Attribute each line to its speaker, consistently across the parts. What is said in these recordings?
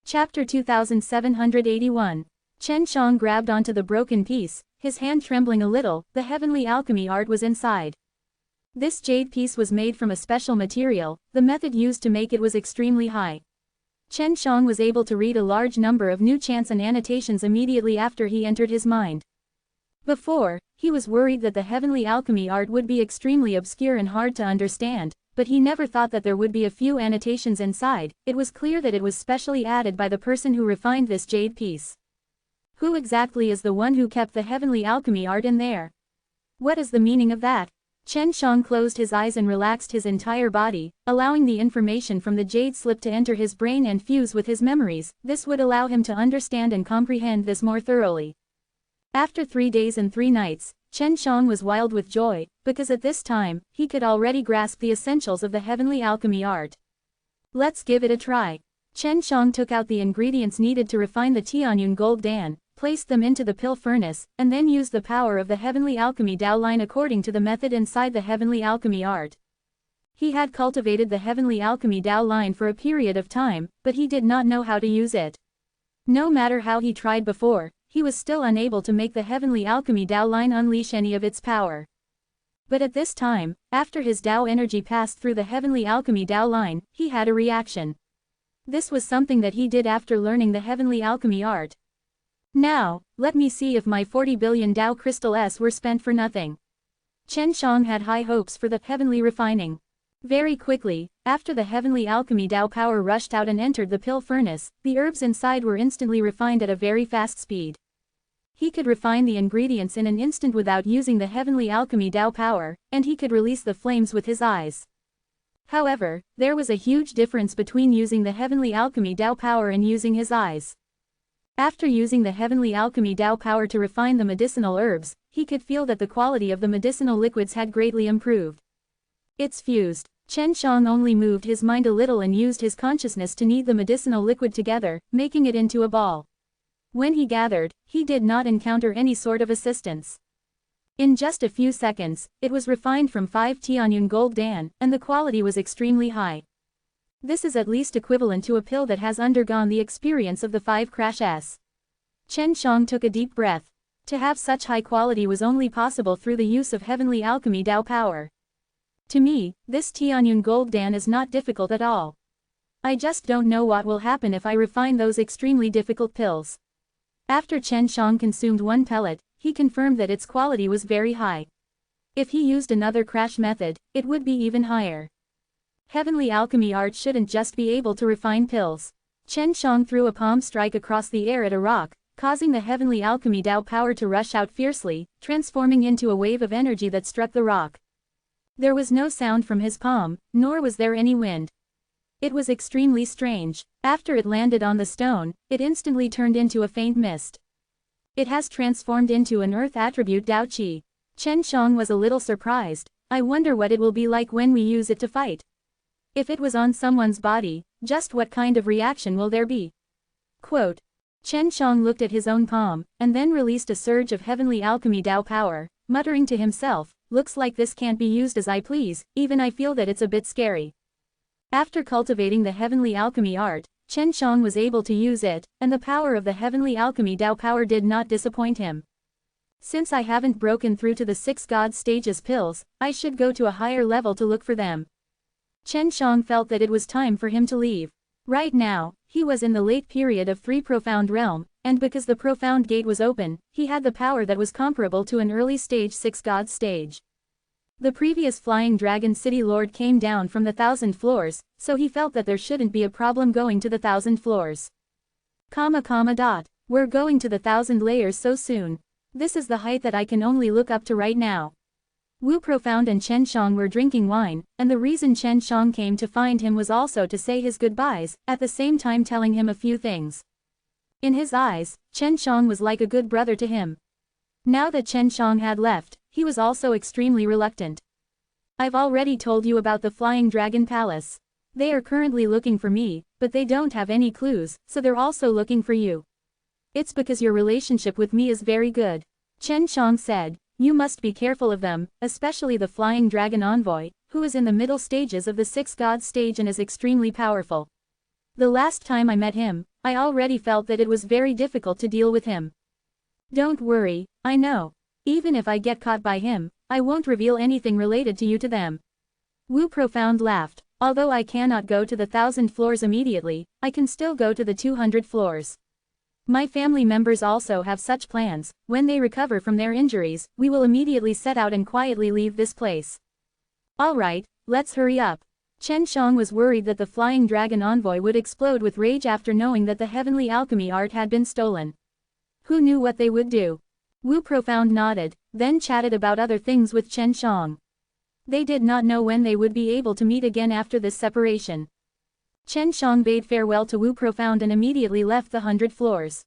Speaker 1: Chapter 2781. Chen Shang grabbed onto the broken piece, his hand trembling a little. The heavenly alchemy art was inside. This jade piece was made from a special material. The method used to make it was extremely high. Chen Shang was able to read a large number of new chants and annotations immediately after he entered his mind. Before, he was worried that the heavenly alchemy art would be extremely obscure and hard to understand, but he never thought that there would be a few annotations inside. It was clear that it was specially added by the person who refined this jade piece. Who exactly is the one who kept the heavenly alchemy art in there? What is the meaning of that? Chen Shang closed his eyes and relaxed his entire body, allowing the information from the jade slip to enter his brain and fuse with his memories. This would allow him to understand and comprehend this more thoroughly. After 3 days and 3 nights, Chen Shang was wild with joy, because at this time, he could already grasp the essentials of the heavenly alchemy art. Let's give it a try. Chen Shang took out the ingredients needed to refine the Tianyun gold dan, placed them into the pill furnace, and then used the power of the heavenly alchemy Dao line according to the method inside the heavenly alchemy art. He had cultivated the heavenly alchemy Dao line for a period of time, but he did not know how to use it. No matter how he tried before, he was still unable to make the heavenly alchemy Dao line unleash any of its power. But at this time, after his Dao energy passed through the heavenly alchemy Dao line, he had a reaction. This was something that he did after learning the heavenly alchemy art. Now, let me see if my 40 billion Dao crystals were spent for nothing. Chen Shang had high hopes for the heavenly refining. Very quickly, after the heavenly alchemy Dao power rushed out and entered the pill furnace, the herbs inside were instantly refined at a very fast speed. He could refine the ingredients in an instant without using the heavenly alchemy Dao power, and he could release the flames with his eyes. However, there was a huge difference between using the heavenly alchemy Dao power and using his eyes. After using the heavenly alchemy Dao power to refine the medicinal herbs, he could feel that the quality of the medicinal liquids had greatly improved. It's fused. Chen Shang only moved his mind a little and used his consciousness to knead the medicinal liquid together, making it into a ball. When he gathered, he did not encounter any sort of assistance. In just a few seconds, it was refined from 5 Tianyun gold dan, and the quality was extremely high. This is at least equivalent to a pill that has undergone the experience of the 5 crashes. Chen Shang took a deep breath. To have such high quality was only possible through the use of heavenly alchemy Dao power. To me, this Tianyun gold dan is not difficult at all. I just don't know what will happen if I refine those extremely difficult pills. After Chen Shang consumed 1 pellet, he confirmed that its quality was very high. If he used another crash method, it would be even higher. Heavenly alchemy art shouldn't just be able to refine pills. Chen Shang threw a palm strike across the air at a rock, causing the heavenly alchemy Dao power to rush out fiercely, transforming into a wave of energy that struck the rock. There was no sound from his palm, nor was there any wind. It was extremely strange. After it landed on the stone, it instantly turned into a faint mist. It has transformed into an earth attribute Dao Qi. Chen Shang was a little surprised. I wonder what it will be like when we use it to fight. If it was on someone's body, just what kind of reaction will there be? Quote. Chen Shang looked at his own palm, and then released a surge of heavenly alchemy Dao power, muttering to himself, looks like this can't be used as I please, even I feel that it's a bit scary. After cultivating the heavenly alchemy art, Chen Shang was able to use it, and the power of the heavenly alchemy Dao power did not disappoint him. Since I haven't broken through to the 6 God stages pills, I should go to a higher level to look for them. Chen Shang felt that it was time for him to leave. Right now, he was in the late period of 3 Profound Realm, and because the Profound Gate was open, he had the power that was comparable to an early stage 6 God stage. The previous Flying Dragon City Lord came down from the 1,000 floors, so he felt that there shouldn't be a problem going to the 1,000 floors. We're going to the 1,000 layers so soon. This is the height that I can only look up to right now. Wu Profound and Chen Shang were drinking wine, and the reason Chen Shang came to find him was also to say his goodbyes, at the same time telling him a few things. In his eyes, Chen Shang was like a good brother to him. Now that Chen Shang had left, he was also extremely reluctant. I've already told you about the Flying Dragon Palace. They are currently looking for me, but they don't have any clues, so they're also looking for you. It's because your relationship with me is very good. Chen Shang said. You must be careful of them, especially the Flying Dragon Envoy, who is in the middle stages of the 6 God stage and is extremely powerful. The last time I met him, I already felt that it was very difficult to deal with him. Don't worry, I know. Even if I get caught by him, I won't reveal anything related to you to them. Wu Profound laughed. Although I cannot go to the 1,000 floors immediately, I can still go to the 200 floors. My family members also have such plans. When they recover from their injuries, we will immediately set out and quietly leave this place. Alright, let's hurry up. Chen Shang was worried that the flying dragon envoy would explode with rage after knowing that the heavenly alchemy art had been stolen. Who knew what they would do? Wu Profound nodded, then chatted about other things with Chen Shang. They did not know when they would be able to meet again after this separation. Chen Shang bade farewell to Wu Profound and immediately left the 100 floors.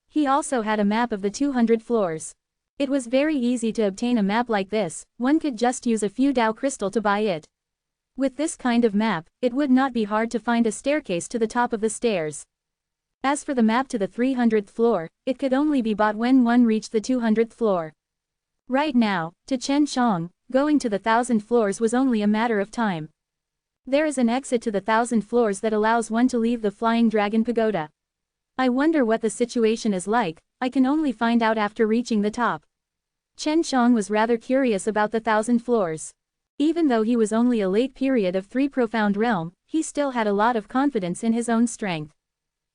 Speaker 1: He also had a map of the 200 floors. It was very easy to obtain a map like this, one could just use a few Dao crystal to buy it. With this kind of map, it would not be hard to find a staircase to the top of the stairs. As for the map to the 300th floor, it could only be bought when one reached the 200th floor. Right now, to Chen Shang, going to the 1,000 floors was only a matter of time. There is an exit to the 1,000 floors that allows one to leave the Flying Dragon Pagoda. I wonder what the situation is like, I can only find out after reaching the top. Chen Shang was rather curious about the 1,000 floors. Even though he was only a late period of 3 profound realm, he still had a lot of confidence in his own strength.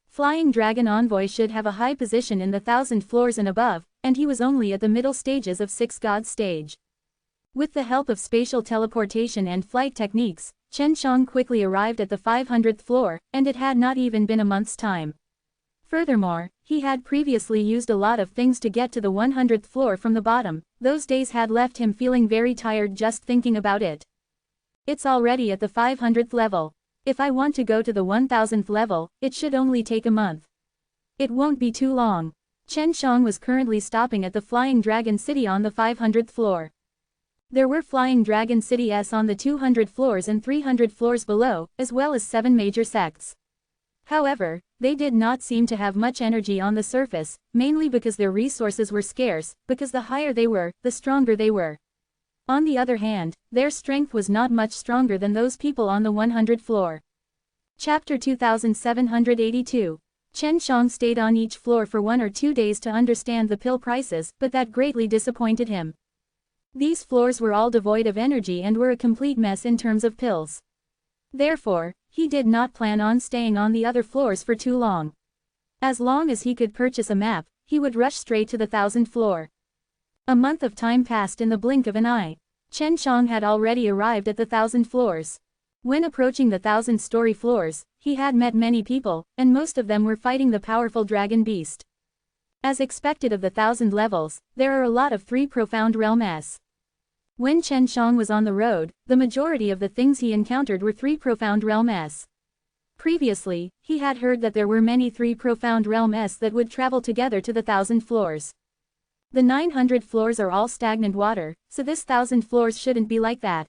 Speaker 1: Flying Dragon Envoy should have a high position in the 1,000 floors and above, and he was only at the middle stages of 6 God stage. With the help of spatial teleportation and flight techniques, Chen Shang quickly arrived at the 500th floor, and it had not even been a month's time. Furthermore, he had previously used a lot of things to get to the 100th floor from the bottom. Those days had left him feeling very tired just thinking about it. It's already at the 500th level. If I want to go to the 1000th level, it should only take a month. It won't be too long. Chen Shang was currently stopping at the Flying Dragon City on the 500th floor. There were Flying Dragon Cities on the 200 floors and 300 floors below, as well as 7 major sects. However, they did not seem to have much energy on the surface, mainly because their resources were scarce, because the higher they were, the stronger they were. On the other hand, their strength was not much stronger than those people on the 100th floor. Chapter 2782. Chen Shang stayed on each floor for 1 or 2 days to understand the pill prices, but that greatly disappointed him. These floors were all devoid of energy and were a complete mess in terms of pills. Therefore, he did not plan on staying on the other floors for too long. As long as he could purchase a map, he would rush straight to the 1000th floor. A month of time passed in the blink of an eye. Chen Shang had already arrived at the 1000 floors. When approaching the 1000-story floors, he had met many people, and most of them were fighting the powerful dragon beast. As expected of the 1000 levels, there are a lot of 3 profound realms. When Chen Shang was on the road, the majority of the things he encountered were 3 profound realms. Previously, he had heard that there were many 3 profound realms that would travel together to the 1000 floors. The 900 floors are all stagnant water, so this 1000 floors shouldn't be like that.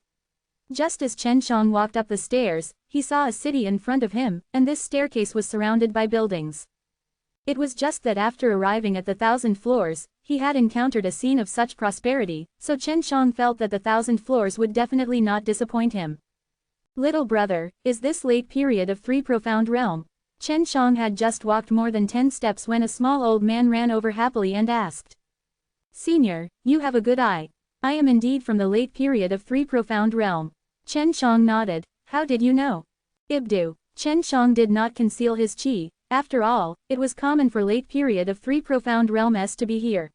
Speaker 1: Just as Chen Shang walked up the stairs, he saw a city in front of him, and this staircase was surrounded by buildings. It was just that after arriving at the 1000 floors, he had encountered a scene of such prosperity, so Chen Shang felt that the 1000 floors would definitely not disappoint him. Little brother, is this late period of 3 profound realm? Chen Shang had just walked more than 10 steps when a small old man ran over happily and asked. Senior, you have a good eye. I am indeed from the late period of 3 profound realm. Chen Shang nodded. How did you know? Ibdu. Chen Shang did not conceal his qi. After all, it was common for late period of 3 profound realms to be here.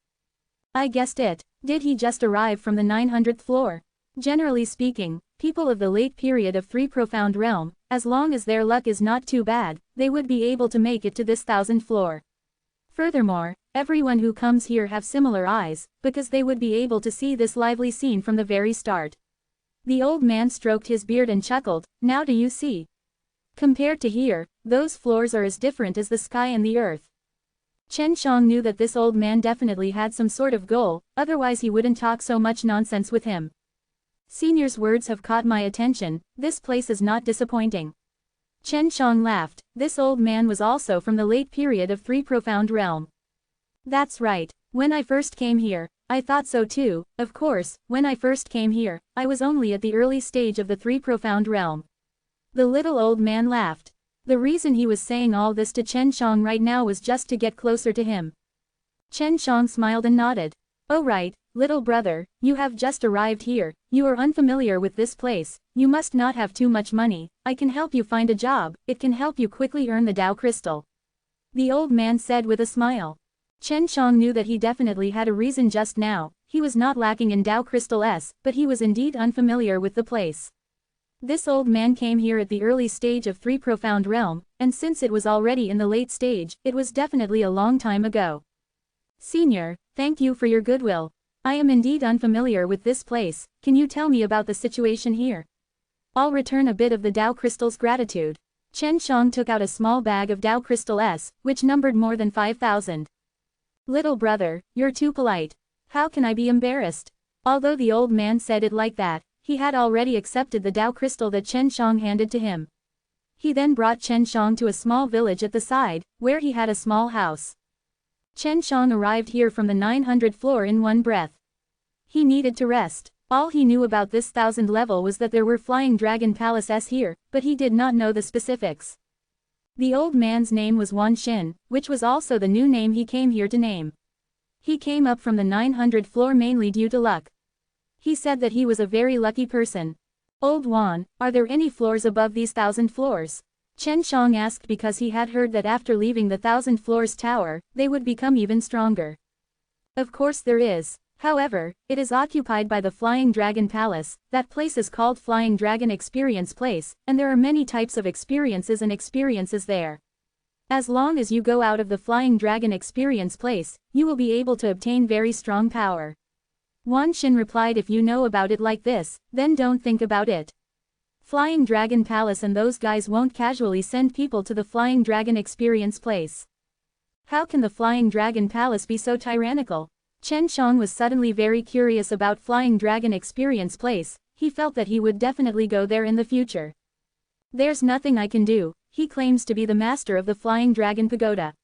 Speaker 1: I guessed it. Did he just arrive from the 900th floor? Generally speaking, people of the late period of 3 profound realm, as long as their luck is not too bad, they would be able to make it to this 1000th floor. Furthermore, everyone who comes here have similar eyes, because they would be able to see this lively scene from the very start. The old man stroked his beard and chuckled. Now do you see? Compared to here, those floors are as different as the sky and the earth. Chen Shang knew that this old man definitely had some sort of goal, otherwise he wouldn't talk so much nonsense with him. Senior's words have caught my attention, this place is not disappointing. Chen Shang laughed. This old man was also from the late period of 3 profound realm. That's right. When I first came here, I thought so too. Of course, when I first came here, I was only at the early stage of the 3 profound realm. The little old man laughed. The reason he was saying all this to Chen Shang right now was just to get closer to him. Chen Shang smiled and nodded. "Oh right, little brother, you have just arrived here, you are unfamiliar with this place, you must not have too much money, I can help you find a job, it can help you quickly earn the Tao Crystal," the old man said with a smile. Chen Shang knew that he definitely had a reason just now, he was not lacking in Tao Crystals, but he was indeed unfamiliar with the place. This old man came here at the early stage of Three Profound Realm, and since it was already in the late stage, it was definitely a long time ago. "Senior, thank you for your goodwill. I am indeed unfamiliar with this place, can you tell me about the situation here? I'll return a bit of the Tao Crystal's gratitude." Chen Shang took out a small bag of Tao Crystals, which numbered more than 5,000. "Little brother, you're too polite. How can I be embarrassed?" Although the old man said it like that, he had already accepted the Tao Crystal that Chen Shang handed to him. He then brought Chen Shang to a small village at the side, where he had a small house. Chen Shang arrived here from the 900th floor in one breath. He needed to rest. All he knew about this 1000th level was that there were flying dragon palaces here, but he did not know the specifics. The old man's name was Wan Xin, which was also the new name he came here to name. He came up from the 900th floor mainly due to luck. He said that he was a very lucky person. "Old Wan, are there any floors above these 1000 floors?" Chen Shang asked because he had heard that after leaving the 1000 floors tower, they would become even stronger. "Of course there is. However, it is occupied by the Flying Dragon Palace, that place is called Flying Dragon Experience Place, and there are many types of experiences and experiences there. As long as you go out of the Flying Dragon Experience Place, you will be able to obtain very strong power." Wan Xin replied, "If you know about it like this, then don't think about it. Flying Dragon Palace and those guys won't casually send people to the Flying Dragon Experience Place. How can the Flying Dragon Palace be so tyrannical?" Chen Shang was suddenly very curious about Flying Dragon Experience Place, he felt that he would definitely go there in the future. "There's nothing I can do, he claims to be the master of the Flying Dragon Pagoda."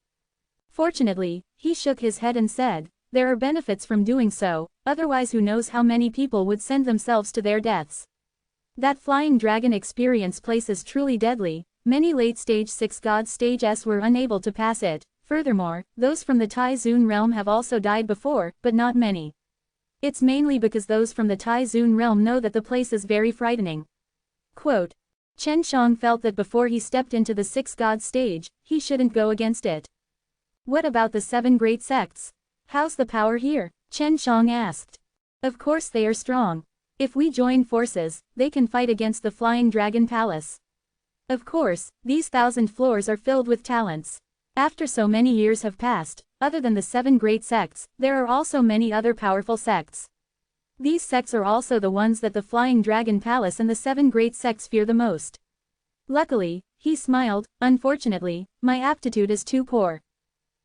Speaker 1: Fortunately, he shook his head and said, "There are benefits from doing so, otherwise who knows how many people would send themselves to their deaths. That Flying Dragon Experience Place is truly deadly, many late-stage 6 God stages were unable to pass it, furthermore, those from the Tai Zun realm have also died before, but not many. It's mainly because those from the Tai Zun realm know that the place is very frightening." Quote. Chen Shang felt that before he stepped into the 6 God stage, he shouldn't go against it. "What about the 7 great sects? How's the power here?" Chen Shang asked. "Of course they are strong. If we join forces, they can fight against the Flying Dragon Palace. Of course, these 1000 floors are filled with talents. After so many years have passed, other than the 7 great sects, there are also many other powerful sects. These sects are also the ones that the Flying Dragon Palace and the 7 great sects fear the most." Luckily, he smiled, "Unfortunately, my aptitude is too poor.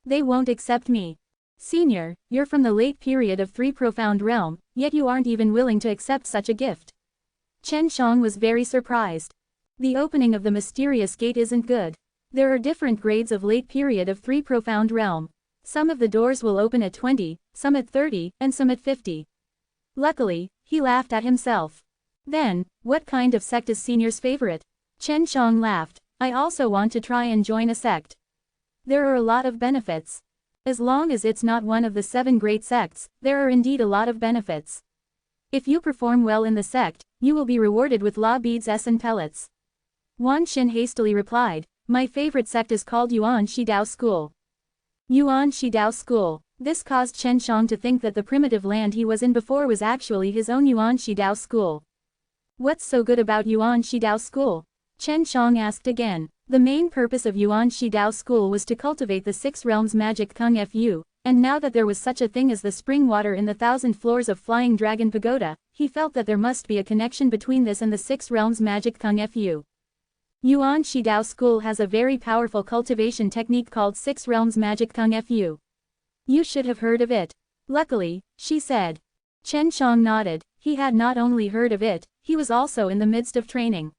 Speaker 1: They won't accept me." "Senior, you're from the late period of Three Profound Realm, yet you aren't even willing to accept such a gift." Chen Shang was very surprised. The opening of the mysterious gate isn't good. There are different grades of late period of Three Profound Realm. Some of the doors will open at 20, some at 30, and some at 50. Luckily, he laughed at himself. "Then, what kind of sect is Senior's favorite?" Chen Shang laughed. "I also want to try and join a sect. There are a lot of benefits. As long as it's not one of the 7 great sects, there are indeed a lot of benefits. If you perform well in the sect, you will be rewarded with law beads and pellets." Wan Xin hastily replied, "My favorite sect is called Yuan Shi Dao School." Yuan Shi Dao School. This caused Chen Shang to think that the primitive land he was in before was actually his own Yuan Shi Dao School. "What's so good about Yuan Shi Dao School?" Chen Shang asked again. The main purpose of Yuan Shi Dao School was to cultivate the 6 realms magic Kung Fu, and now that there was such a thing as the spring water in the 1000 floors of Flying Dragon Pagoda, he felt that there must be a connection between this and the 6 realms magic Kung Fu. Yuan Shi Dao School has a very powerful cultivation technique called 6 realms magic Kung Fu. You should have heard of it. Luckily, she said. Chen Shang nodded, he had not only heard of it, he was also in the midst of training.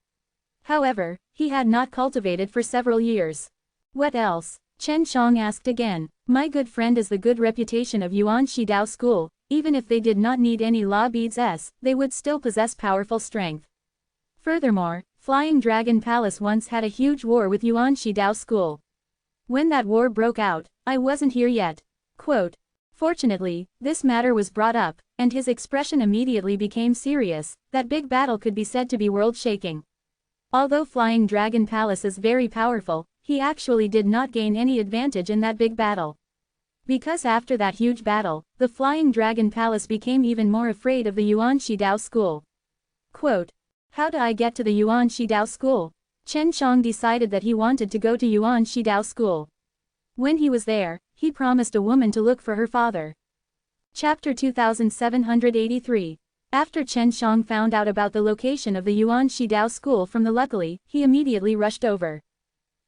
Speaker 1: However, he had not cultivated for several years. "What else?" Chen Shang asked again. "My good friend is the good reputation of Yuan Shi Dao School, even if they did not need any law beads they would still possess powerful strength. Furthermore, Flying Dragon Palace once had a huge war with Yuan Shidao School. When that war broke out, I wasn't here yet. Quote. Fortunately, this matter was brought up, and his expression immediately became serious. That big battle could be said to be world-shaking. Although Flying Dragon Palace is very powerful, he actually did not gain any advantage in that big battle. Because after that huge battle, the Flying Dragon Palace became even more afraid of the Yuan Shidao School. Quote. How do I get to the Yuan Shidao School? Chen Shang decided that he wanted to go to Yuan Shidao School. When he was there, he promised a woman to look for her father. Chapter 2783. After Chen Shang found out about the location of the Yuan Shidao School from the luckily, he immediately rushed over.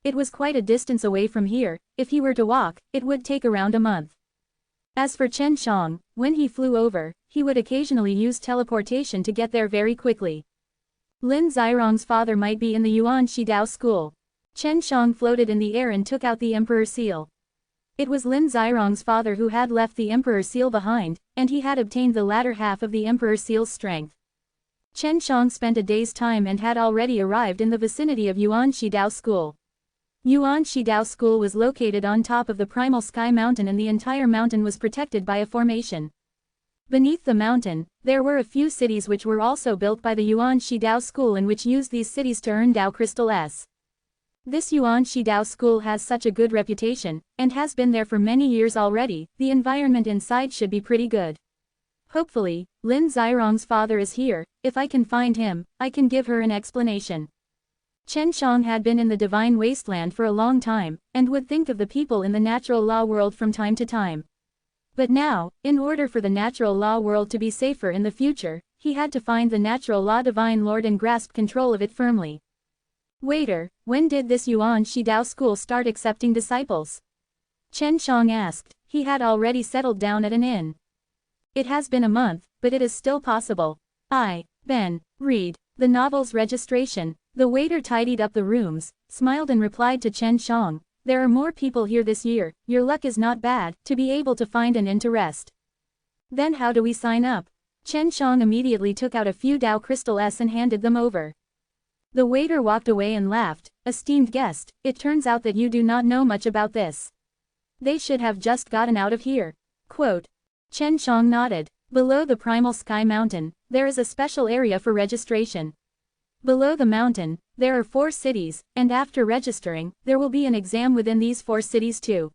Speaker 1: It was quite a distance away from here. If he were to walk, it would take around a month. As for Chen Shang, when he flew over, he would occasionally use teleportation to get there very quickly. Lin Zirong's father might be in the Yuan Shidao School. Chen Shang floated in the air and took out the Emperor's seal. It was Lin Zirong's father who had left the Emperor's seal behind, and he had obtained the latter half of the Emperor's seal's strength. Chen Shang spent a day's time and had already arrived in the vicinity of Yuan Shidao School. Yuan Shidao School was located on top of the Primal Sky Mountain, and the entire mountain was protected by a formation. Beneath the mountain, there were a few cities which were also built by the Yuan Shidao School and which used these cities to earn Dao Crystal S. This Yuan Shidao School has such a good reputation, and has been there for many years already. The environment inside should be pretty good. Hopefully, Lin Zirong's father is here. If I can find him, I can give her an explanation. Chen Shang had been in the Divine Wasteland for a long time, and would think of the people in the natural law world from time to time. But now, in order for the natural law world to be safer in the future, he had to find the natural law Divine Lord and grasp control of it firmly. Waiter, when did this Yuan Shidao School start accepting disciples? Chen Shang asked. He had already settled down at an inn. It has been a month, but it is still possible. Read the novel's registration. The waiter tidied up the rooms, smiled and replied to Chen Shang. There are more people here this year. Your luck is not bad, to be able to find an inn to rest. Then how do we sign up? Chen Shang immediately took out a few Dao Crystal S and handed them over. The waiter walked away and laughed. Esteemed guest, it turns out that you do not know much about this. They should have just gotten out of here. Quote. Chen Shang nodded. Below the Primal Sky Mountain, there is a special area for registration. Below the mountain, there are 4 cities, and after registering, there will be an exam within these 4 cities too.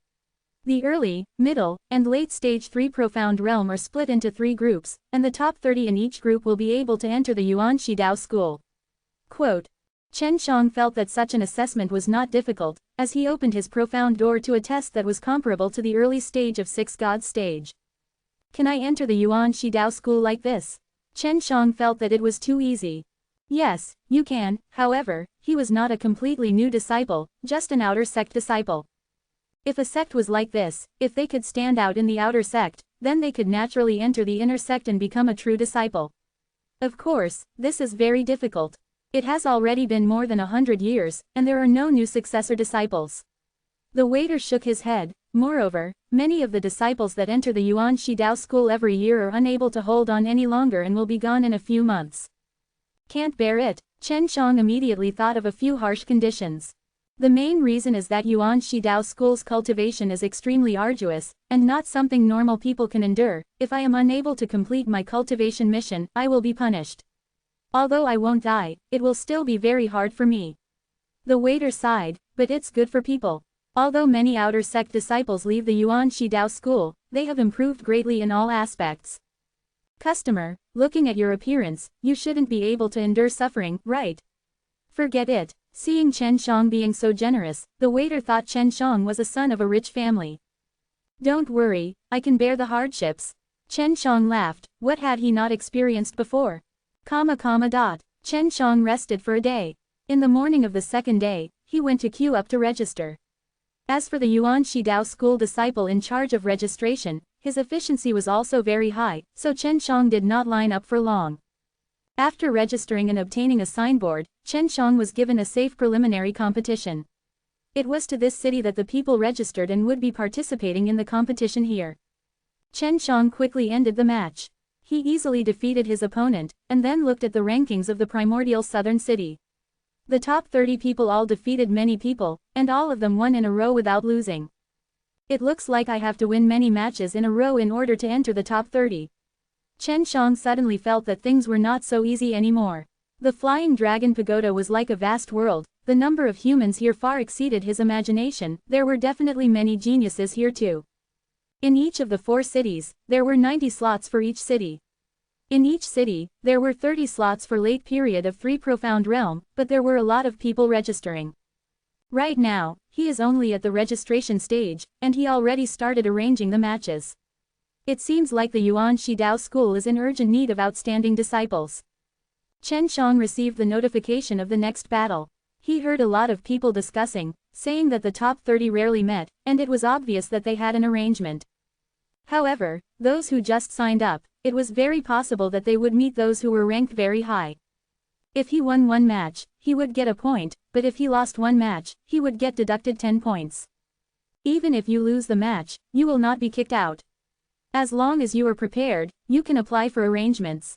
Speaker 1: The early, middle, and late stage 3 profound realm are split into 3 groups, and the top 30 in each group will be able to enter the Yuan Shidao School. Quote. Chen Shang felt that such an assessment was not difficult, as he opened his profound door to a test that was comparable to the early stage of 6 God stage. Can I enter the Yuan Shidao School like this? Chen Shang felt that it was too easy. Yes, you can. However, he was not a completely new disciple, just an outer sect disciple. If a sect was like this, if they could stand out in the outer sect, then they could naturally enter the inner sect and become a true disciple. Of course, this is very difficult. It has already been more than 100 years, and there are no new successor disciples. The waiter shook his head. Moreover, many of the disciples that enter the Yuan Shidao School every year are unable to hold on any longer and will be gone in a few months. Can't bear it. Chen Shang immediately thought of a few harsh conditions. The main reason is that Yuan Shidao School's cultivation is extremely arduous, and not something normal people can endure. If I am unable to complete my cultivation mission, I will be punished. Although I won't die, it will still be very hard for me. The waiter sighed, but it's good for people. Although many outer sect disciples leave the Yuan Shidao School, they have improved greatly in all aspects. Customer, looking at your appearance, you shouldn't be able to endure suffering, right? Forget it. Seeing Chen Shang being so generous, the waiter thought Chen Shang was a son of a rich family. Don't worry, I can bear the hardships. Chen Shang laughed. What had he not experienced before? Chen Shang rested for a day. In the morning of the second day, he went to queue up to register. As for the Yuan Shidao School disciple in charge of registration, his efficiency was also very high, so Chen Shang did not line up for long. After registering and obtaining a signboard, Chen Shang was given a safe preliminary competition. It was to this city that the people registered and would be participating in the competition here. Chen Shang quickly ended the match. He easily defeated his opponent, and then looked at the rankings of the primordial southern city. The top 30 people all defeated many people, and all of them won in a row without losing. It looks like I have to win many matches in a row in order to enter the top 30. Chen Xiang suddenly felt that things were not so easy anymore. The Flying Dragon Pagoda was like a vast world, the number of humans here far exceeded his imagination, there were definitely many geniuses here too. In each of the 4 cities, there were 90 slots for each city. In each city, there were 30 slots for late period of 3 Profound Realm, but there were a lot of people registering. Right now, he is only at the registration stage, and he already started arranging the matches. It seems like the Yuan Shidao school is in urgent need of outstanding disciples. Chen Xiang received the notification of the next battle. He heard a lot of people discussing, saying that the top 30 rarely met, and it was obvious that they had an arrangement. However, those who just signed up, it was very possible that they would meet those who were ranked very high. If he won one match, he would get a point, but if he lost one match, he would get deducted 10 points. Even if you lose the match, you will not be kicked out. As long as you are prepared, you can apply for arrangements.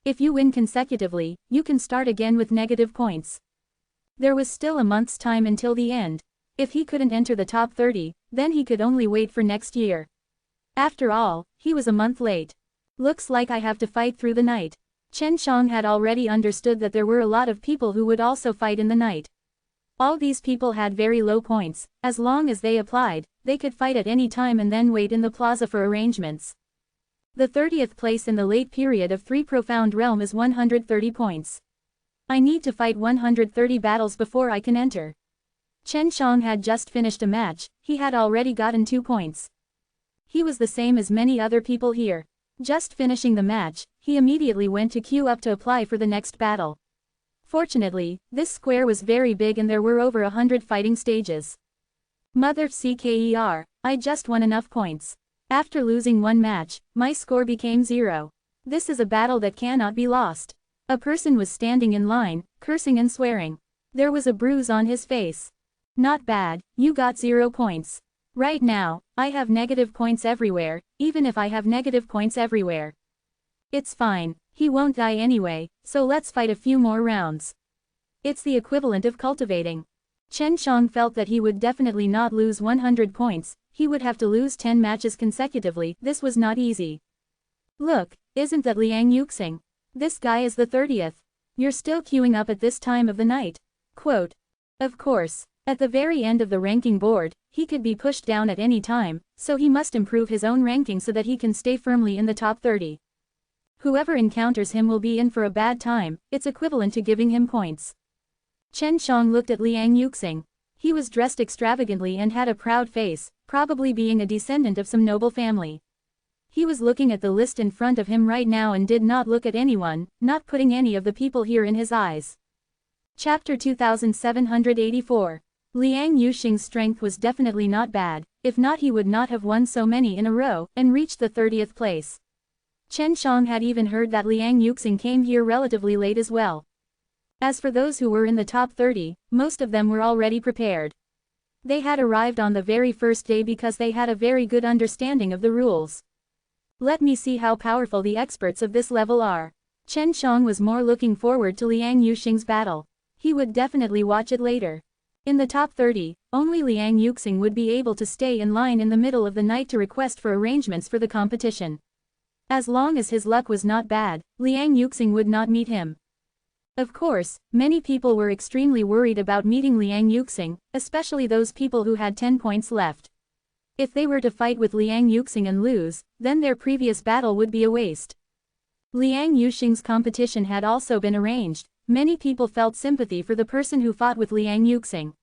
Speaker 1: If you win consecutively, you can start again with negative points. There was still a month's time until the end. If he couldn't enter the top 30, then he could only wait for next year. After all, he was a month late. Looks like I have to fight through the night. Chen Xiang had already understood that there were a lot of people who would also fight in the night. All these people had very low points, as long as they applied, they could fight at any time and then wait in the plaza for arrangements. The 30th place in the late period of 3 Profound Realm is 130 points. I need to fight 130 battles before I can enter. Chen Xiang had just finished a match, he had already gotten 2 points. He was the same as many other people here. Just finishing the match, he immediately went to queue up to apply for the next battle. Fortunately, this square was very big and there were over 100 fighting stages. Mother CKER, I just won enough points. After losing one match, my score became 0. This is a battle that cannot be lost. A person was standing in line, cursing and swearing. There was a bruise on his face. Not bad, you got 0 points. Right now, I have negative points everywhere, even if I have negative points everywhere. It's fine, he won't die anyway, so let's fight a few more rounds. It's the equivalent of cultivating. Chen Xiang felt that he would definitely not lose 100 points, he would have to lose 10 matches consecutively, this was not easy. Look, isn't that Liang Yuxing? This guy is the 30th. You're still queuing up at this time of the night. Quote. Of course. At the very end of the ranking board, he could be pushed down at any time, so he must improve his own ranking so that he can stay firmly in the top 30. Whoever encounters him will be in for a bad time, it's equivalent to giving him points. Chen Xiang looked at Liang Yuxing. He was dressed extravagantly and had a proud face, probably being a descendant of some noble family. He was looking at the list in front of him right now and did not look at anyone, not putting any of the people here in his eyes. Chapter 2784. Liang Yuxing's strength was definitely not bad, if not he would not have won so many in a row, and reached the 30th place. Chen Xiang had even heard that Liang Yuxing came here relatively late as well. As for those who were in the top 30, most of them were already prepared. They had arrived on the very first day because they had a very good understanding of the rules. Let me see how powerful the experts of this level are. Chen Xiang was more looking forward to Liang Yuxing's battle. He would definitely watch it later. In the top 30, only Liang Yuxing would be able to stay in line in the middle of the night to request for arrangements for the competition. As long as his luck was not bad, Liang Yuxing would not meet him. Of course, many people were extremely worried about meeting Liang Yuxing, especially those people who had 10 points left. If they were to fight with Liang Yuxing and lose, then their previous battle would be a waste. Liang Yuxing's competition had also been arranged. Many people felt sympathy for the person who fought with Liang Yuxing.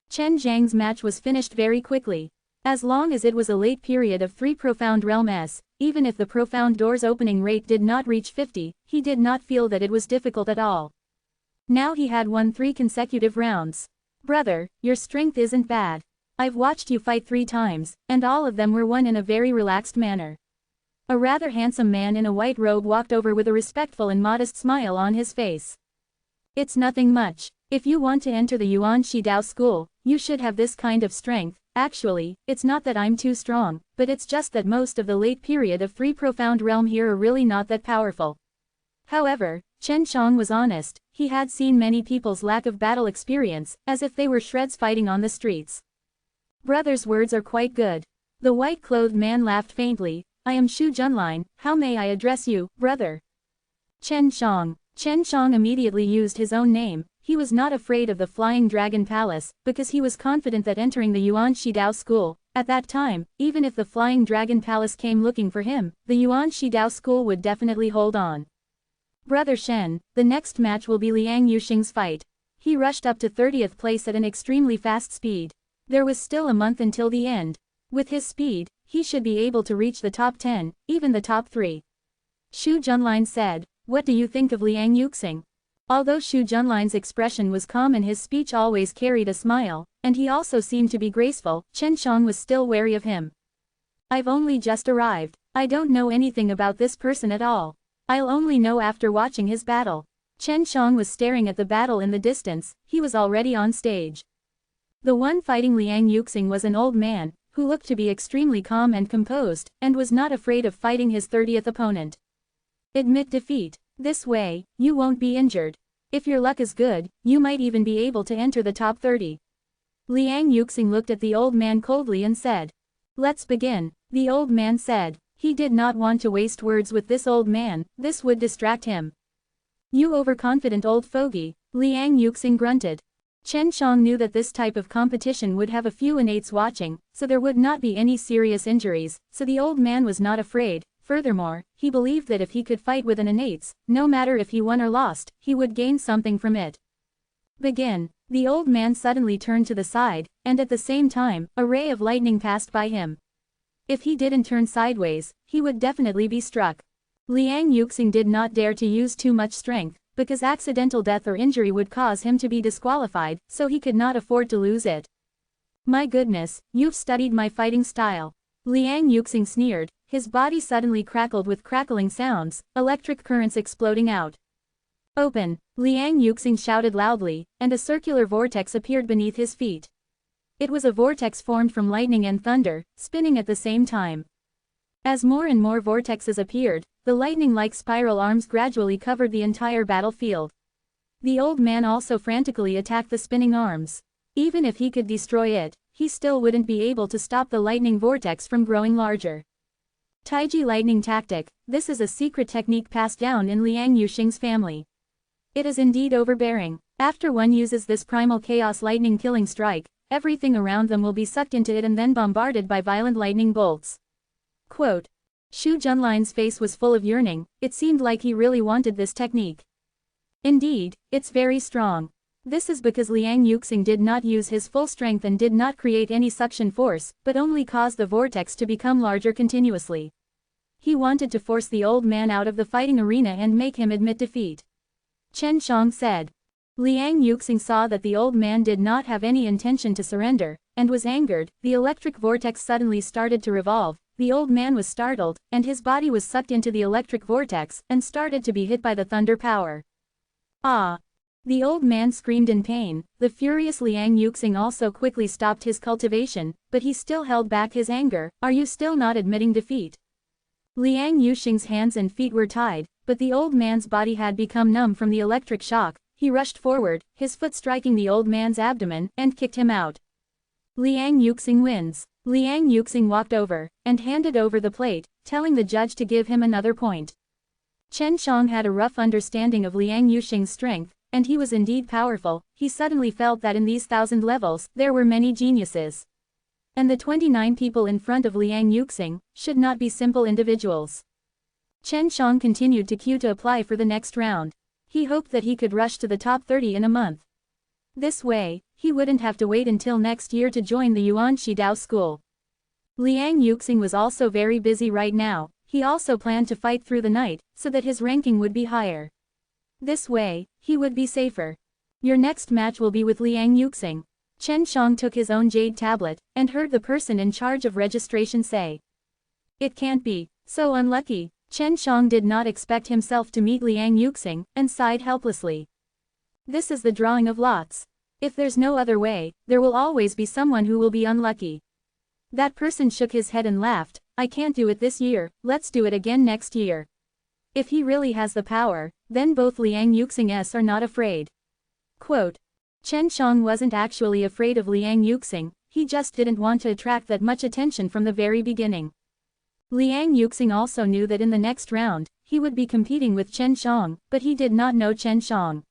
Speaker 1: Chen Zhang's match was finished very quickly. As long as it was a late period of 3 Profound Realms, even if the Profound Door's opening rate did not reach 50, he did not feel that it was difficult at all. Now he had won 3 consecutive rounds. Brother, your strength isn't bad. I've watched you fight 3 times, and all of them were won in a very relaxed manner. A rather handsome man in a white robe walked over with a respectful and modest smile on his face. It's nothing much. If you want to enter the Yuan Shidao school, you should have this kind of strength. Actually, it's not that I'm too strong, but it's just that most of the late period of 3 Profound Realm here are really not that powerful. However, Chen Shang was honest, he had seen many people's lack of battle experience, as if they were shreds fighting on the streets. Brother's words are quite good. The white-clothed man laughed faintly. I am Xu Junlin, how may I address you, brother? Chen Shang. Chen Shang immediately used his own name. He was not afraid of the Flying Dragon Palace, because he was confident that entering the Yuan Shidao school, at that time, even if the Flying Dragon Palace came looking for him, the Yuan Shidao school would definitely hold on. Brother Shen, the next match will be Liang Yuxing's fight. He rushed up to 30th place at an extremely fast speed. There was still a month until the end. With his speed, he should be able to reach the top 10, even the top 3. Xu Junlin said, what do you think of Liang Yuxing? Although Xu Junlin's expression was calm and his speech always carried a smile, and he also seemed to be graceful, Chen Shang was still wary of him. I've only just arrived. I don't know anything about this person at all. I'll only know after watching his battle. Chen Shang was staring at the battle in the distance, he was already on stage. The one fighting Liang Yuxing was an old man, who looked to be extremely calm and composed, and was not afraid of fighting his 30th opponent. Admit defeat. This way, you won't be injured. If your luck is good, you might even be able to enter the top 30. Liang Yuxing looked at the old man coldly and said. Let's begin, the old man said. He did not want to waste words with this old man, this would distract him. You overconfident old fogey, Liang Yuxing grunted. Chen Shang knew that this type of competition would have a few innates watching, so there would not be any serious injuries, so the old man was not afraid. Furthermore, he believed that if he could fight with an innates, no matter if he won or lost, he would gain something from it. Begin. The old man suddenly turned to the side, and at the same time, a ray of lightning passed by him. If he didn't turn sideways, he would definitely be struck. Liang Yuxing did not dare to use too much strength, because accidental death or injury would cause him to be disqualified, so he could not afford to lose it. My goodness, you've studied my fighting style. Liang Yuxing sneered, his body suddenly crackled with crackling sounds, electric currents exploding out. Open, Liang Yuxing shouted loudly, and a circular vortex appeared beneath his feet. It was a vortex formed from lightning and thunder, spinning at the same time. As more and more vortexes appeared, the lightning-like spiral arms gradually covered the entire battlefield. The old man also frantically attacked the spinning arms. Even if he could destroy it, he still wouldn't be able to stop the lightning vortex from growing larger. Taiji lightning tactic, this is a secret technique passed down in Liang Yuxing's family. It is indeed overbearing. After one uses this primal chaos lightning killing strike, everything around them will be sucked into it and then bombarded by violent lightning bolts. Quote. Xu Junlin's face was full of yearning, it seemed like he really wanted this technique. Indeed, it's very strong. This is because Liang Yuxing did not use his full strength and did not create any suction force, but only caused the vortex to become larger continuously. He wanted to force the old man out of the fighting arena and make him admit defeat. Chen Shang said. Liang Yuxing saw that the old man did not have any intention to surrender, and was angered. The electric vortex suddenly started to revolve, the old man was startled, and his body was sucked into the electric vortex, and started to be hit by the thunder power. Ah! The old man screamed in pain. The furious Liang Yuxing also quickly stopped his cultivation, but he still held back his anger. Are you still not admitting defeat? Liang Yuxing's hands and feet were tied, but the old man's body had become numb from the electric shock. He rushed forward, his foot striking the old man's abdomen, and kicked him out. Liang Yuxing wins. Liang Yuxing walked over, and handed over the plate, telling the judge to give him another point. Chen Shang had a rough understanding of Liang Yuxing's strength, and he was indeed powerful. He suddenly felt that in these 1,000 levels, there were many geniuses. And the 29 people in front of Liang Yuxing should not be simple individuals. Chen Shang continued to queue to apply for the next round. He hoped that he could rush to the top 30 in a month. This way, he wouldn't have to wait until next year to join the Yuan Shidao school. Liang Yuxing was also very busy right now. He also planned to fight through the night, so that his ranking would be higher. This way, he would be safer. Your next match will be with Liang Yuxing. Chen Shang took his own jade tablet, and heard the person in charge of registration say. It can't be, so unlucky. Chen Shang did not expect himself to meet Liang Yuxing, and sighed helplessly. This is the drawing of lots. If there's no other way, there will always be someone who will be unlucky. That person shook his head and laughed. I can't do it this year, let's do it again next year. If he really has the power, Then both Liang Yuxing's are not afraid. Quote. Chen Shang wasn't actually afraid of Liang Yuxing, he just didn't want to attract that much attention from the very beginning. Liang Yuxing also knew that in the next round, he would be competing with Chen Shang, but he did not know Chen Shang.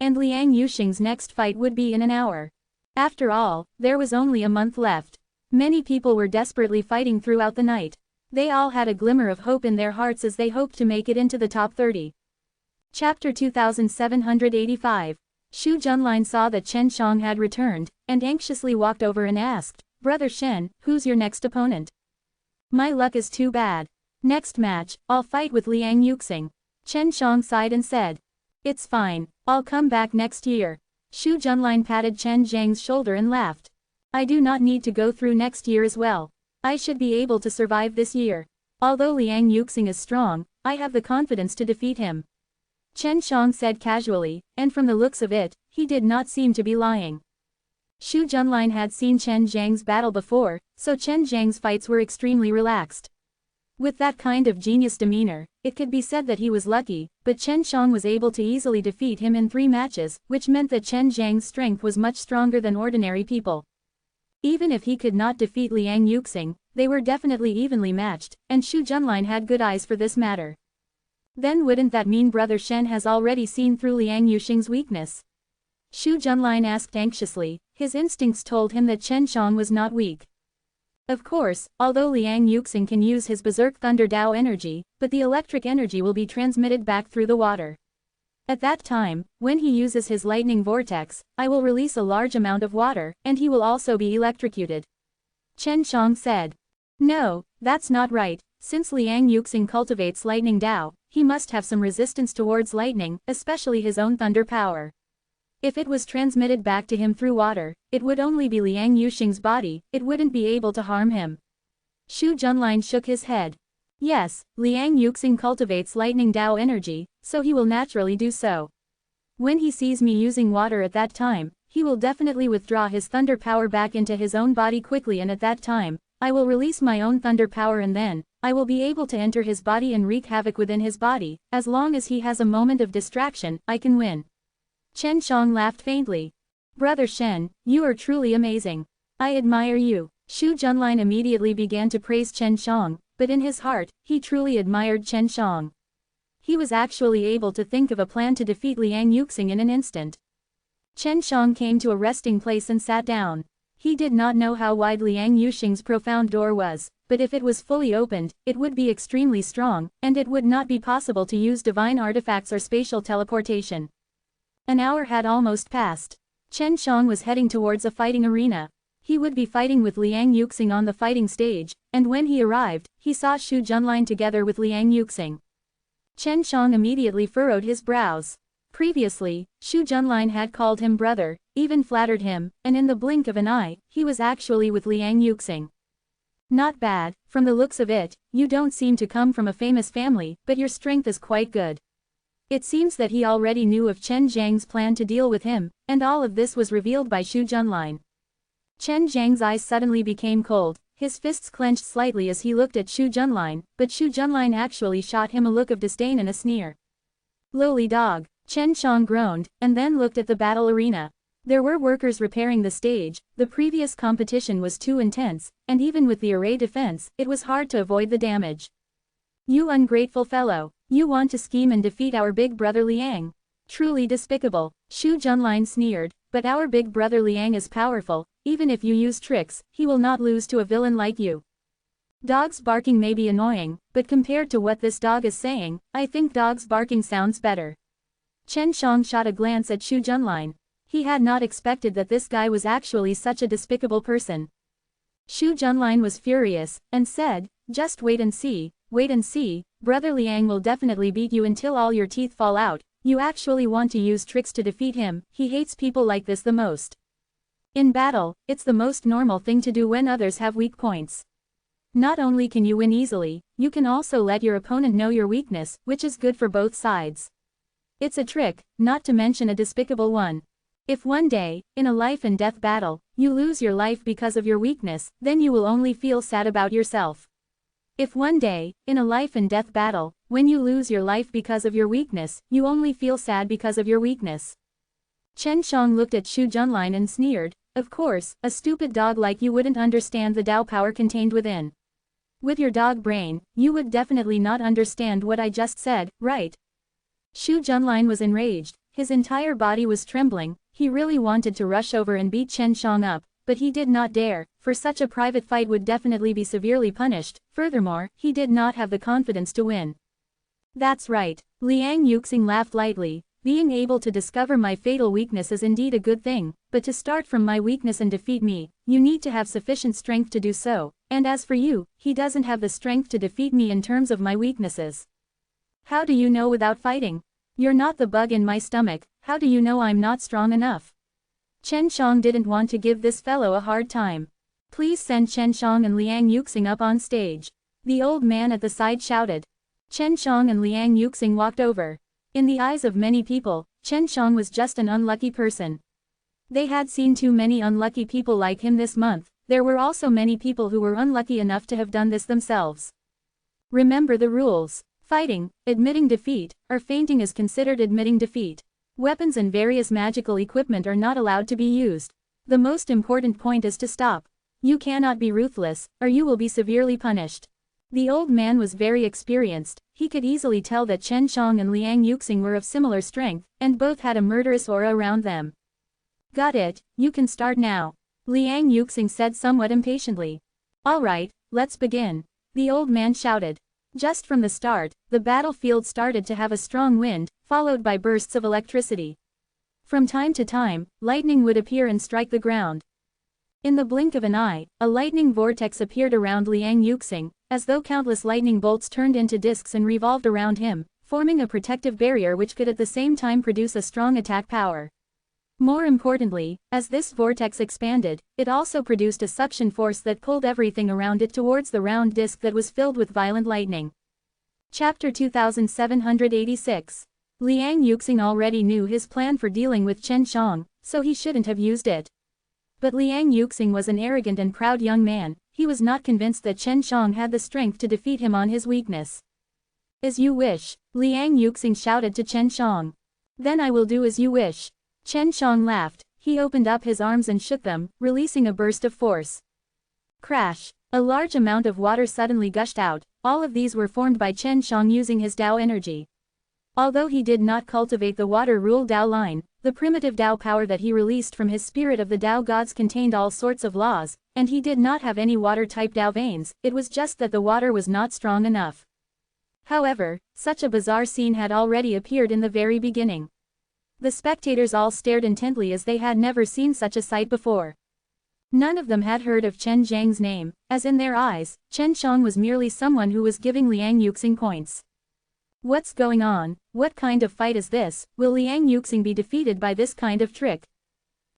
Speaker 1: And Liang Yuxing's next fight would be in an hour. After all, there was only a month left. Many people were desperately fighting throughout the night. They all had a glimmer of hope in their hearts as they hoped to make it into the top 30. Chapter 2785. Xu Junlin saw that Chen Shang had returned, and anxiously walked over and asked, Brother Shen, who's your next opponent? My luck is too bad. Next match, I'll fight with Liang Yuxing. Chen Shang sighed and said. It's fine, I'll come back next year. Xu Junlin patted Chen Zhang's shoulder and laughed. I do not need to go through next year as well. I should be able to survive this year. Although Liang Yuxing is strong, I have the confidence to defeat him. Chen Shang said casually, and from the looks of it, he did not seem to be lying. Xu Junlin had seen Chen Zhang's battle before, so Chen Zhang's fights were extremely relaxed. With that kind of genius demeanor, it could be said that he was lucky, but Chen Shang was able to easily defeat him in 3 matches, which meant that Chen Zhang's strength was much stronger than ordinary people. Even if he could not defeat Liang Yuxing, they were definitely evenly matched, and Xu Junlin had good eyes for this matter. Then wouldn't that mean Brother Shen has already seen through Liang Yuxing's weakness? Xu Junlin asked anxiously, his instincts told him that Chen Shang was not weak. Of course, although Liang Yuxing can use his Berserk Thunder Dao energy, but the electric energy will be transmitted back through the water. At that time, when he uses his lightning vortex, I will release a large amount of water, and he will also be electrocuted. Chen Shang said. No, that's not right. Since Liang Yuxing cultivates lightning Dao, he must have some resistance towards lightning, especially his own thunder power. If it was transmitted back to him through water, it would only be Liang Yuxing's body, it wouldn't be able to harm him. Xu Junlin shook his head. Yes, Liang Yuxing cultivates lightning Dao energy, so he will naturally do so. When he sees me using water at that time, he will definitely withdraw his thunder power back into his own body quickly, and at that time, I will release my own thunder power, and then, I will be able to enter his body and wreak havoc within his body. As long as he has a moment of distraction, I can win. Chen Shang laughed faintly. Brother Shen, you are truly amazing. I admire you. Xu Junlin immediately began to praise Chen Shang, but in his heart, he truly admired Chen Shang. He was actually able to think of a plan to defeat Liang Yuxing in an instant. Chen Shang came to a resting place and sat down. He did not know how wide Liang Yuxing's profound door was, but if it was fully opened, it would be extremely strong, and it would not be possible to use divine artifacts or spatial teleportation. An hour had almost passed. Chen Shang was heading towards a fighting arena. He would be fighting with Liang Yuxing on the fighting stage, and when he arrived, he saw Xu Junlin together with Liang Yuxing. Chen Shang immediately furrowed his brows. Previously, Xu Junlin had called him brother, even flattered him, and in the blink of an eye, he was actually with Liang Yuxing. Not bad, from the looks of it, you don't seem to come from a famous family, but your strength is quite good. It seems that he already knew of Chen Zhang's plan to deal with him, and all of this was revealed by Xu Junlin. Chen Zhang's eyes suddenly became cold, his fists clenched slightly as he looked at Xu Junlin, but Xu Junlin actually shot him a look of disdain and a sneer. Lowly dog. Chen Shang groaned, and then looked at the battle arena. There were workers repairing the stage, the previous competition was too intense, and even with the array defense, it was hard to avoid the damage. You ungrateful fellow, you want to scheme and defeat our big brother Liang. Truly despicable, Xu Junlin sneered, but our big brother Liang is powerful, even if you use tricks, he will not lose to a villain like you. Dogs barking may be annoying, but compared to what this dog is saying, I think dogs barking sounds better. Chen Shang shot a glance at Xu Junlin. He had not expected that this guy was actually such a despicable person. Xu Junlin was furious, and said, just wait and see, brother Liang will definitely beat you until all your teeth fall out. You actually want to use tricks to defeat him, he hates people like this the most. In battle, it's the most normal thing to do when others have weak points. Not only can you win easily, you can also let your opponent know your weakness, which is good for both sides. It's a trick, not to mention a despicable one. If one day, in a life and death battle, you lose your life because of your weakness, then you will only feel sad about yourself. If one day, in a life and death battle, when you lose your life because of your weakness, you only feel sad because of your weakness. Chen Shang looked at Xu Junlin and sneered, of course, a stupid dog like you wouldn't understand the Tao power contained within. With your dog brain, you would definitely not understand what I just said, right? Xu Junlin was enraged, his entire body was trembling, he really wanted to rush over and beat Chen Shang up, but he did not dare, for such a private fight would definitely be severely punished, furthermore, he did not have the confidence to win. That's right, Liang Yuxing laughed lightly, being able to discover my fatal weakness is indeed a good thing, but to start from my weakness and defeat me, you need to have sufficient strength to do so, and as for you, he doesn't have the strength to defeat me in terms of my weaknesses. How do you know without fighting? You're not the bug in my stomach, how do you know I'm not strong enough? Chen Shang didn't want to give this fellow a hard time. Please send Chen Shang and Liang Yuxing up on stage. The old man at the side shouted. Chen Shang and Liang Yuxing walked over. In the eyes of many people, Chen Shang was just an unlucky person. They had seen too many unlucky people like him this month, there were also many people who were unlucky enough to have done this themselves. Remember the rules. Fighting, admitting defeat, or fainting is considered admitting defeat. Weapons and various magical equipment are not allowed to be used. The most important point is to stop. You cannot be ruthless, or you will be severely punished. The old man was very experienced, he could easily tell that Chen Shang and Liang Yuxing were of similar strength, and both had a murderous aura around them. Got it, you can start now. Liang Yuxing said somewhat impatiently. Alright, let's begin. The old man shouted. Just from the start, the battlefield started to have a strong wind, followed by bursts of electricity. From time to time, lightning would appear and strike the ground. In the blink of an eye, a lightning vortex appeared around Liang Yuxing, as though countless lightning bolts turned into discs and revolved around him, forming a protective barrier which could at the same time produce a strong attack power. More importantly, as this vortex expanded, it also produced a suction force that pulled everything around it towards the round disc that was filled with violent lightning. Chapter 2786. Liang Yuxing already knew his plan for dealing with Chen Shang, so he shouldn't have used it. But Liang Yuxing was an arrogant and proud young man, he was not convinced that Chen Shang had the strength to defeat him on his weakness. As you wish, Liang Yuxing shouted to Chen Shang. Then I will do as you wish. Chen Shang laughed, he opened up his arms and shook them, releasing a burst of force. Crash! A large amount of water suddenly gushed out, all of these were formed by Chen Shang using his Tao energy. Although he did not cultivate the water-ruled Tao line, the primitive Tao power that he released from his spirit of the Tao gods contained all sorts of laws, and he did not have any water-type Tao veins, it was just that the water was not strong enough. However, such a bizarre scene had already appeared in the very beginning. The spectators all stared intently as they had never seen such a sight before. None of them had heard of Chen Zhang's name, as in their eyes, Chen Shang was merely someone who was giving Liang Yuxing points. What's going on? What kind of fight is this? Will Liang Yuxing be defeated by this kind of trick?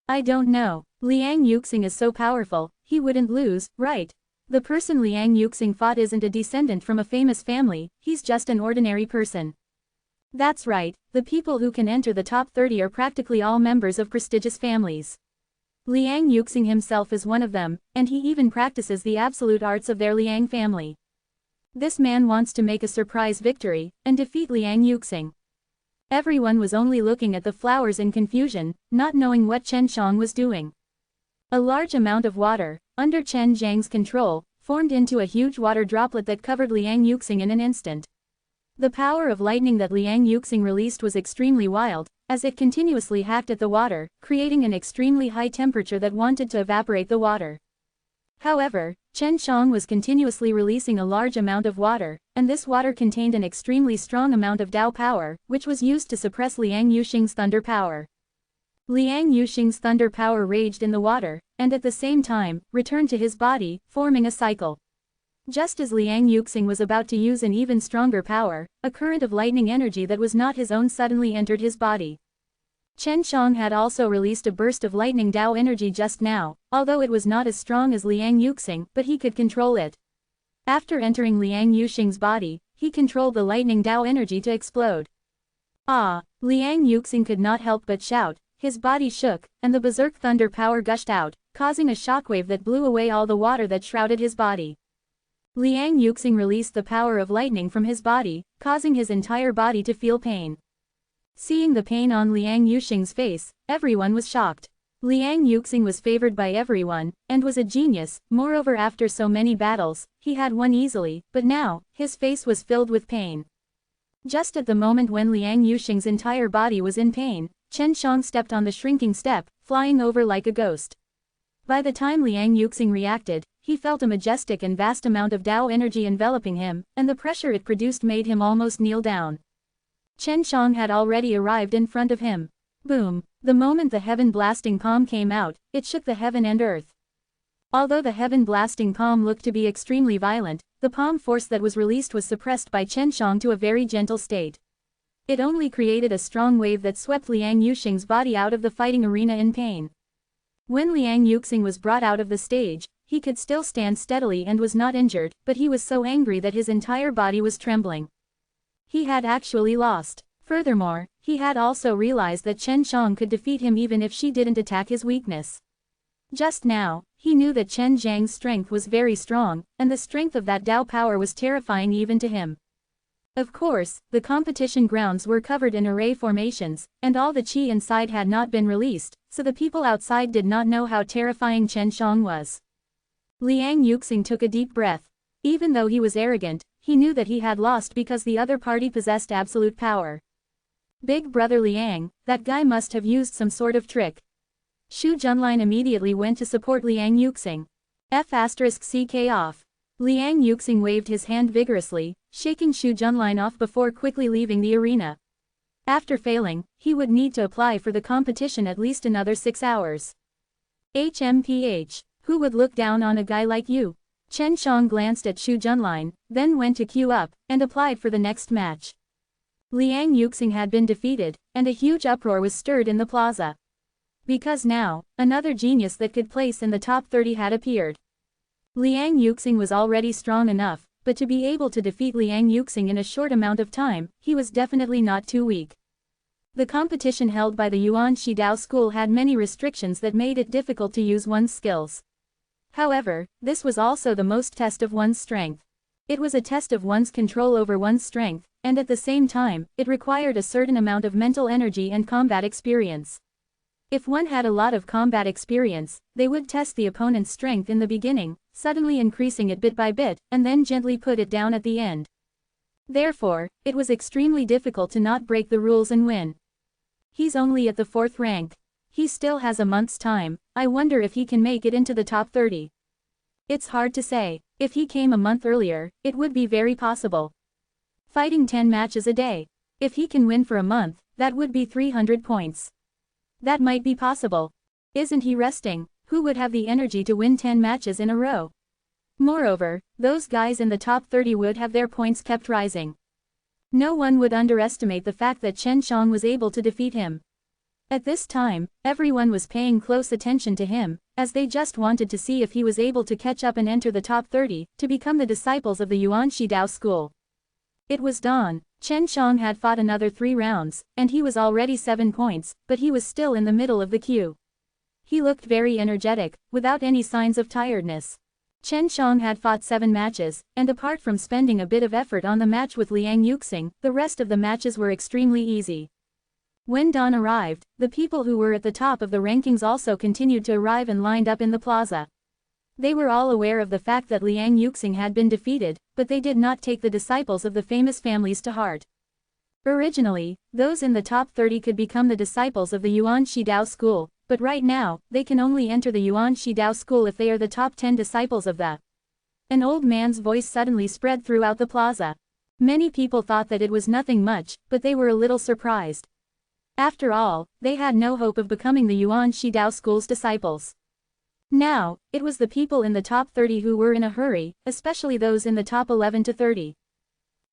Speaker 1: I don't know. Liang Yuxing is so powerful, he wouldn't lose, right? The person Liang Yuxing fought isn't a descendant from a famous family, he's just an ordinary person. That's right, the people who can enter the top 30 are practically all members of prestigious families. Liang Yuxing himself is one of them, and he even practices the absolute arts of their Liang family. This man wants to make a surprise victory, and defeat Liang Yuxing. Everyone was only looking at the flowers in confusion, not knowing what Chen Shang was doing. A large amount of water, under Chen Zhang's control, formed into a huge water droplet that covered Liang Yuxing in an instant. The power of lightning that Liang Yuxing released was extremely wild, as it continuously hacked at the water, creating an extremely high temperature that wanted to evaporate the water. However, Chen Shang was continuously releasing a large amount of water, and this water contained an extremely strong amount of Tao power, which was used to suppress Liang Yuxing's thunder power. Liang Yuxing's thunder power raged in the water, and at the same time, returned to his body, forming a cycle. Just as Liang Yuxing was about to use an even stronger power, a current of lightning energy that was not his own suddenly entered his body. Chen Shang had also released a burst of lightning Tao energy just now, although it was not as strong as Liang Yuxing, but he could control it. After entering Liang Yuxing's body, he controlled the lightning Tao energy to explode. Ah! Liang Yuxing could not help but shout, his body shook, and the berserk thunder power gushed out, causing a shockwave that blew away all the water that shrouded his body. Liang Yuxing released the power of lightning from his body, causing his entire body to feel pain. Seeing the pain on Liang Yuxing's face, everyone was shocked. Liang Yuxing was favored by everyone, and was a genius. Moreover, after so many battles, he had won easily, but now, his face was filled with pain. Just at the moment when Liang Yuxing's entire body was in pain, Chen Shang stepped on the shrinking step, flying over like a ghost. By the time Liang Yuxing reacted, he felt a majestic and vast amount of Tao energy enveloping him, and the pressure it produced made him almost kneel down. Chen Shang had already arrived in front of him. Boom! The moment the heaven-blasting palm came out, it shook the heaven and earth. Although the heaven-blasting palm looked to be extremely violent, the palm force that was released was suppressed by Chen Shang to a very gentle state. It only created a strong wave that swept Liang Yuxing's body out of the fighting arena in pain. When Liang Yuxing was brought out of the stage, he could still stand steadily and was not injured, but he was so angry that his entire body was trembling. He had actually lost. Furthermore, he had also realized that Chen Shang could defeat him even if she didn't attack his weakness. Just now, he knew that Chen Zhang's strength was very strong, and the strength of that Tao power was terrifying even to him. Of course, the competition grounds were covered in array formations, and all the qi inside had not been released, so the people outside did not know how terrifying Chen Shang was. Liang Yuxing took a deep breath. Even though he was arrogant, he knew that he had lost because the other party possessed absolute power. Big brother Liang, that guy must have used some sort of trick. Xu Junlin immediately went to support Liang Yuxing. F***ck off. Liang Yuxing waved his hand vigorously, shaking Xu Junlin off before quickly leaving the arena. After failing, he would need to apply for the competition at least another 6 hours. HMPH, who would look down on a guy like you? Chen Shang glanced at Xu Junlin, then went to queue up, and applied for the next match. Liang Yuxing had been defeated, and a huge uproar was stirred in the plaza. Because now, another genius that could place in the top 30 had appeared. Liang Yuxing was already strong enough, but to be able to defeat Liang Yuxing in a short amount of time, he was definitely not too weak. The competition held by the Yuan Shidao school had many restrictions that made it difficult to use one's skills. However, this was also the most test of one's strength. It was a test of one's control over one's strength, and at the same time, it required a certain amount of mental energy and combat experience. If one had a lot of combat experience, they would test the opponent's strength in the beginning, suddenly increasing it bit by bit, and then gently put it down at the end. Therefore, it was extremely difficult to not break the rules and win. He's only at the 4th rank. He still has a month's time. I wonder if he can make it into the top 30. It's hard to say. If he came a month earlier, it would be very possible. Fighting 10 matches a day. If he can win for a month, that would be 300 points. That might be possible. Isn't he resting? Who would have the energy to win 10 matches in a row? Moreover, those guys in the top 30 would have their points kept rising. No one would underestimate the fact that Chen Shang was able to defeat him. At this time, everyone was paying close attention to him, as they just wanted to see if he was able to catch up and enter the top 30, to become the disciples of the Yuan Shidao school. It was dawn. Chen Shang had fought another 3 rounds, and he was already 7 points, but he was still in the middle of the queue. He looked very energetic, without any signs of tiredness. Chen Shang had fought 7 matches, and apart from spending a bit of effort on the match with Liang Yuxing, the rest of the matches were extremely easy. When dawn arrived, the people who were at the top of the rankings also continued to arrive and lined up in the plaza. They were all aware of the fact that Liang Yuxing had been defeated, but they did not take the disciples of the famous families to heart. Originally, those in the top 30 could become the disciples of the Yuan Shidao school, but right now, they can only enter the Yuan Shidao school if they are the top 10 disciples of the. An old man's voice suddenly spread throughout the plaza. Many people thought that it was nothing much, but they were a little surprised. After all, they had no hope of becoming the Yuan Shidao school's disciples. Now, it was the people in the top 30 who were in a hurry, especially those in the top 11 to 30.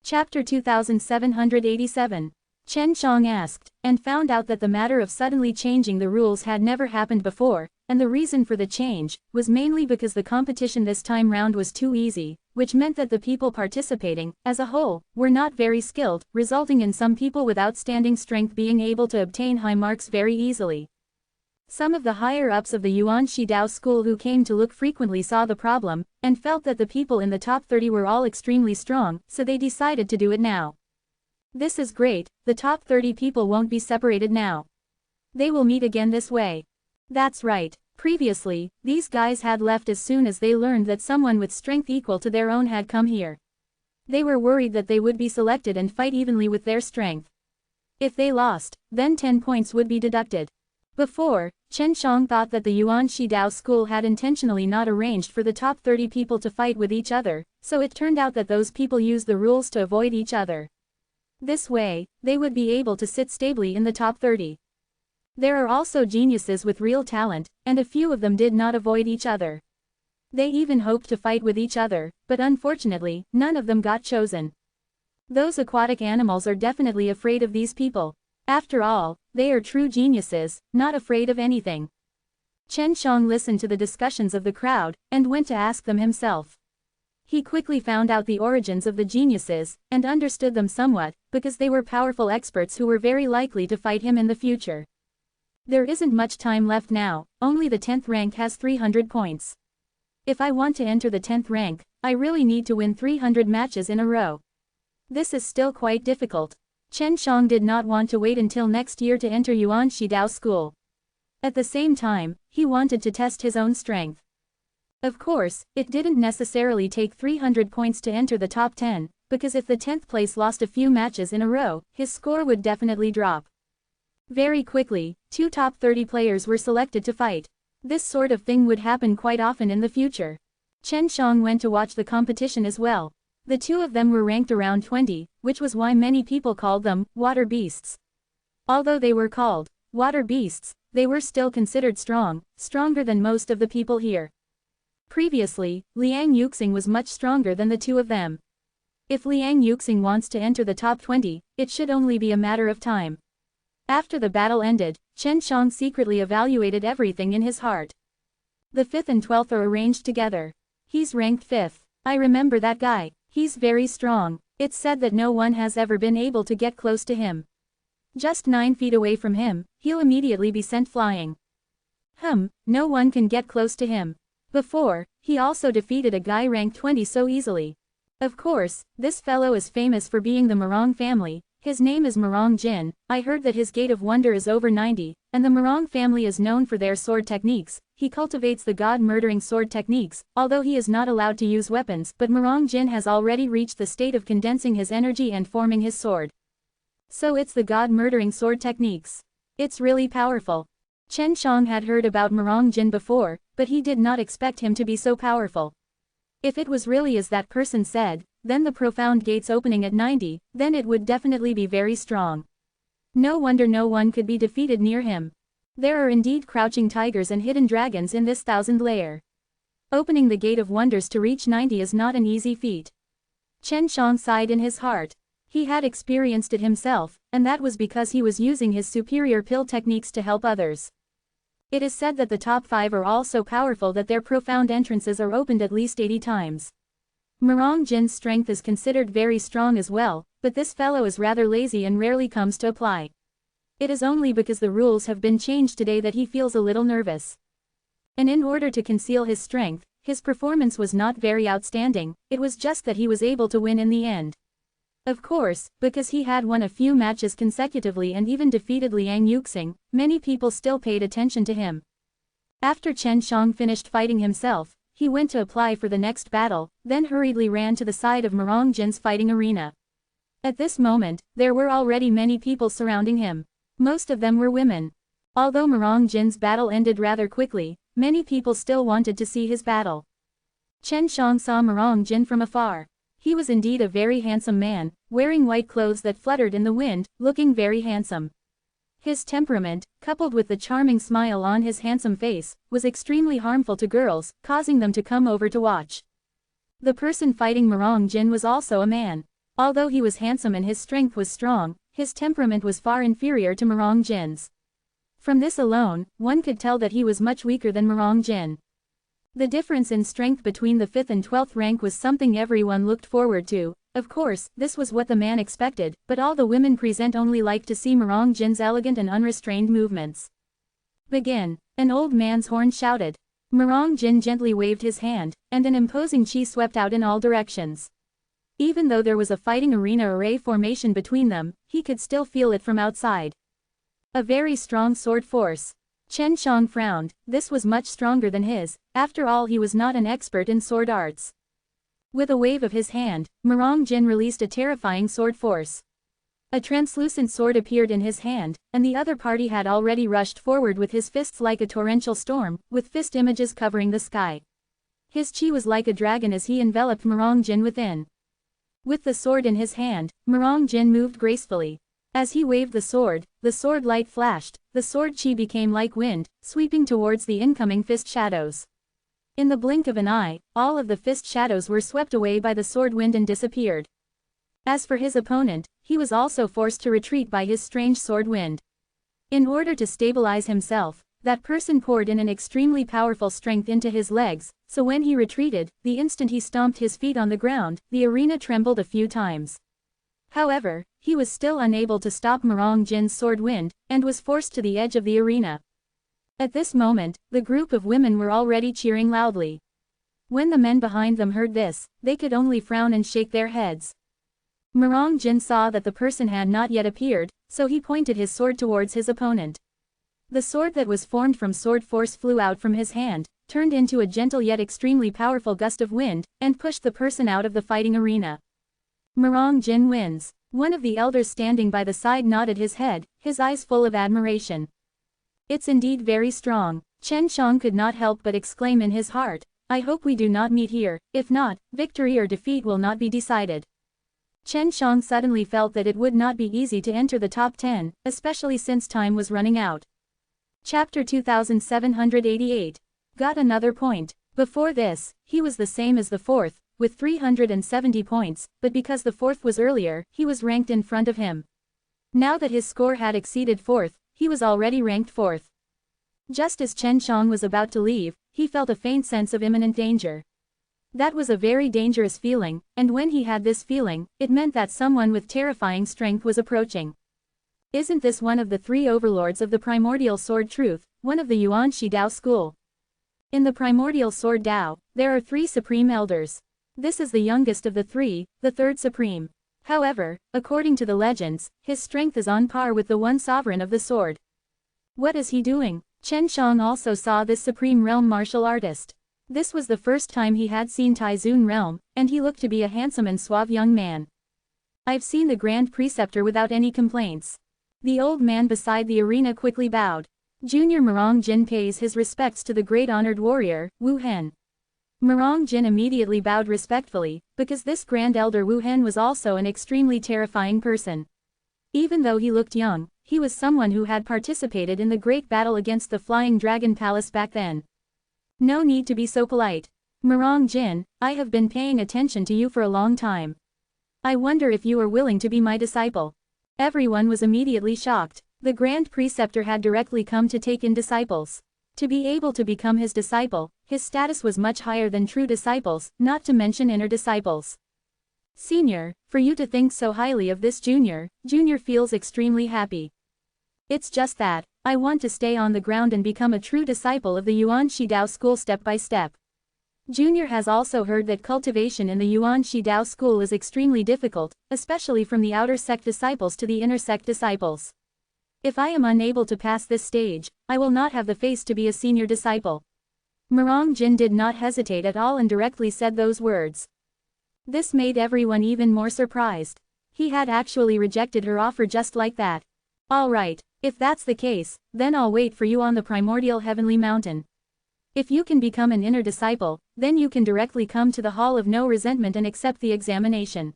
Speaker 1: Chapter 2787. Chen Shang asked, and found out that the matter of suddenly changing the rules had never happened before, and the reason for the change was mainly because the competition this time round was too easy, which meant that the people participating, as a whole, were not very skilled, resulting in some people with outstanding strength being able to obtain high marks very easily. Some of the higher-ups of the Yuan Shidao school who came to look frequently saw the problem, and felt that the people in the top 30 were all extremely strong, so they decided to do it now. This is great, the top 30 people won't be separated now. They will meet again this way. That's right. Previously, these guys had left as soon as they learned that someone with strength equal to their own had come here. They were worried that they would be selected and fight evenly with their strength. If they lost, then 10 points would be deducted. Before, Chen Shang thought that the Yuan Shidao school had intentionally not arranged for the top 30 people to fight with each other, so it turned out that those people used the rules to avoid each other. This way, they would be able to sit stably in the top 30. There are also geniuses with real talent, and a few of them did not avoid each other. They even hoped to fight with each other, but unfortunately, none of them got chosen. Those aquatic animals are definitely afraid of these people. After all, they are true geniuses, not afraid of anything. Chen Shang listened to the discussions of the crowd, and went to ask them himself. He quickly found out the origins of the geniuses, and understood them somewhat, because they were powerful experts who were very likely to fight him in the future. There isn't much time left now, only the 10th rank has 300 points. If I want to enter the 10th rank, I really need to win 300 matches in a row. This is still quite difficult. Chen Shang did not want to wait until next year to enter Yuan Shidao school. At the same time, he wanted to test his own strength. Of course, it didn't necessarily take 300 points to enter the top 10, because if the 10th place lost a few matches in a row, his score would definitely drop. Very quickly, 2 top 30 players were selected to fight. This sort of thing would happen quite often in the future. Chen Shang went to watch the competition as well. The two of them were ranked around 20, which was why many people called them water beasts. Although they were called water beasts, they were still considered strong, stronger than most of the people here. Previously, Liang Yuxing was much stronger than the two of them. If Liang Yuxing wants to enter the top 20, it should only be a matter of time. After the battle ended, Chen Shang secretly evaluated everything in his heart. The 5th and 12th are arranged together. He's ranked 5th. I remember that guy. He's very strong. It's said that no one has ever been able to get close to him. Just 9 feet away from him, he'll immediately be sent flying. No one can get close to him. Before, he also defeated a guy ranked 20 so easily. Of course, this fellow is famous for being the Morong family. His name is Morong Jin. I heard that his gate of wonder is over 90, and the Morong family is known for their sword techniques. He cultivates the god-murdering sword techniques, although he is not allowed to use weapons, but Morong Jin has already reached the state of condensing his energy and forming his sword. So it's the god-murdering sword techniques. It's really powerful. Chen Shang had heard about Morong Jin before, but he did not expect him to be so powerful. If it was really as that person said, then the profound gates opening at 90, then it would definitely be very strong. No wonder no one could be defeated near him. There are indeed crouching tigers and hidden dragons in this 1000th layer. Opening the gate of wonders to reach 90 is not an easy feat. Chen Shang sighed in his heart. He had experienced it himself, and that was because he was using his superior pill techniques to help others. It is said that the top 5 are all so powerful that their profound entrances are opened at least 80 times. Morong Jin's strength is considered very strong as well, but this fellow is rather lazy and rarely comes to apply. It is only because the rules have been changed today that he feels a little nervous. And in order to conceal his strength, his performance was not very outstanding, it was just that he was able to win in the end. Of course, because he had won a few matches consecutively and even defeated Liang Yuxing, many people still paid attention to him. After Chen Shang finished fighting himself, he went to apply for the next battle, then hurriedly ran to the side of Morong Jin's fighting arena. At this moment, there were already many people surrounding him. Most of them were women. Although Morong Jin's battle ended rather quickly, many people still wanted to see his battle. Chen Shang saw Morong Jin from afar. He was indeed a very handsome man, wearing white clothes that fluttered in the wind, looking very handsome. His temperament, coupled with the charming smile on his handsome face, was extremely harmful to girls, causing them to come over to watch. The person fighting Morong Jin was also a man. Although he was handsome and his strength was strong, his temperament was far inferior to Morong Jin's. From this alone, one could tell that he was much weaker than Morong Jin. The difference in strength between the 5th and 12th rank was something everyone looked forward to. Of course, this was what the man expected, but all the women present only liked to see Morong Jin's elegant and unrestrained movements. Begin, an old man's horn shouted. Murong Jin gently waved his hand, and an imposing chi swept out in all directions. Even though there was a fighting arena array formation between them, he could still feel it from outside. A very strong sword force. Chen Shang frowned, this was much stronger than his, after all he was not an expert in sword arts. With a wave of his hand, Murong Jin released a terrifying sword force. A translucent sword appeared in his hand, and the other party had already rushed forward with his fists like a torrential storm, with fist images covering the sky. His chi was like a dragon as he enveloped Murong Jin within. With the sword in his hand, Murong Jin moved gracefully. As he waved the sword light flashed, the sword chi became like wind, sweeping towards the incoming fist shadows. In the blink of an eye, all of the fist shadows were swept away by the sword wind and disappeared. As for his opponent, he was also forced to retreat by his strange sword wind. In order to stabilize himself, that person poured in an extremely powerful strength into his legs, so when he retreated, the instant he stomped his feet on the ground, the arena trembled a few times. However, he was still unable to stop Murong Jin's sword wind, and was forced to the edge of the arena. At this moment, the group of women were already cheering loudly. When the men behind them heard this, they could only frown and shake their heads. Murong Jin saw that the person had not yet appeared, so he pointed his sword towards his opponent. The sword that was formed from sword force flew out from his hand, turned into a gentle yet extremely powerful gust of wind, and pushed the person out of the fighting arena. Murong Jin wins. One of the elders standing by the side nodded his head, his eyes full of admiration. It's indeed very strong. Chen Shang could not help but exclaim in his heart, I hope we do not meet here, if not, victory or defeat will not be decided. Chen Shang suddenly felt that it would not be easy to enter the top 10, especially since time was running out. Chapter 2788. Got another point. Before this, he was the same as the fourth, with 370 points, but because the fourth was earlier, he was ranked in front of him. Now that his score had exceeded fourth, he was already ranked fourth. Just as Chen Shang was about to leave, he felt a faint sense of imminent danger. That was a very dangerous feeling, and when he had this feeling, it meant that someone with terrifying strength was approaching. Isn't this one of the three overlords of the primordial sword truth, one of the Yuan Shi Dao school? In the primordial sword Dao, there are three supreme elders. This is the youngest of the three, the third supreme. However, according to the legends, his strength is on par with the one sovereign of the sword. What is he doing? Chen Shang also saw this supreme realm martial artist. This was the first time he had seen Taizun realm, and he looked to be a handsome and suave young man. I've seen the Grand Preceptor without any complaints. The old man beside the arena quickly bowed. Junior Murong Jin pays his respects to the great honored warrior, Wu Hen. Murong Jin immediately bowed respectfully, because this grand elder Wu Hen was also an extremely terrifying person. Even though he looked young, he was someone who had participated in the great battle against the Flying Dragon Palace back then. No need to be so polite. Murong Jin, I have been paying attention to you for a long time. I wonder if you are willing to be my disciple. Everyone was immediately shocked. The Grand Preceptor had directly come to take in disciples. To be able to become his disciple, his status was much higher than true disciples, not to mention inner disciples. Senior, for you to think so highly of this junior feels extremely happy. It's just that, I want to stay on the ground and become a true disciple of the Yuan Shi Dao school step by step. Junior has also heard that cultivation in the Yuan Shi Dao school is extremely difficult, especially from the outer sect disciples to the inner sect disciples. If I am unable to pass this stage, I will not have the face to be a senior disciple. Murong Jin did not hesitate at all and directly said those words. This made everyone even more surprised. He had actually rejected her offer just like that. All right, if that's the case, then I'll wait for you on the primordial heavenly mountain. If you can become an inner disciple, then you can directly come to the Hall of No Resentment and accept the examination.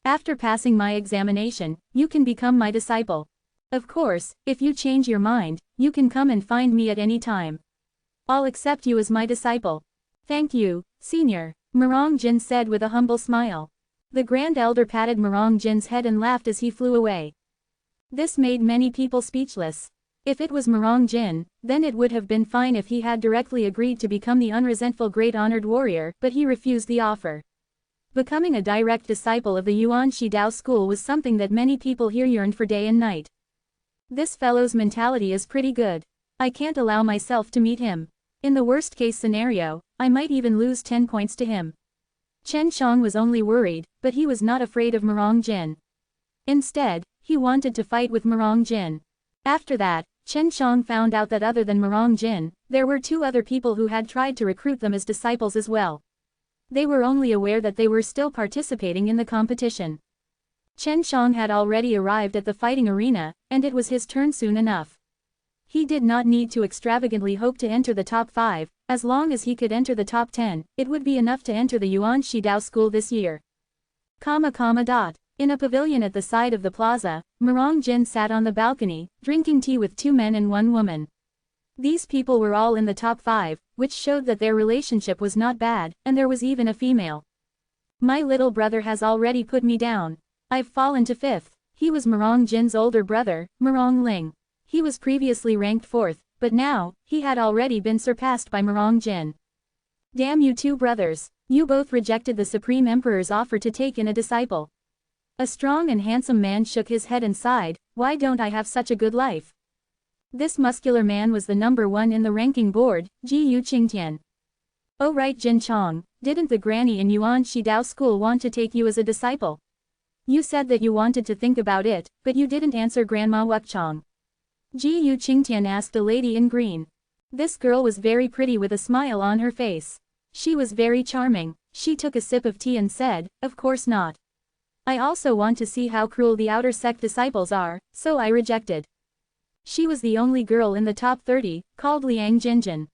Speaker 1: After passing my examination, you can become my disciple. Of course, if you change your mind, you can come and find me at any time. I'll accept you as my disciple. Thank you, Senior, Murong Jin said with a humble smile. The Grand Elder patted Murong Jin's head and laughed as he flew away. This made many people speechless. If it was Murong Jin, then it would have been fine if he had directly agreed to become the unresentful great honored warrior, but he refused the offer. Becoming a direct disciple of the Yuan Shi Dao school was something that many people here yearned for day and night. This fellow's mentality is pretty good. I can't allow myself to meet him. In the worst case scenario, I might even lose 10 points to him. Chen Xiang was only worried, but he was not afraid of Murong Jin. Instead, he wanted to fight with Murong Jin. After that, Chen Xiang found out that other than Murong Jin, there were 2 other people who had tried to recruit them as disciples as well. They were only aware that they were still participating in the competition. Chen Xiang had already arrived at the fighting arena, and it was his turn soon enough. He did not need to extravagantly hope to enter the top 5, as long as he could enter the top 10, it would be enough to enter the Yuan Shidao school this year. In a pavilion at the side of the plaza, Murong Jin sat on the balcony, drinking tea with 2 men and 1 woman. These people were all in the top 5, which showed that their relationship was not bad, and there was even a female. My little brother has already put me down. I've fallen to 5th. He was Murong Jin's older brother, Murong Ling. He was previously ranked 4th, but now, he had already been surpassed by Murong Jin. Damn you 2 brothers, you both rejected the Supreme Emperor's offer to take in a disciple. A strong and handsome man shook his head and sighed, why don't I have such a good life? This muscular man was the number 1 in the ranking board, Ji Qingtian. Oh right Jin Chong, didn't the granny in Yuan Shidao school want to take you as a disciple? You said that you wanted to think about it, but you didn't answer Grandma Wuchong. Ji Qingtian asked a lady in green. This girl was very pretty with a smile on her face. She was very charming. She took a sip of tea and said, of course not. I also want to see how cruel the outer sect disciples are, so I rejected. She was the only girl in the top 30, called Liang Jinjin.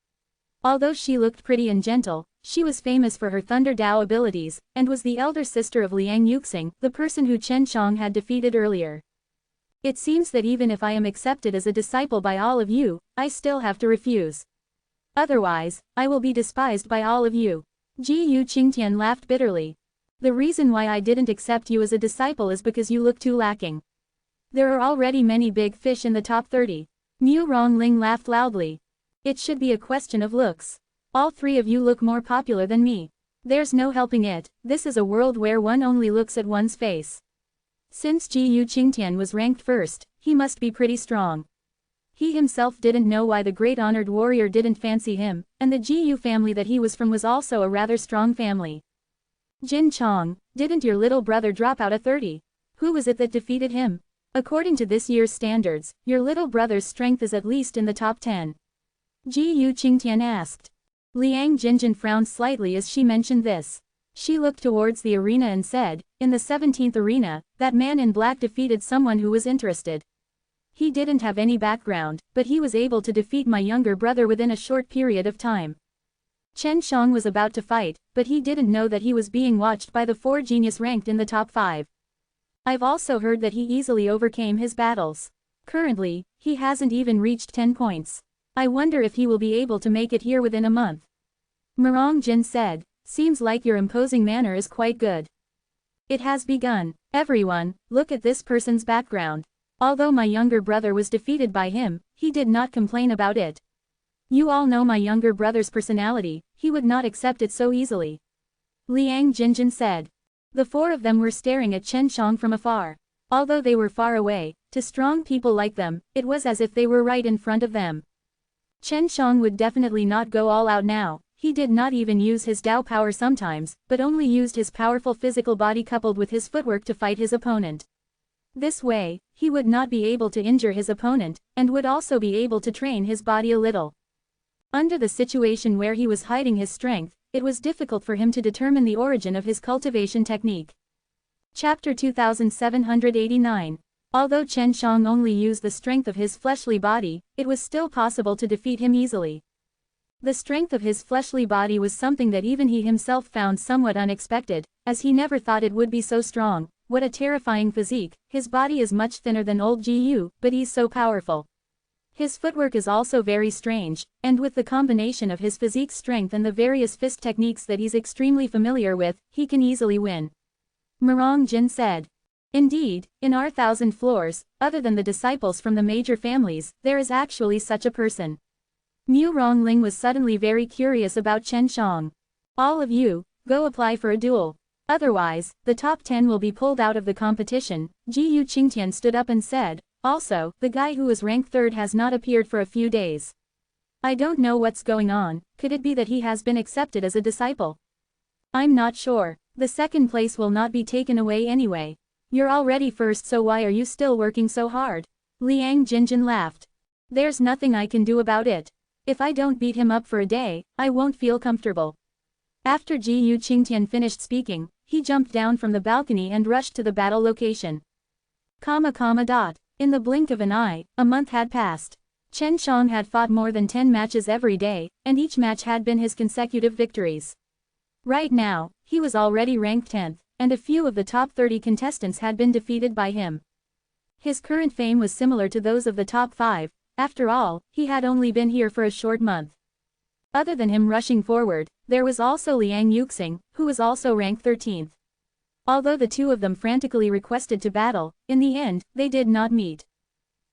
Speaker 1: Although she looked pretty and gentle, she was famous for her Thunder Dao abilities, and was the elder sister of Liang Yuxing, the person who Chen Xiang had defeated earlier. It seems that even if I am accepted as a disciple by all of you, I still have to refuse. Otherwise, I will be despised by all of you. Ji Qingtian laughed bitterly. The reason why I didn't accept you as a disciple is because you look too lacking. There are already many big fish in the top 30. Mu Rongling laughed loudly. It should be a question of looks. All 3 of you look more popular than me. There's no helping it, this is a world where one only looks at one's face. Since Ji Qingtian was ranked 1st, he must be pretty strong. He himself didn't know why the great honored warrior didn't fancy him, and the Ji family that he was from was also a rather strong family. Jin Chong, didn't your little brother drop out at 30? Who was it that defeated him? According to this year's standards, your little brother's strength is at least in the top 10. Ji Qingtian asked. Liang Jinjin frowned slightly as she mentioned this. She looked towards the arena and said, in the 17th arena, that man in black defeated someone who was interested. He didn't have any background, but he was able to defeat my younger brother within a short period of time. Chen Xiang was about to fight, but he didn't know that he was being watched by the 4 genius ranked in the top 5. I've also heard that he easily overcame his battles. Currently, he hasn't even reached 10 points. I wonder if he will be able to make it here within a month. Murong Jin said, seems like your imposing manner is quite good. It has begun. Everyone, look at this person's background. Although my younger brother was defeated by him, he did not complain about it. You all know my younger brother's personality, he would not accept it so easily. Liang Jinjin said. The 4 of them were staring at Chen Xiang from afar. Although they were far away, to strong people like them, it was as if they were right in front of them. Chen Xiang would definitely not go all out now. He did not even use his Dao power sometimes, but only used his powerful physical body coupled with his footwork to fight his opponent. This way, he would not be able to injure his opponent, and would also be able to train his body a little. Under the situation where he was hiding his strength, it was difficult for him to determine the origin of his cultivation technique. Chapter 2789. Although Chen Xiang only used the strength of his fleshly body, it was still possible to defeat him easily. The strength of his fleshly body was something that even he himself found somewhat unexpected, as he never thought it would be so strong. What a terrifying physique, his body is much thinner than old Ji, but he's so powerful. His footwork is also very strange, and with the combination of his physique strength and the various fist techniques that he's extremely familiar with, he can easily win. Murong Jin said. Indeed, in our 1,000 floors, other than the disciples from the major families, there is actually such a person. Mu Rongling was suddenly very curious about Chen Xiang. All of you, go apply for a duel. Otherwise, the top 10 will be pulled out of the competition. Ji Qingtian stood up and said, Also, the guy who was ranked 3rd has not appeared for a few days. I don't know what's going on. Could it be that he has been accepted as a disciple? I'm not sure. The 2nd place will not be taken away anyway. You're already 1st, so why are you still working so hard? Liang Jinjin laughed. There's nothing I can do about it. If I don't beat him up for a day, I won't feel comfortable. After Ji Qingtian finished speaking, he jumped down from the balcony and rushed to the battle location. In the blink of an eye, a month had passed. Chen Shang had fought more than 10 matches every day, and each match had been his consecutive victories. Right now, he was already ranked 10th, and a few of the top 30 contestants had been defeated by him. His current fame was similar to those of the top 5, after all, he had only been here for a short month. Other than him rushing forward, there was also Liang Yuxing, who was also ranked 13th. Although the two of them frantically requested to battle, in the end, they did not meet.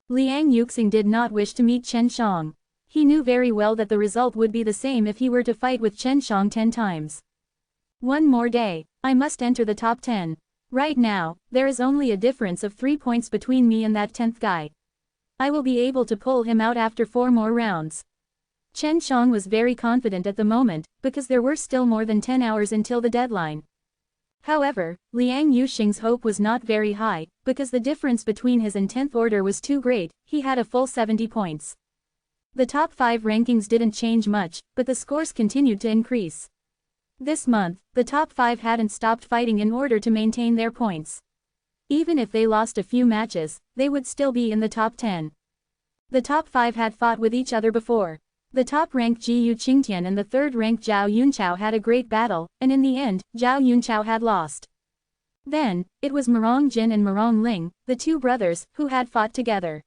Speaker 1: Liang Yuxing did not wish to meet Chen Shang. He knew very well that the result would be the same if he were to fight with Chen Shang 10 times. One more day, I must enter the top 10. Right now, there is only a difference of 3 points between me and that 10th guy. I will be able to pull him out after 4 more rounds. Chen Shang was very confident at the moment, because there were still more than 10 hours until the deadline. However, Liang Yuxing's hope was not very high, because the difference between his and 10th order was too great. He had a full 70 points. The top 5 rankings didn't change much, but the scores continued to increase. This month, the top 5 hadn't stopped fighting in order to maintain their points. Even if they lost a few matches, they would still be in the top 10. The top 5 had fought with each other before. The top-ranked Ji Qingtian and the third-ranked Zhao Yunchao had a great battle, and in the end, Zhao Yunchao had lost. Then, it was Murong Jin and Murong Ling, the two brothers, who had fought together.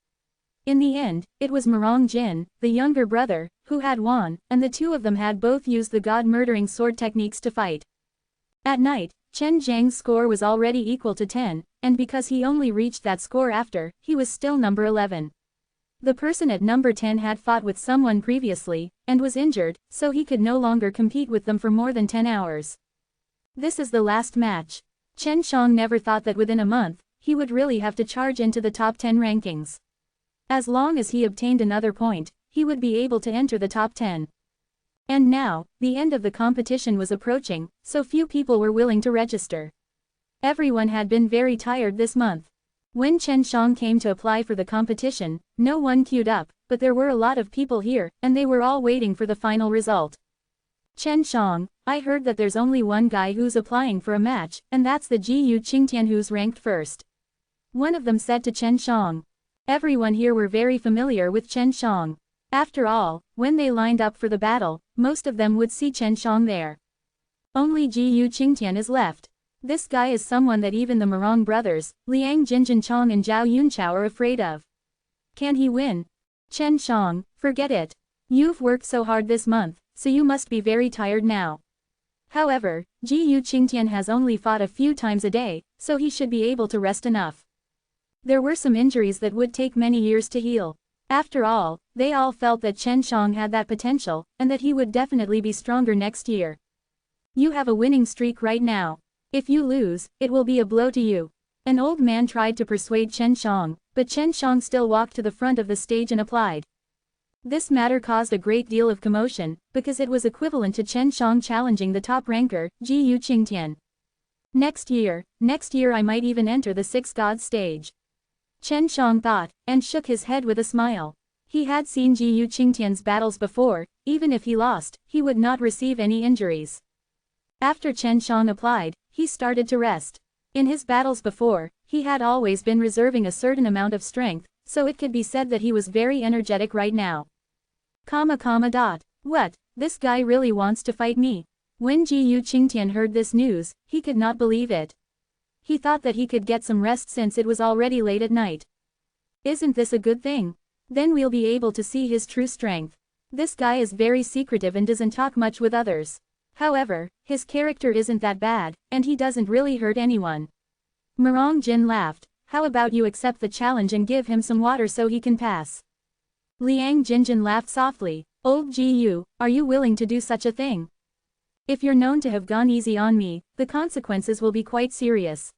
Speaker 1: In the end, it was Murong Jin, the younger brother, who had won, and the two of them had both used the god-murdering sword techniques to fight. At night, Chen Zhang's score was already equal to 10, and because he only reached that score after, he was still number 11. The person at number 10 had fought with someone previously, and was injured, so he could no longer compete with them for more than 10 hours. This is the last match. Chen Shang never thought that within a month, he would really have to charge into the top 10 rankings. As long as he obtained another point, he would be able to enter the top 10. And now, the end of the competition was approaching, so few people were willing to register. Everyone had been very tired this month. When Chen Shang came to apply for the competition, no one queued up, but there were a lot of people here, and they were all waiting for the final result. Chen Shang, I heard that there's only one guy who's applying for a match, and that's the Ji Qingtian who's ranked 1st. One of them said to Chen Shang. Everyone here were very familiar with Chen Shang. After all, when they lined up for the battle, most of them would see Chen Shang there. Only Ji Qingtian is left. This guy is someone that even the Murong brothers, Liang Jinjin Chong and Zhao Yunchao are afraid of. Can he win? Chen Shang, forget it. You've worked so hard this month, so you must be very tired now. However, Ji Qingtian has only fought a few times a day, so he should be able to rest enough. There were some injuries that would take many years to heal. After all, they all felt that Chen Shang had that potential, and that he would definitely be stronger next year. You have a winning streak right now. If you lose, it will be a blow to you. An old man tried to persuade Chen Shang, but Chen Shang still walked to the front of the stage and applied. This matter caused a great deal of commotion, because it was equivalent to Chen Shang challenging the top ranker, Ji Qingtian. Next year I might even enter the 6 gods stage. Chen Shang thought, and shook his head with a smile. He had seen Ji Qingtian's battles before. Even if he lost, he would not receive any injuries. After Chen Shang applied, he started to rest. In his battles before, he had always been reserving a certain amount of strength, so it could be said that he was very energetic right now. What? This guy really wants to fight me? When Ji Qingtian heard this news, he could not believe it. He thought that he could get some rest since it was already late at night. Isn't this a good thing? Then we'll be able to see his true strength. This guy is very secretive and doesn't talk much with others. However, his character isn't that bad, and he doesn't really hurt anyone. Murong Jin laughed. How about you accept the challenge and give him some water so he can pass? Liang Jinjin laughed softly. Old Ji, are you willing to do such a thing? If you're known to have gone easy on me, the consequences will be quite serious.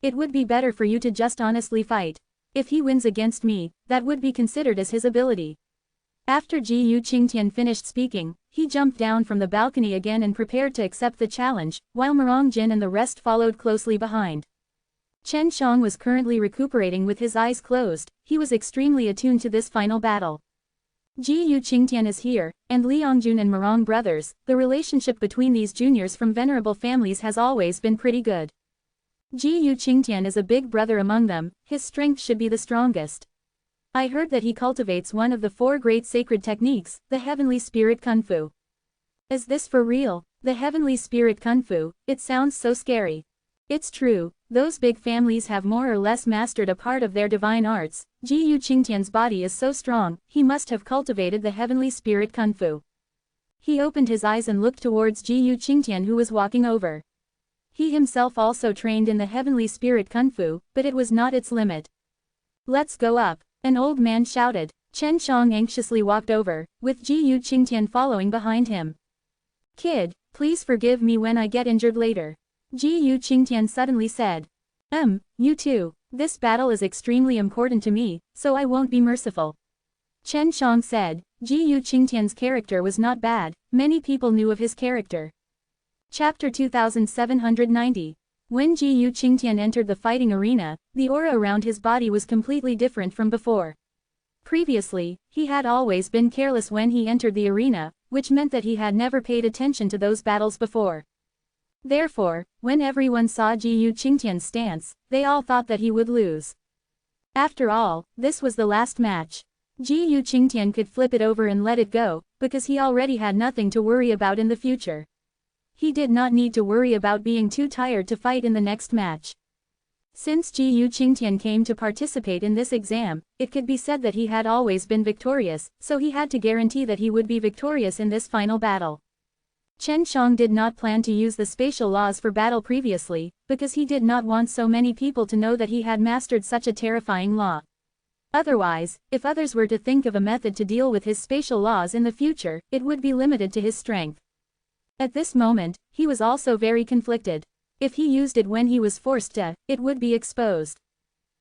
Speaker 1: It would be better for you to just honestly fight. If he wins against me, that would be considered as his ability. After Ji Qingtian finished speaking, he jumped down from the balcony again and prepared to accept the challenge, while Murong Jin and the rest followed closely behind. Chen Xiang was currently recuperating with his eyes closed. He was extremely attuned to this final battle. Ji Qingtian is here, and Liangjun and Murong brothers. The relationship between these juniors from venerable families has always been pretty good. Ji Qingtian is a big brother among them, his strength should be the strongest. I heard that he cultivates one of the 4 great sacred techniques, the Heavenly Spirit Kung Fu. Is this for real? The Heavenly Spirit Kung Fu, it sounds so scary. It's true, those big families have more or less mastered a part of their divine arts. Ji Qingtian's body is so strong, he must have cultivated the Heavenly Spirit Kung Fu. He opened his eyes and looked towards Ji Qingtian who was walking over. He himself also trained in the Heavenly Spirit Kung Fu, but it was not its limit. Let's go up. An old man shouted. Chen Xiang anxiously walked over, with Ji Qingtian following behind him. Kid, please forgive me when I get injured later. Ji Qingtian suddenly said. You too. This battle is extremely important to me, so I won't be merciful. Chen Xiang said. Ji Qingtian's character was not bad, many people knew of his character. Chapter 2790. When Ji Qingtian entered the fighting arena, the aura around his body was completely different from before. Previously, he had always been careless when he entered the arena, which meant that he had never paid attention to those battles before. Therefore, when everyone saw Ji Qingtian's stance, they all thought that he would lose. After all, this was the last match. Ji Qingtian could flip it over and let it go, because he already had nothing to worry about in the future. He did not need to worry about being too tired to fight in the next match. Since Ji Qingtian came to participate in this exam, it could be said that he had always been victorious, so he had to guarantee that he would be victorious in this final battle. Chen Xiang did not plan to use the spatial laws for battle previously, because he did not want so many people to know that he had mastered such a terrifying law. Otherwise, if others were to think of a method to deal with his spatial laws in the future, it would be limited to his strength. At this moment, he was also very conflicted. If he used it when he was forced to, it would be exposed.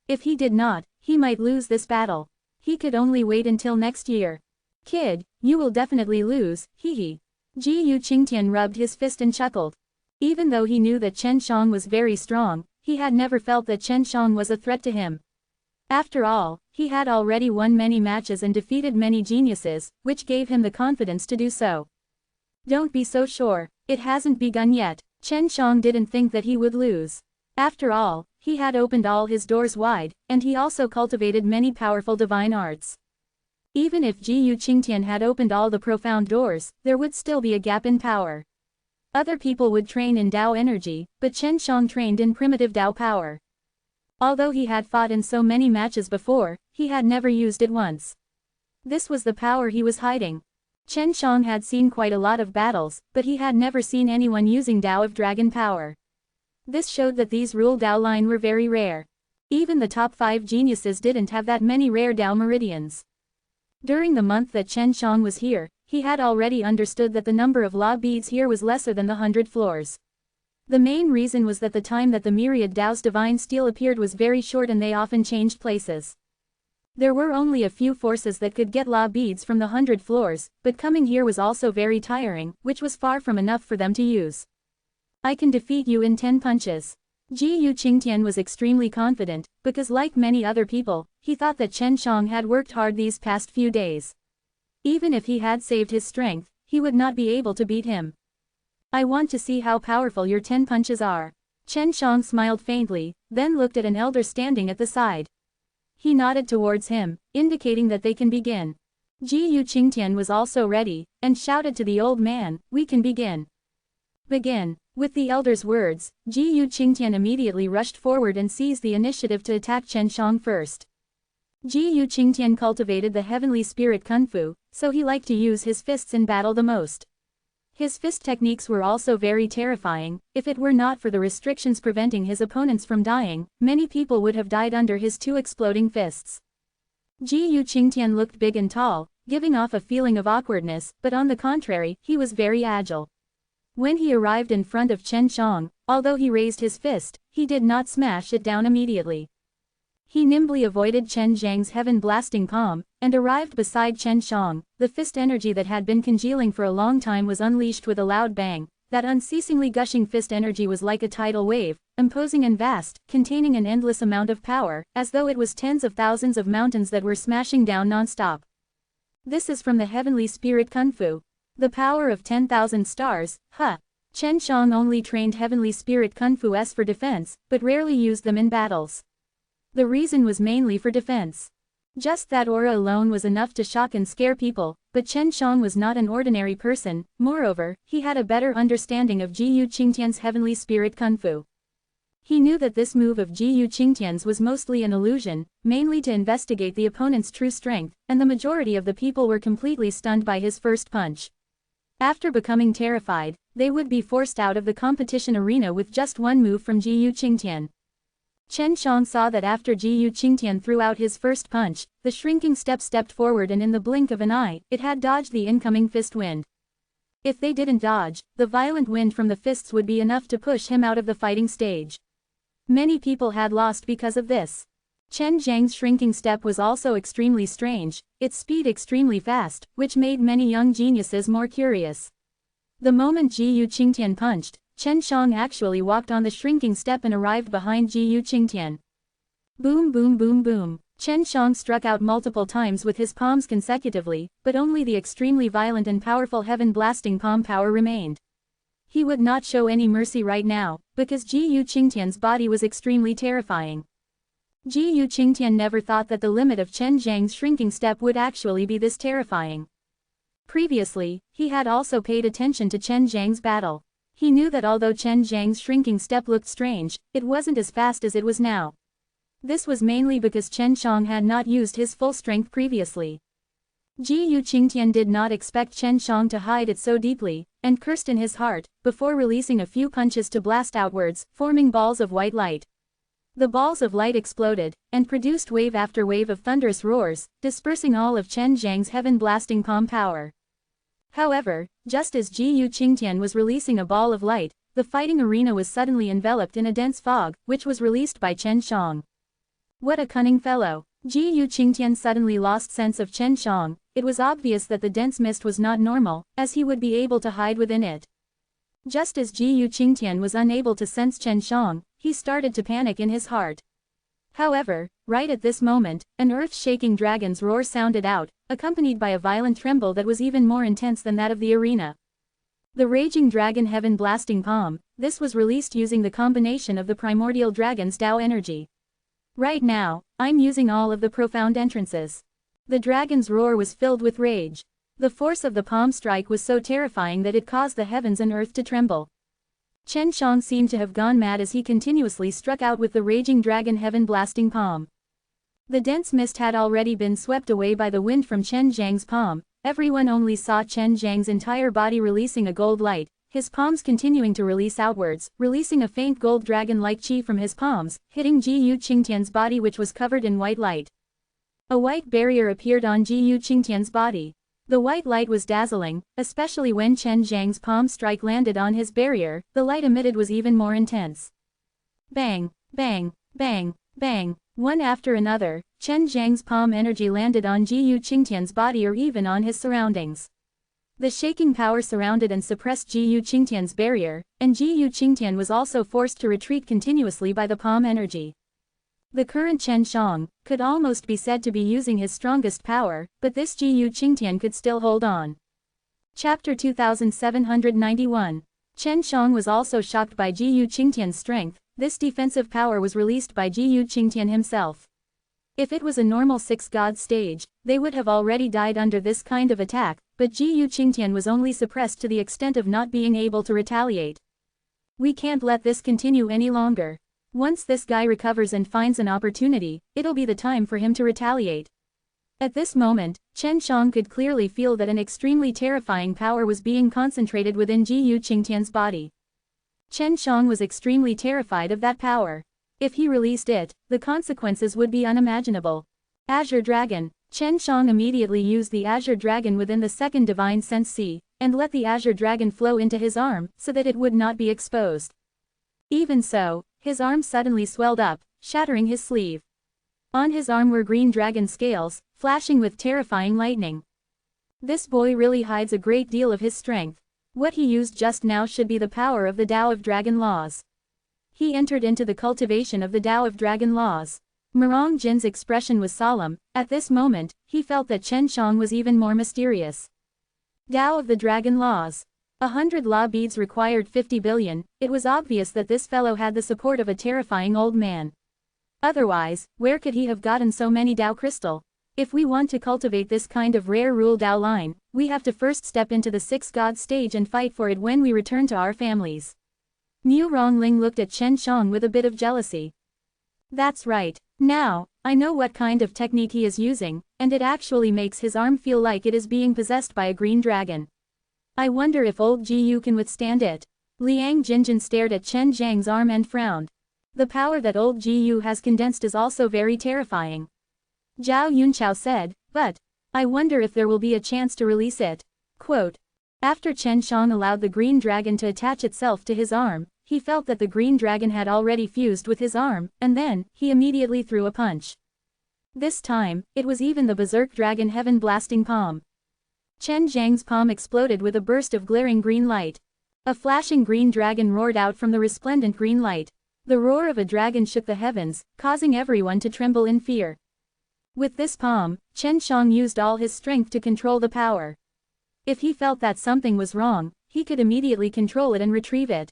Speaker 1: If he did not, he might lose this battle. He could only wait until next year. Kid, you will definitely lose, hee. Ji Qingtian rubbed his fist and chuckled. Even though he knew that Chen Xiang was very strong, he had never felt that Chen Xiang was a threat to him. After all, he had already won many matches and defeated many geniuses, which gave him the confidence to do so. Don't be so sure, it hasn't begun yet. Chen Xiang didn't think that he would lose. After all, he had opened all his doors wide, and he also cultivated many powerful divine arts. Even if Ji Qingtian had opened all the profound doors, there would still be a gap in power. Other people would train in Dao energy, but Chen Xiang trained in primitive Dao power. Although he had fought in so many matches before, he had never used it once. This was the power he was hiding. Chen Xiang had seen quite a lot of battles, but he had never seen anyone using Dao of Dragon power. This showed that these rule Dao line were very rare. Even the top 5 geniuses didn't have that many rare Dao meridians. During the month that Chen Xiang was here, he had already understood that the number of law beads here was lesser than the 100 floors. The main reason was that the time that the myriad Dao's divine steel appeared was very short and they often changed places. There were only a few forces that could get law beads from the 100 floors, but coming here was also very tiring, which was far from enough for them to use. I can defeat you in 10 punches. Ji Qingtian was extremely confident, because like many other people, he thought that Chen Xiang had worked hard these past few days. Even if he had saved his strength, he would not be able to beat him. I want to see how powerful your 10 punches are. Chen Xiang smiled faintly, then looked at an elder standing at the side. He nodded towards him, indicating that they can begin. Ji Qingtian was also ready, and shouted to the old man, we can begin. Begin. With the elder's words, Ji Qingtian immediately rushed forward and seized the initiative to attack Chen Xiang first. Ji Qingtian cultivated the Heavenly Spirit Kung Fu, so he liked to use his fists in battle the most. His fist techniques were also very terrifying. If it were not for the restrictions preventing his opponents from dying, many people would have died under his 2 exploding fists. Ji Qingtian looked big and tall, giving off a feeling of awkwardness, but on the contrary, he was very agile. When he arrived in front of Chen Xiang, although he raised his fist, he did not smash it down immediately. He nimbly avoided Chen Zhang's heaven-blasting palm, and arrived beside Chen Shang. The fist energy that had been congealing for a long time was unleashed with a loud bang. That unceasingly gushing fist energy was like a tidal wave, imposing and vast, containing an endless amount of power, as though it was tens of thousands of mountains that were smashing down non-stop. This is from the heavenly spirit Kung Fu. The power of 10,000 stars, huh? Chen Shang only trained heavenly spirit Kung Fu for defense, but rarely used them in battles. The reason was mainly for defense. Just that aura alone was enough to shock and scare people, but Chen Shang was not an ordinary person. Moreover, he had a better understanding of Jiyu Qingtian's heavenly spirit Kung Fu. He knew that this move of Jiyu Qingtian's was mostly an illusion, mainly to investigate the opponent's true strength, and the majority of the people were completely stunned by his first punch. After becoming terrified, they would be forced out of the competition arena with just one move from Jiyu Qingtian. Chen Shang saw that after Jiyu Qingtian threw out his first punch, the shrinking step stepped forward and in the blink of an eye, it had dodged the incoming fist wind. If they didn't dodge, the violent wind from the fists would be enough to push him out of the fighting stage. Many people had lost because of this. Chen Zhang's shrinking step was also extremely strange, its speed extremely fast, which made many young geniuses more curious. The moment Jiyu Qingtian punched, Chen Shang actually walked on the shrinking step and arrived behind Jiyu Qingtian. Boom boom boom boom. Chen Shang struck out multiple times with his palms consecutively, but only the extremely violent and powerful heaven-blasting palm power remained. He would not show any mercy right now, because Jiyu Qingtian's body was extremely terrifying. Jiyu Qingtian never thought that the limit of Chen Zhang's shrinking step would actually be this terrifying. Previously, he had also paid attention to Chen Zhang's battle. He knew that although Chen Zhang's shrinking step looked strange, it wasn't as fast as it was now. This was mainly because Chen Shang had not used his full strength previously. Jiyu Qingtian did not expect Chen Shang to hide it so deeply, and cursed in his heart, before releasing a few punches to blast outwards, forming balls of white light. The balls of light exploded, and produced wave after wave of thunderous roars, dispersing all of Chen Zhang's heaven-blasting palm power. However, just as Jiyu Qingtian was releasing a ball of light, the fighting arena was suddenly enveloped in a dense fog, which was released by Chen Shang. What a cunning fellow! Jiyu Qingtian suddenly lost sense of Chen Shang. It was obvious that the dense mist was not normal, as he would be able to hide within it. Just as Jiyu Qingtian was unable to sense Chen Shang, he started to panic in his heart. However, right at this moment, an earth-shaking dragon's roar sounded out, accompanied by a violent tremble that was even more intense than that of the arena. The raging dragon heaven-blasting palm, this was released using the combination of the primordial dragon's Tao energy. Right now, I'm using all of the profound entrances. The dragon's roar was filled with rage. The force of the palm strike was so terrifying that it caused the heavens and earth to tremble. Chen Shang seemed to have gone mad as he continuously struck out with the raging dragon heaven-blasting palm. The dense mist had already been swept away by the wind from Chen Zhang's palm. Everyone only saw Chen Zhang's entire body releasing a gold light, his palms continuing to release outwards, releasing a faint gold dragon-like chi from his palms, hitting Jiyu Qingtian's body which was covered in white light. A white barrier appeared on Jiyu Qingtian's body. The white light was dazzling, especially when Chen Zhang's palm strike landed on his barrier. The light emitted was even more intense. Bang, bang, bang, bang. One after another, Chen Zhang's palm energy landed on Jiyu Qingtian's body or even on his surroundings. The shaking power surrounded and suppressed Jiyu Qingtian's barrier, and Jiyu Qingtian was also forced to retreat continuously by the palm energy. The current Chen Shang could almost be said to be using his strongest power, but this Jiyu Qingtian could still hold on. Chapter 2791. Chen Shang was also shocked by Jiyu Qingtian's strength. This defensive power was released by Jiyu Qingtian himself. If it was a normal six-god stage, they would have already died under this kind of attack, but Jiyu Qingtian was only suppressed to the extent of not being able to retaliate. We can't let this continue any longer. Once this guy recovers and finds an opportunity, it'll be the time for him to retaliate. At this moment, Chen Shang could clearly feel that an extremely terrifying power was being concentrated within Jiyu Qingtian's body. Chen Shang was extremely terrified of that power. If he released it, the consequences would be unimaginable. Azure Dragon. Chen Shang immediately used the Azure Dragon within the second Divine Sense C, and let the Azure Dragon flow into his arm, so that it would not be exposed. Even so, his arm suddenly swelled up, shattering his sleeve. On his arm were green dragon scales, flashing with terrifying lightning. This boy really hides a great deal of his strength. What he used just now should be the power of the Tao of Dragon Laws. He entered into the cultivation of the Tao of Dragon Laws. Murong Jin's expression was solemn. At this moment, he felt that Chen Shang was even more mysterious. Tao of the Dragon Laws. 100 law beads required 50 billion, it was obvious that this fellow had the support of a terrifying old man. Otherwise, where could he have gotten so many Tao crystal? If we want to cultivate this kind of rare rule Tao line, we have to first step into the 6 God stage and fight for it when we return to our families. Mu Rongling looked at Chen Shang with a bit of jealousy. That's right. Now, I know what kind of technique he is using, and it actually makes his arm feel like it is being possessed by a green dragon. I wonder if old Ji can withstand it. Liang Jinjin stared at Chen Zhang's arm and frowned. The power that old Ji has condensed is also very terrifying. Zhao Yunchao said, but I wonder if there will be a chance to release it. Quote, after Chen Shang allowed the green dragon to attach itself to his arm, he felt that the green dragon had already fused with his arm, and then, he immediately threw a punch. This time, it was even the berserk dragon heaven-blasting palm. Chen Zhang's palm exploded with a burst of glaring green light. A flashing green dragon roared out from the resplendent green light. The roar of a dragon shook the heavens, causing everyone to tremble in fear. With this palm, Chen Shang used all his strength to control the power. If he felt that something was wrong, he could immediately control it and retrieve it.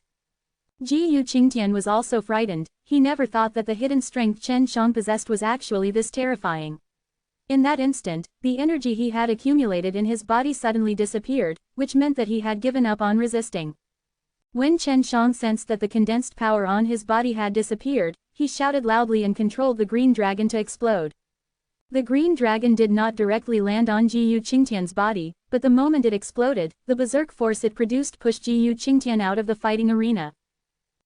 Speaker 1: Ji Qingtian was also frightened. He never thought that the hidden strength Chen Shang possessed was actually this terrifying. In that instant, the energy he had accumulated in his body suddenly disappeared, which meant that he had given up on resisting. When Chen Shang sensed that the condensed power on his body had disappeared, he shouted loudly and controlled the green dragon to explode. The green dragon did not directly land on Ji Qingtian's body, but the moment it exploded, the berserk force it produced pushed Ji Qingtian out of the fighting arena.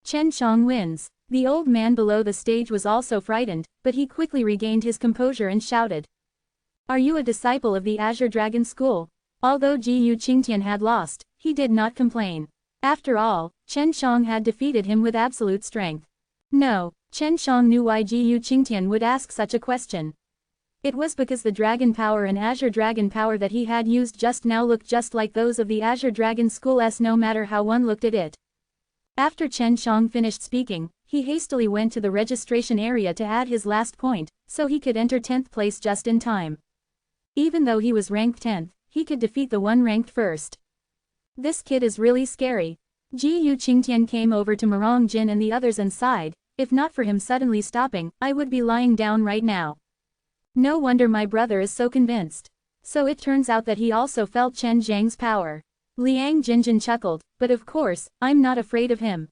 Speaker 1: Chen Shang wins. The old man below the stage was also frightened, but he quickly regained his composure and shouted. Are you a disciple of the Azure Dragon School? Although Ji Qingtian had lost, he did not complain. After all, Chen Shang had defeated him with absolute strength. No, Chen Shang knew why Ji Qingtian would ask such a question. It was because the dragon power and Azure Dragon power that he had used just now looked just like those of the Azure Dragon School's no matter how one looked at it. After Chen Shang finished speaking, he hastily went to the registration area to add his last point, so he could enter 10th place just in time. Even though he was ranked 10th, he could defeat the one ranked first. This kid is really scary. Ji Qingtian came over to Murong Jin and the others and sighed, if not for him suddenly stopping, I would be lying down right now. No wonder my brother is so convinced. So it turns out that he also felt Chen Zhang's power. Liang Jinjin chuckled, but of course, I'm not afraid of him.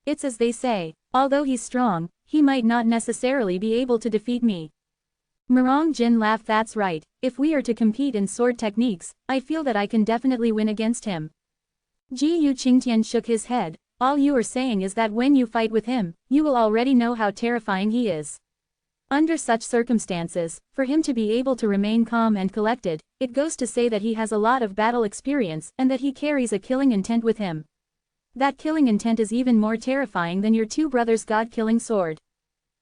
Speaker 1: It's as they say, although he's strong, he might not necessarily be able to defeat me. Murong Jin laughed. That's right, if we are to compete in sword techniques, I feel that I can definitely win against him. Ji Qingtian shook his head, all you are saying is that when you fight with him, you will already know how terrifying he is. Under such circumstances, for him to be able to remain calm and collected, it goes to say that he has a lot of battle experience and that he carries a killing intent with him. That killing intent is even more terrifying than your two brothers' god-killing sword.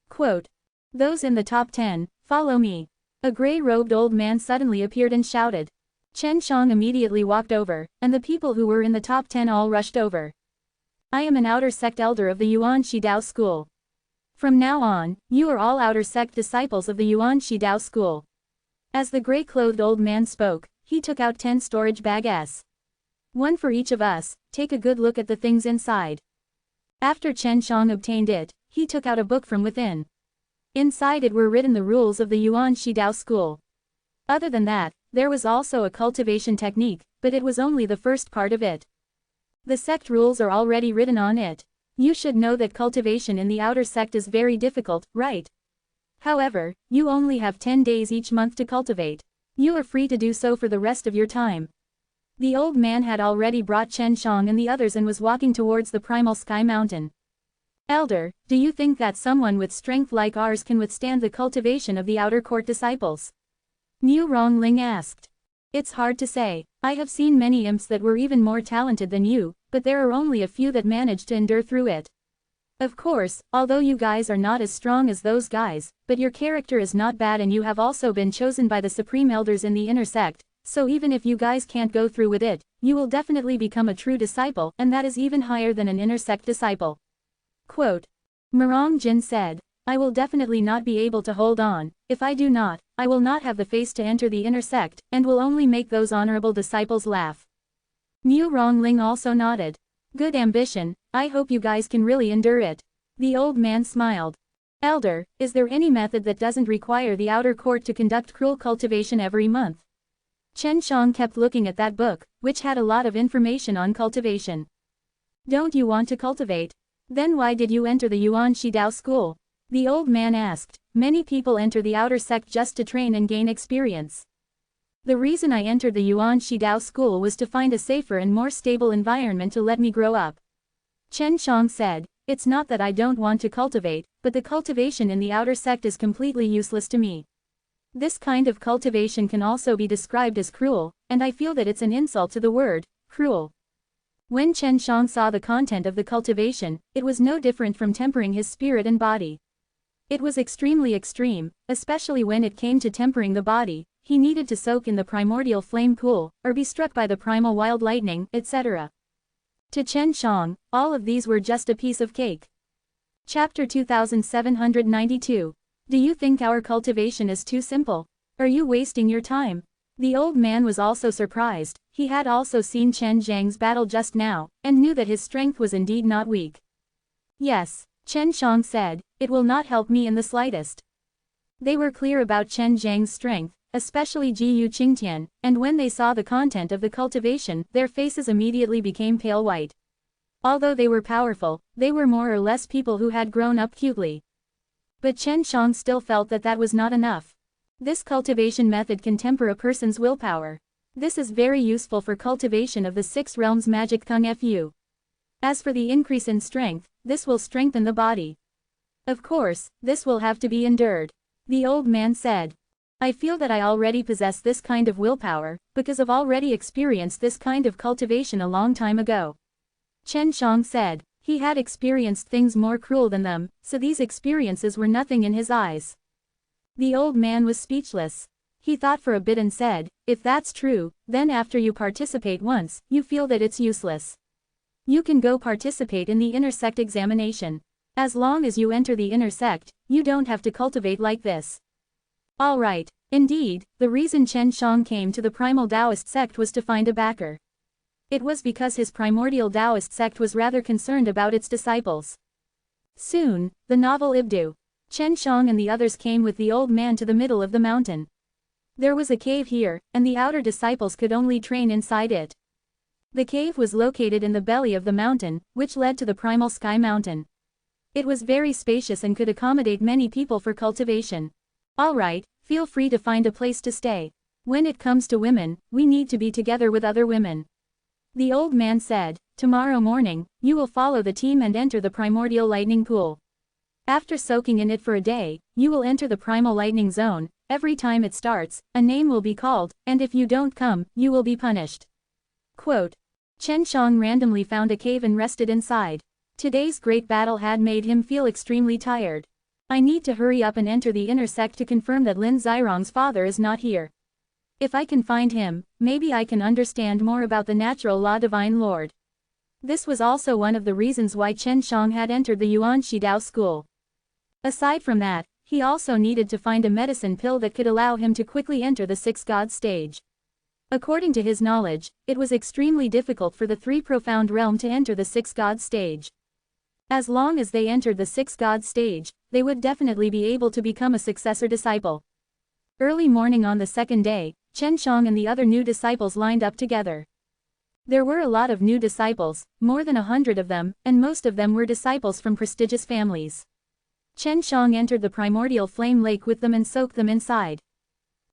Speaker 1: Quote, those in the top 10, follow me. A gray-robed old man suddenly appeared and shouted. Chen Shang immediately walked over, and the people who were in the top 10 all rushed over. I am an outer sect elder of the Yuan Shi Dao school. From now on, you are all outer sect disciples of the Yuan Shi Dao school. As the gray-clothed old man spoke, he took out 10 storage bags. One for each of us, take a good look at the things inside. After Chen Shang obtained it, he took out a book from within. Inside it were written the rules of the Yuan Shi Dao school. Other than that, there was also a cultivation technique, but it was only the first part of it. The sect rules are already written on it. You should know that cultivation in the outer sect is very difficult, right? However, you only have 10 days each month to cultivate. You are free to do so for the rest of your time. The old man had already brought Chen Shang and the others and was walking towards the primal sky mountain. Elder, do you think that someone with strength like ours can withstand the cultivation of the outer court disciples? Mu Rongling asked. It's hard to say. I have seen many imps that were even more talented than you, but there are only a few that managed to endure through it. Of course, although you guys are not as strong as those guys, but your character is not bad and you have also been chosen by the Supreme Elders in the inner sect, so even if you guys can't go through with it, you will definitely become a true disciple, and that is even higher than an inner sect disciple. Quote. Mirong Jin said, I will definitely not be able to hold on. If I do not, I will not have the face to enter the inner sect, and will only make those honorable disciples laugh. Mu Rongling also nodded. Good ambition, I hope you guys can really endure it. The old man smiled. Elder, is there any method that doesn't require the outer court to conduct cruel cultivation every month? Chen Shang kept looking at that book, which had a lot of information on cultivation. Don't you want to cultivate? Then why did you enter the Yuan Shidao school? The old man asked. Many people enter the outer sect just to train and gain experience. The reason I entered the Yuan Shidao school was to find a safer and more stable environment to let me grow up. Chen Shang said, it's not that I don't want to cultivate, but the cultivation in the outer sect is completely useless to me. This kind of cultivation can also be described as cruel, and I feel that it's an insult to the word, cruel. When Chen Shang saw the content of the cultivation, it was no different from tempering his spirit and body. It was extremely extreme, especially when it came to tempering the body. He needed to soak in the primordial flame pool, or be struck by the primal wild lightning, etc. To Chen Shang, all of these were just a piece of cake. Chapter 2792. Do you think our cultivation is too simple? Are you wasting your time? The old man was also surprised. He had also seen Chen Zhang's battle just now, and knew that his strength was indeed not weak. Yes, Chen Shang said, it will not help me in the slightest. They were clear about Chen Zhang's strength, especially Ji Yu Qingtian, and when they saw the content of the cultivation, their faces immediately became pale white. Although they were powerful, they were more or less people who had grown up cutely. But Chen Shang still felt that that was not enough. This cultivation method can temper a person's willpower. This is very useful for cultivation of the 6 realms magic Kung Fu. As for the increase in strength, this will strengthen the body. Of course, this will have to be endured. The old man said. I feel that I already possess this kind of willpower, because I've already experienced this kind of cultivation a long time ago. Chen Shang said. He had experienced things more cruel than them, so these experiences were nothing in his eyes. The old man was speechless. He thought for a bit and said, if that's true, then after you participate once, you feel that it's useless. You can go participate in the inner sect examination. As long as you enter the inner sect, you don't have to cultivate like this. Alright, indeed, the reason Chen Shang came to the primal Taoist sect was to find a backer. It was because his primordial Taoist sect was rather concerned about its disciples. Soon, the novel Ibdu. Chen Shang and the others came with the old man to the middle of the mountain. There was a cave here, and the outer disciples could only train inside it. The cave was located in the belly of the mountain, which led to the primal sky mountain. It was very spacious and could accommodate many people for cultivation. Alright, feel free to find a place to stay. When it comes to women, we need to be together with other women. The old man said, tomorrow morning, you will follow the team and enter the primordial lightning pool. After soaking in it for a day, you will enter the primal lightning zone. Every time it starts, a name will be called, and if you don't come, you will be punished. Quote. Chen Shang randomly found a cave and rested inside. Today's great battle had made him feel extremely tired. I need to hurry up and enter the inner sect to confirm that Lin Zirong's father is not here. If I can find him, maybe I can understand more about the natural law Divine Lord. This was also one of the reasons why Chen Shang had entered the Yuan Shidao school. Aside from that, he also needed to find a medicine pill that could allow him to quickly enter the 6 God stage. According to his knowledge, it was extremely difficult for the 3 profound realm to enter the 6 God stage. As long as they entered the 6 God stage, they would definitely be able to become a successor disciple. Early morning on the second day, Chen Shang and the other new disciples lined up together. There were a lot of new disciples, more than 100 of them, and most of them were disciples from prestigious families. Chen Shang entered the primordial flame lake with them and soaked them inside.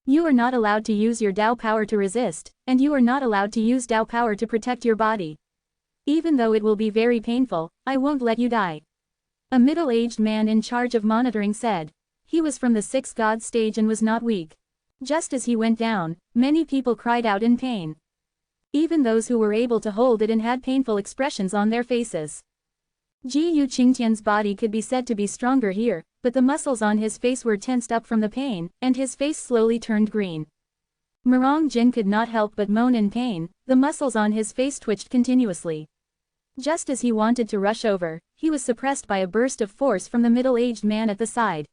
Speaker 1: You are not allowed to use your Tao power to resist, and you are not allowed to use Tao power to protect your body. Even though it will be very painful, I won't let you die. A middle-aged man in charge of monitoring said. He was from the 6 God stage and was not weak. Just as he went down, many people cried out in pain. Even those who were able to hold it and had painful expressions on their faces. Ji Yu Qingtian's body could be said to be stronger here, but the muscles on his face were tensed up from the pain, and his face slowly turned green. Murong Jin could not help but moan in pain, the muscles on his face twitched continuously. Just as he wanted to rush over, he was suppressed by a burst of force from the middle-aged man at the side.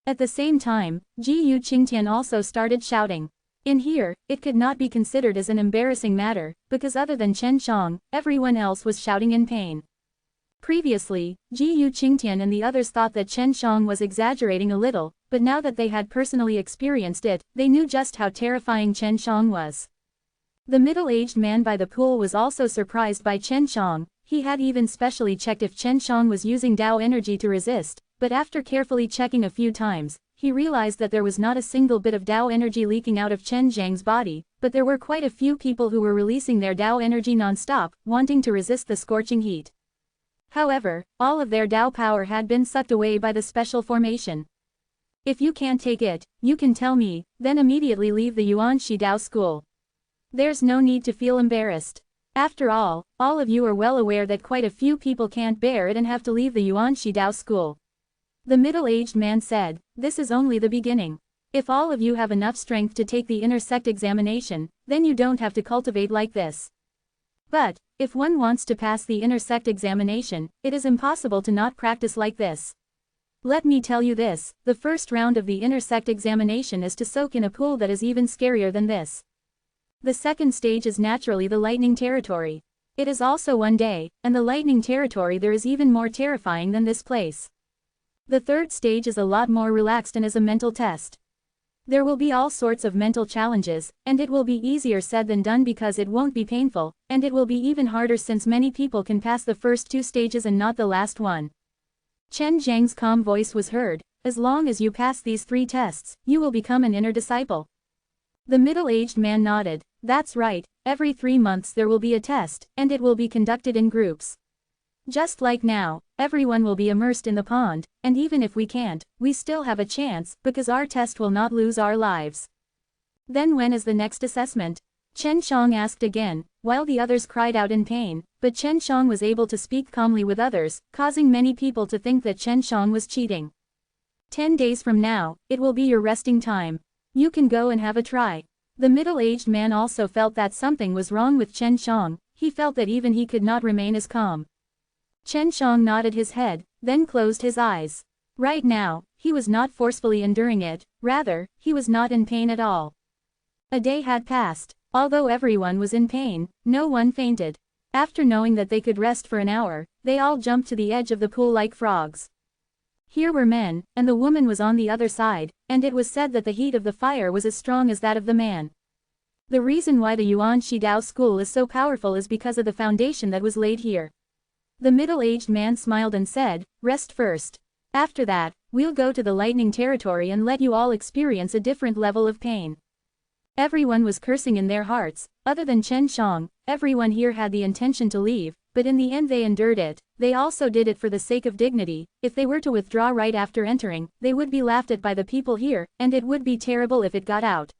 Speaker 1: At the same time, Ji Yu Qingtian also started shouting. In here, it could not be considered as an embarrassing matter, because other than Chen Shang, everyone else was shouting in pain. Previously, Ji Yu Qingtian and the others thought that Chen Shang was exaggerating a little, but now that they had personally experienced it, they knew just how terrifying Chen Shang was. The middle-aged man by the pool was also surprised by Chen Shang. He had even specially checked if Chen Shang was using Dao energy to resist, but after carefully checking a few times, he realized that there was not a single bit of Dao energy leaking out of Chen Zhang's body, but there were quite a few people who were releasing their Dao energy non-stop, wanting to resist the scorching heat. However, all of their Dao power had been sucked away by the special formation. If you can't take it, you can tell me, then immediately leave the Yuanxi Dao school. There's no need to feel embarrassed. After all of you are well aware that quite a few people can't bear it and have to leave the Yuanxi Dao school. The middle-aged man said, this is only the beginning. If all of you have enough strength to take the inner sect examination, then you don't have to cultivate like this. But, if one wants to pass the inner sect examination, it is impossible to not practice like this. Let me tell you this, the first round of the inner sect examination is to soak in a pool that is even scarier than this. The second stage is naturally the lightning territory. It is also one day, and the lightning territory there is even more terrifying than this place. The third stage is a lot more relaxed and is a mental test. There will be all sorts of mental challenges, and it will be easier said than done because it won't be painful, and it will be even harder since many people can pass the first two stages and not the last one. Chen Zhang's calm voice was heard, as long as you pass these three tests, you will become an inner disciple. The middle-aged man nodded, that's right, every 3 months there will be a test, and it will be conducted in groups. Just like now, everyone will be immersed in the pond, and even if we can't, we still have a chance, because our test will not lose our lives. Then when is the next assessment? Chen Shang asked again, while the others cried out in pain, but Chen Shang was able to speak calmly with others, causing many people to think that Chen Shang was cheating. 10 days from now, it will be your resting time. You can go and have a try. The middle-aged man also felt that something was wrong with Chen Shang, he felt that even he could not remain as calm. Chen Shang nodded his head, then closed his eyes. Right now, he was not forcefully enduring it, rather, he was not in pain at all. A day had passed. Although everyone was in pain, no one fainted. After knowing that they could rest for an hour, they all jumped to the edge of the pool like frogs. Here were men, and the woman was on the other side, and it was said that the heat of the fire was as strong as that of the man. The reason why the Yuanxi Dao school is so powerful is because of the foundation that was laid here. The middle-aged man smiled and said, rest first. After that, we'll go to the lightning territory and let you all experience a different level of pain. Everyone was cursing in their hearts, other than Chen Shang, everyone here had the intention to leave, but in the end they endured it. They also did it for the sake of dignity. If they were to withdraw right after entering, they would be laughed at by the people here, and it would be terrible if it got out.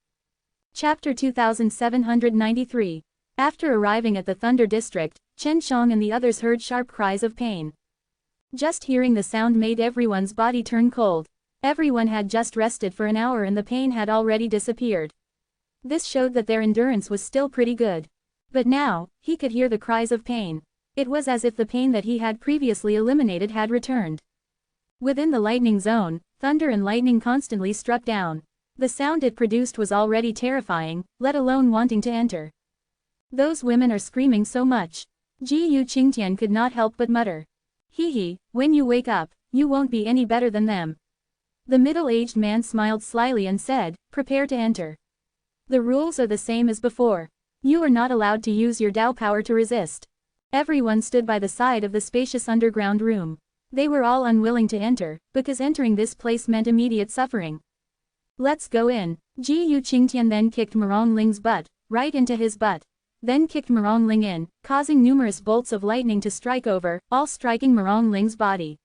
Speaker 1: Chapter 2793. After arriving at the Thunder District, Chen Shang and the others heard sharp cries of pain. Just hearing the sound made everyone's body turn cold. Everyone had just rested for an hour and the pain had already disappeared. This showed that their endurance was still pretty good. But now, he could hear the cries of pain. It was as if the pain that he had previously eliminated had returned. Within the lightning zone, thunder and lightning constantly struck down. The sound it produced was already terrifying, let alone wanting to enter. Those women are screaming so much. Ji Yu Qingtian could not help but mutter. Hee, when you wake up, you won't be any better than them. The middle-aged man smiled slyly and said, prepare to enter. The rules are the same as before. You are not allowed to use your Dao power to resist. Everyone stood by the side of the spacious underground room. They were all unwilling to enter, because entering this place meant immediate suffering. Let's go in. Ji Yu Qingtian then kicked Murong Ling's butt, right into his butt. Then kicked Murong Ling in, causing numerous bolts of lightning to strike over, all striking Murong Ling's body.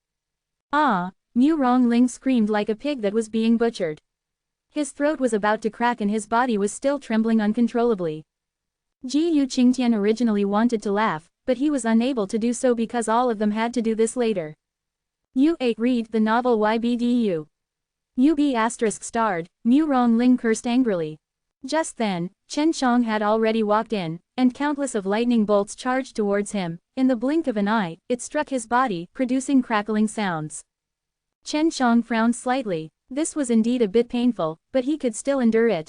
Speaker 1: Ah! Murong Ling screamed like a pig that was being butchered. His throat was about to crack and his body was still trembling uncontrollably. Ji Yu Qingtian originally wanted to laugh, but he was unable to do so because all of them had to do this later. U8 Read the novel YBDU. UB** starred, Mu Rongling cursed angrily. Just then, Chen Shang had already walked in, and countless of lightning bolts charged towards him. In the blink of an eye, it struck his body, producing crackling sounds. Chen Shang frowned slightly. This was indeed a bit painful, but he could still endure it.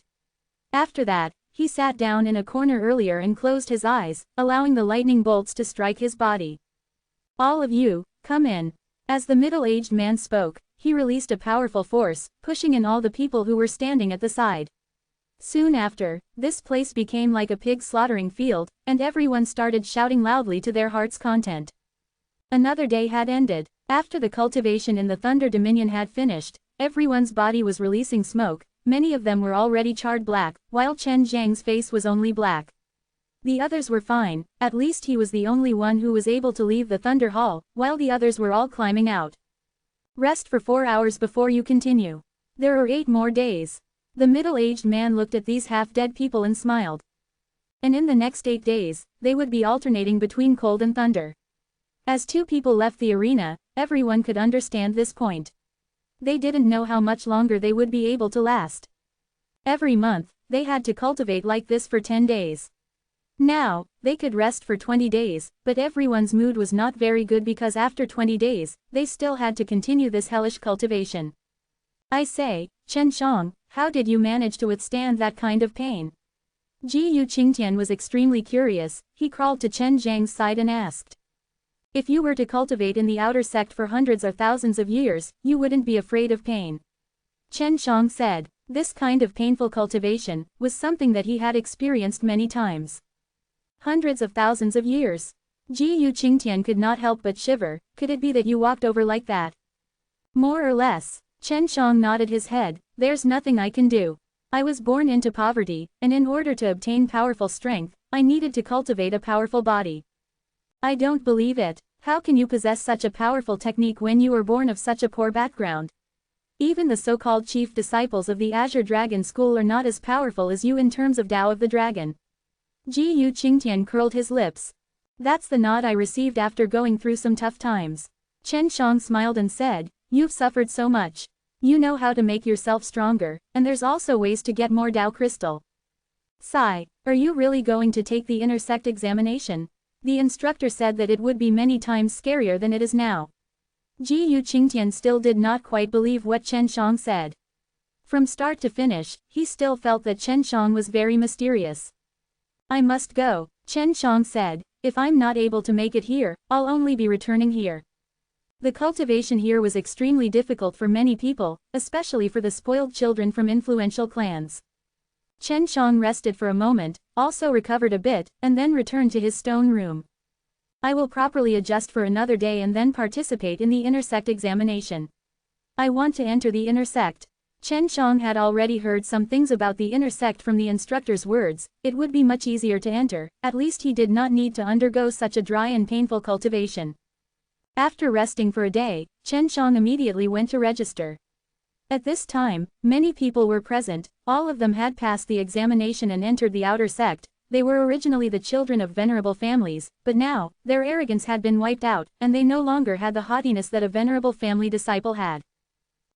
Speaker 1: After that, he sat down in a corner earlier and closed his eyes, allowing the lightning bolts to strike his body. All of you, come in. As the middle-aged man spoke, he released a powerful force, pushing in all the people who were standing at the side. Soon after, this place became like a pig slaughtering field, and everyone started shouting loudly to their heart's content. Another day had ended. After the cultivation in the Thunder Dominion had finished, everyone's body was releasing smoke. Many of them were already charred black, while Chen Zhang's face was only black. The others were fine, at least he was the only one who was able to leave the Thunder Hall, while the others were all climbing out. Rest for 4 hours before you continue. There are 8 more days. The middle-aged man looked at these half-dead people and smiled. And in the next 8 days, they would be alternating between cold and thunder. As 2 people left the arena, everyone could understand this point. They didn't know how much longer they would be able to last. Every month, they had to cultivate like this for 10 days. Now, they could rest for 20 days, but everyone's mood was not very good because after 20 days, they still had to continue this hellish cultivation. I say, Chen Shang, how did you manage to withstand that kind of pain? Ji Yu Qingtian was extremely curious. He crawled to Chen Zhang's side and asked. If you were to cultivate in the outer sect for hundreds or thousands of years, you wouldn't be afraid of pain. Chen Shang said. This kind of painful cultivation was something that he had experienced many times. Hundreds of thousands of years. Ji Yu Qingtian could not help but shiver. Could it be that you walked over like that? More or less. Chen Shang nodded his head. There's nothing I can do. I was born into poverty, and in order to obtain powerful strength, I needed to cultivate a powerful body. I don't believe it. How can you possess such a powerful technique when you were born of such a poor background? Even the so-called chief disciples of the Azure Dragon School are not as powerful as you in terms of Tao of the Dragon. Ji Yu Qingtian curled his lips. That's the nod I received after going through some tough times. Chen Shang smiled and said, you've suffered so much. You know how to make yourself stronger, and there's also ways to get more Tao crystal. Sigh, are you really going to take the inner sect examination? The instructor said that it would be many times scarier than it is now. Ji Yu Qingtian still did not quite believe what Chen Shang said. From start to finish, he still felt that Chen Shang was very mysterious. I must go, Chen Shang said. If I'm not able to make it here, I'll only be returning here. The cultivation here was extremely difficult for many people, especially for the spoiled children from influential clans. Chen Shang rested for a moment, also recovered a bit, and then returned to his stone room. I will properly adjust for another day and then participate in the inner sect examination. I want to enter the inner sect. Chen Shang had already heard some things about the inner sect from the instructor's words. It would be much easier to enter, at least he did not need to undergo such a dry and painful cultivation. After resting for a day, Chen Shang immediately went to register. At this time, many people were present. All of them had passed the examination and entered the outer sect. They were originally the children of venerable families, but now, their arrogance had been wiped out, and they no longer had the haughtiness that a venerable family disciple had.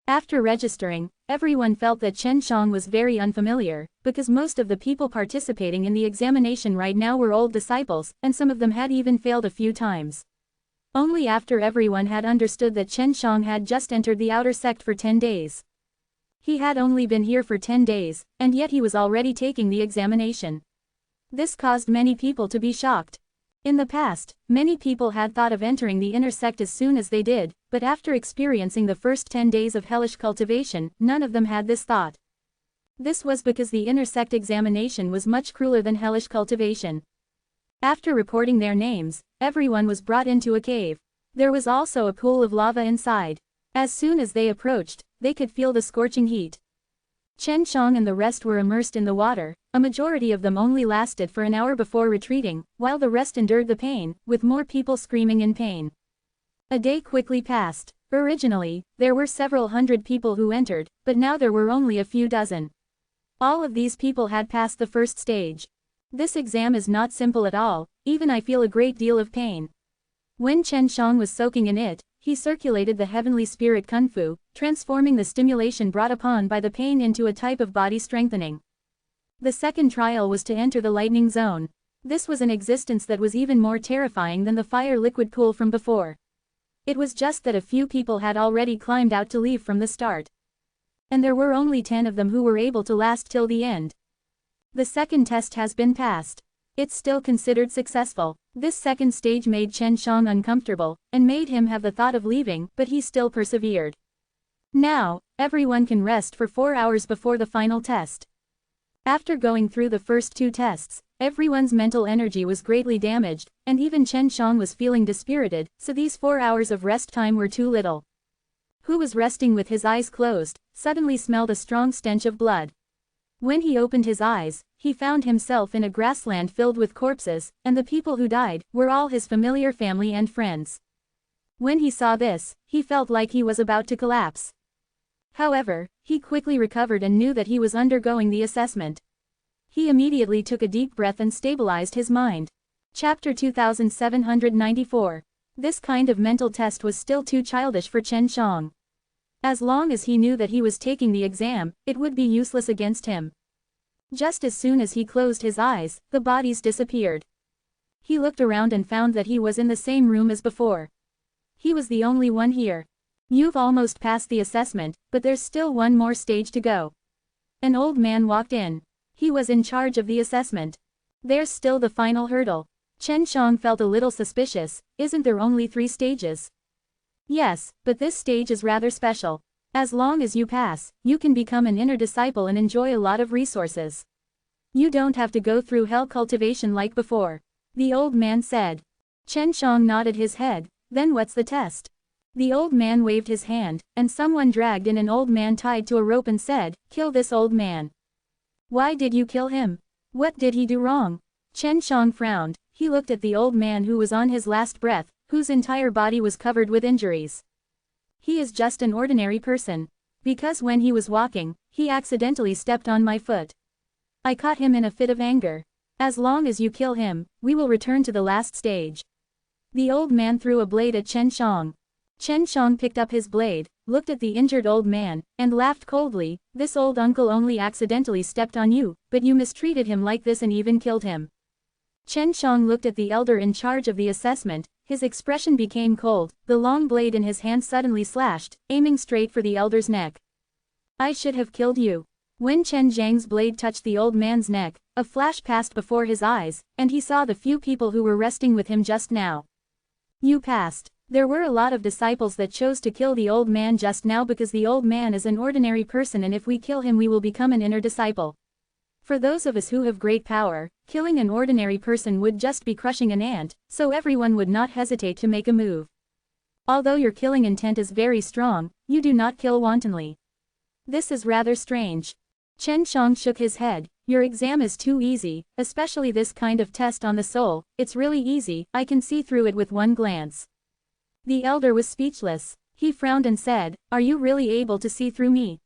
Speaker 1: After registering, everyone felt that Chen Shang was very unfamiliar, because most of the people participating in the examination right now were old disciples, and some of them had even failed a few times. Only after everyone had understood that Chen Shang had just entered the outer sect for 10 days. He had only been here for 10 days, and yet he was already taking the examination. This caused many people to be shocked. In the past, many people had thought of entering the inner sect as soon as they did, but after experiencing the first 10 days of hellish cultivation, none of them had this thought. This was because the inner sect examination was much crueler than hellish cultivation. After reporting their names, everyone was brought into a cave. There was also a pool of lava inside. As soon as they approached, they could feel the scorching heat. Chen Shang and the rest were immersed in the water. A majority of them only lasted for an hour before retreating, while the rest endured the pain, with more people screaming in pain. A day quickly passed. Originally, there were several hundred people who entered, but now there were only a few dozen. All of these people had passed the first stage. This exam is not simple at all, even I feel a great deal of pain. When Chen Shang was soaking in it, he circulated the heavenly spirit kung fu, transforming the stimulation brought upon by the pain into a type of body strengthening. The second trial was to enter the lightning zone. This was an existence that was even more terrifying than the fire liquid pool from before. It was just that a few people had already climbed out to leave from the start. And there were only 10 of them who were able to last till the end. The second test has been passed. It's still considered successful. This second stage made Chen Shang uncomfortable, and made him have the thought of leaving, but he still persevered. Now, everyone can rest for 4 hours before the final test. After going through the first 2 tests, everyone's mental energy was greatly damaged, and even Chen Shang was feeling dispirited, so these 4 hours of rest time were too little. Who was resting with his eyes closed, suddenly smelled a strong stench of blood. When he opened his eyes, he found himself in a grassland filled with corpses, and the people who died were all his familiar family and friends. When he saw this, he felt like he was about to collapse. However, he quickly recovered and knew that he was undergoing the assessment. He immediately took a deep breath and stabilized his mind. Chapter 2794. This kind of mental test was still too childish for Chen Shang. As long as he knew that he was taking the exam, it would be useless against him. Just as soon as he closed his eyes, the bodies disappeared. He looked around and found that he was in the same room as before. He was the only one here. You've almost passed the assessment, but there's still one more stage to go. An old man walked in. He was in charge of the assessment. There's still the final hurdle. Chen Shang felt a little suspicious. Isn't there only 3 stages? Yes, but this stage is rather special. As long as you pass, you can become an inner disciple and enjoy a lot of resources. You don't have to go through hell cultivation like before. The old man said. Chen Shang nodded his head. Then what's the test? The old man waved his hand, and someone dragged in an old man tied to a rope and said, "Kill this old man." Why did you kill him? What did he do wrong? Chen Shang frowned. He looked at the old man who was on his last breath, whose entire body was covered with injuries. He is just an ordinary person. Because when he was walking, he accidentally stepped on my foot. I caught him in a fit of anger. As long as you kill him, we will return to the last stage. The old man threw a blade at Chen Shang. Chen Shang picked up his blade, looked at the injured old man, and laughed coldly. This old uncle only accidentally stepped on you, but you mistreated him like this and even killed him. Chen Shang looked at the elder in charge of the assessment. His expression became cold. The long blade in his hand suddenly slashed, aiming straight for the elder's neck. I should have killed you. When Chen Zhang's blade touched the old man's neck, a flash passed before his eyes, and he saw the few people who were resting with him just now. You passed. There were a lot of disciples that chose to kill the old man just now because the old man is an ordinary person, and if we kill him we will become an inner disciple. For those of us who have great power, killing an ordinary person would just be crushing an ant, so everyone would not hesitate to make a move. Although your killing intent is very strong, you do not kill wantonly. This is rather strange. Chen Shang shook his head. Your exam is too easy, especially this kind of test on the soul. It's really easy, I can see through it with one glance. The elder was speechless. He frowned and said, "Are you really able to see through me?"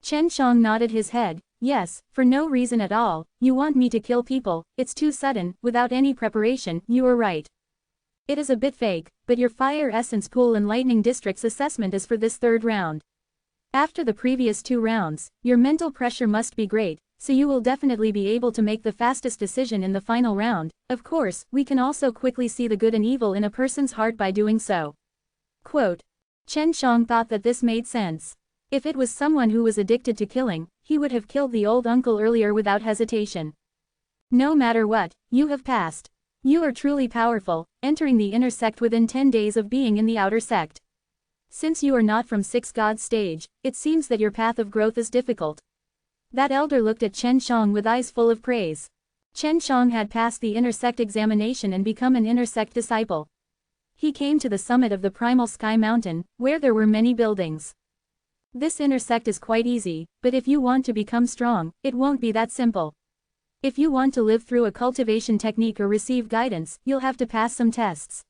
Speaker 1: Chen Shang nodded his head. Yes, for no reason at all. You want me to kill people, it's too sudden, without any preparation. You are right. It is a bit fake, but your fire essence pool and lightning district's assessment is for this 3rd round. After the previous 2 rounds, your mental pressure must be great, so you will definitely be able to make the fastest decision in the final round. Of course, we can also quickly see the good and evil in a person's heart by doing so. Quote. Chen Shang thought that this made sense. If it was someone who was addicted to killing, he would have killed the old uncle earlier without hesitation. No matter what, you have passed. You are truly powerful, entering the inner sect within 10 days of being in the outer sect. Since you are not from 6 God stage, it seems that your path of growth is difficult. That elder looked at Chen Shang with eyes full of praise. Chen Shang had passed the inner sect examination and become an inner sect disciple. He came to the summit of the primal sky mountain, where there were many buildings. This inner sect is quite easy, but if you want to become strong, it won't be that simple. If you want to live through a cultivation technique or receive guidance, you'll have to pass some tests.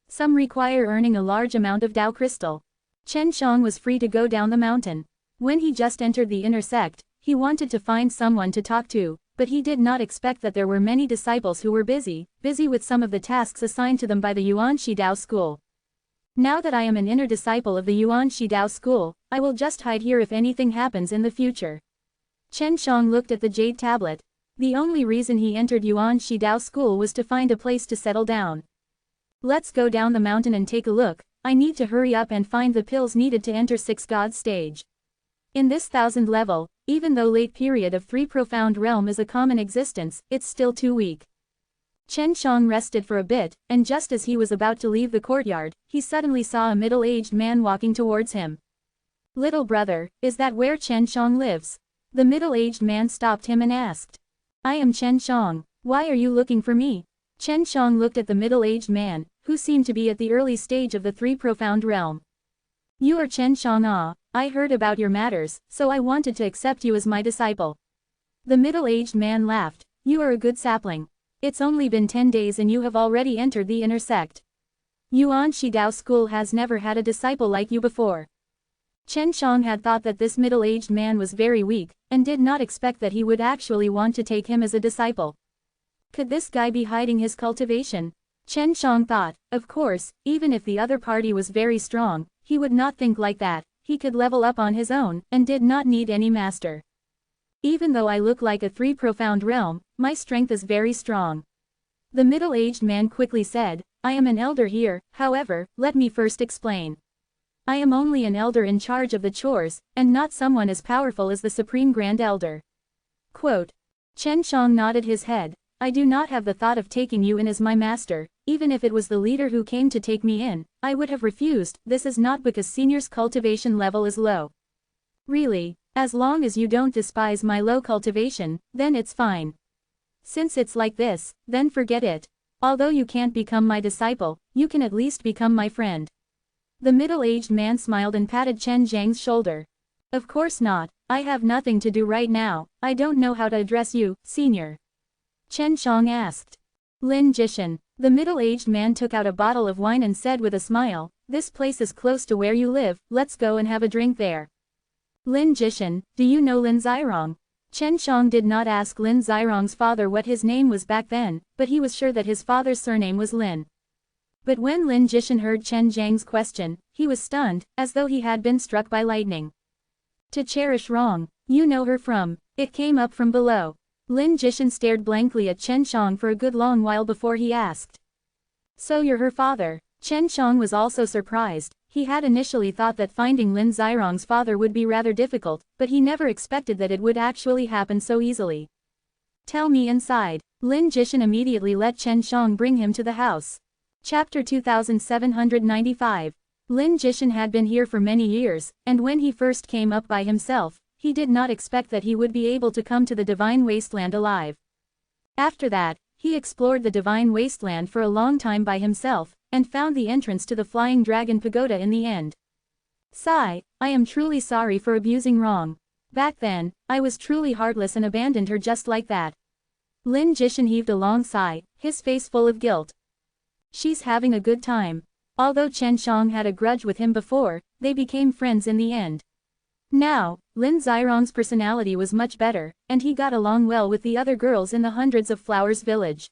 Speaker 1: Some require earning a large amount of Dao crystal. Chen Shang was free to go down the mountain. When he just entered the inner sect, he wanted to find someone to talk to, But he did not expect that there were many disciples who were busy with some of the tasks assigned to them by the Yuan Shidao school. Now that I am an inner disciple of the Yuan Shidao school, I will just hide here if anything happens in the future. Chen Shang looked at the jade tablet. The only reason he entered Yuan Shidao school was to find a place to settle down. Let's go down the mountain and take a look. I need to hurry up and find the pills needed to enter 6 God stage. In this 1000 level, even though late period of 3 profound realm is a common existence, it's still too weak. Chen Shang rested for a bit, and just as he was about to leave the courtyard, he suddenly saw a middle-aged man walking towards him. Little brother, is that where Chen Shang lives? The middle-aged man stopped him and asked. I am Chen Shang. Why are you looking for me? Chen Shang looked at the middle-aged man, who seemed to be at the early stage of the 3 profound realm. You are Chen Shang ah, I heard about your matters, so I wanted to accept you as my disciple. The middle-aged man laughed. You are a good sapling. It's only been 10 days and you have already entered the inner sect. Yuan Shidao school has never had a disciple like you before. Chen Shang had thought that this middle-aged man was very weak, and did not expect that he would actually want to take him as a disciple. Could this guy be hiding his cultivation? Chen Shang thought, of course, even if the other party was very strong, he would not think like that, he could level up on his own, and did not need any master. Even though I look like a 3 profound realm, my strength is very strong. The middle-aged man quickly said, I am an elder here, however, let me first explain. I am only an elder in charge of the chores, and not someone as powerful as the Supreme Grand Elder. Quote. Chen Shang nodded his head. I do not have the thought of taking you in as my master, even if it was the leader who came to take me in, I would have refused. This is not because senior's cultivation level is low. Really, as long as you don't despise my low cultivation, then it's fine. Since it's like this, then forget it. Although you can't become my disciple, you can at least become my friend. The middle-aged man smiled and patted Chen Zhang's shoulder. Of course not, I have nothing to do right now, I don't know how to address you, senior. Chen Shang asked. Lin Jishan. The middle-aged man took out a bottle of wine and said with a smile, this place is close to where you live, let's go and have a drink there. Lin Jishan, do you know Lin Zirong? Chen Shang did not ask Lin Zirong's father what his name was back then, but he was sure that his father's surname was Lin. But when Lin Jishan heard Chen Zhang's question, he was stunned, as though he had been struck by lightning. To cherish wrong, you know her from, it came up from below. Lin Jishan stared blankly at Chen Shang for a good long while before he asked. So you're her father? Chen Shang was also surprised. He had initially thought that finding Lin Zirong's father would be rather difficult, but he never expected that it would actually happen so easily. Tell me inside. Lin Jishan immediately let Chen Shang bring him to the house. Chapter 2795. Lin Jishan had been here for many years, and when he first came up by himself, he did not expect that he would be able to come to the Divine Wasteland alive. After that, he explored the Divine Wasteland for a long time by himself, and found the entrance to the Flying Dragon Pagoda in the end. Sigh, I am truly sorry for abusing wrong. Back then, I was truly heartless and abandoned her just like that. Lin Jishan heaved a long sigh, his face full of guilt. She's having a good time. Although Chen Shang had a grudge with him before, they became friends in the end. Now, Lin Zirong's personality was much better, and he got along well with the other girls in the Hundreds of Flowers village.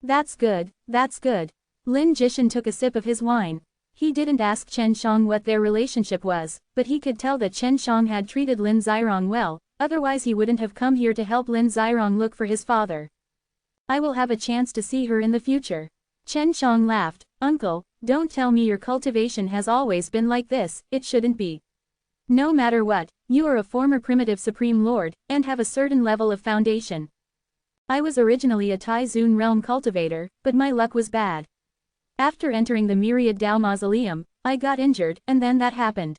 Speaker 1: That's good, that's good. Lin Jishan took a sip of his wine. He didn't ask Chen Shang what their relationship was, but he could tell that Chen Shang had treated Lin Zirong well, otherwise he wouldn't have come here to help Lin Zirong look for his father. I will have a chance to see her in the future. Chen Shang laughed. Uncle, don't tell me your cultivation has always been like this, it shouldn't be. No matter what, you are a former primitive Supreme Lord, and have a certain level of foundation. I was originally a Tai-Zun realm cultivator, but my luck was bad. After entering the Myriad Dao Mausoleum, I got injured, and then that happened.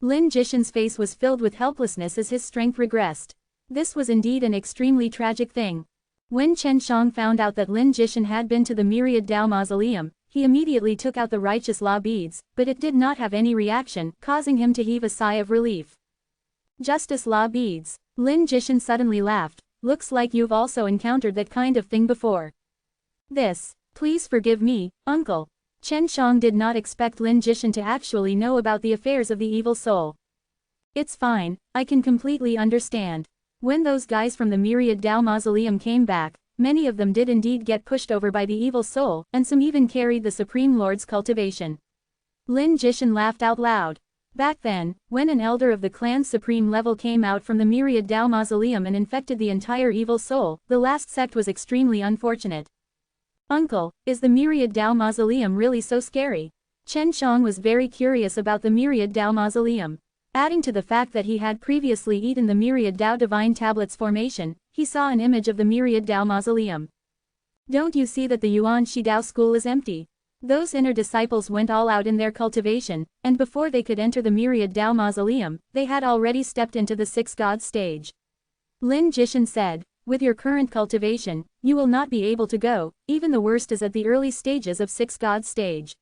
Speaker 1: Lin Jishan's face was filled with helplessness as his strength regressed. This was indeed an extremely tragic thing. When Chen Shang found out that Lin Jishan had been to the Myriad Dao Mausoleum, he immediately took out the righteous law beads, but it did not have any reaction, causing him to heave a sigh of relief. Justice law beads. Lin Jishan suddenly laughed. Looks like you've also encountered that kind of thing before. Please forgive me, uncle. Chen Shang did not expect Lin Jishan to actually know about the affairs of the evil soul. It's fine, I can completely understand. When those guys from the Myriad Tao Mausoleum came back, many of them did indeed get pushed over by the evil soul, and some even carried the Supreme Lord's cultivation. Lin Jishan laughed out loud. Back then, when an elder of the clan's supreme level came out from the Myriad Tao Mausoleum and infected the entire evil soul, the last sect was extremely unfortunate. Uncle, is the Myriad Tao Mausoleum really so scary? Chen Shang was very curious about the Myriad Tao Mausoleum. Adding to the fact that he had previously eaten the Myriad Tao Divine Tablets formation, he saw an image of the Myriad Tao Mausoleum. Don't you see that the Yuan Shi Dao school is empty? Those inner disciples went all out in their cultivation, and before they could enter the Myriad Tao Mausoleum, they had already stepped into the Six Gods stage. Lin Jishan said, with your current cultivation, you will not be able to go, even the worst is at the early stages of Six Gods stage.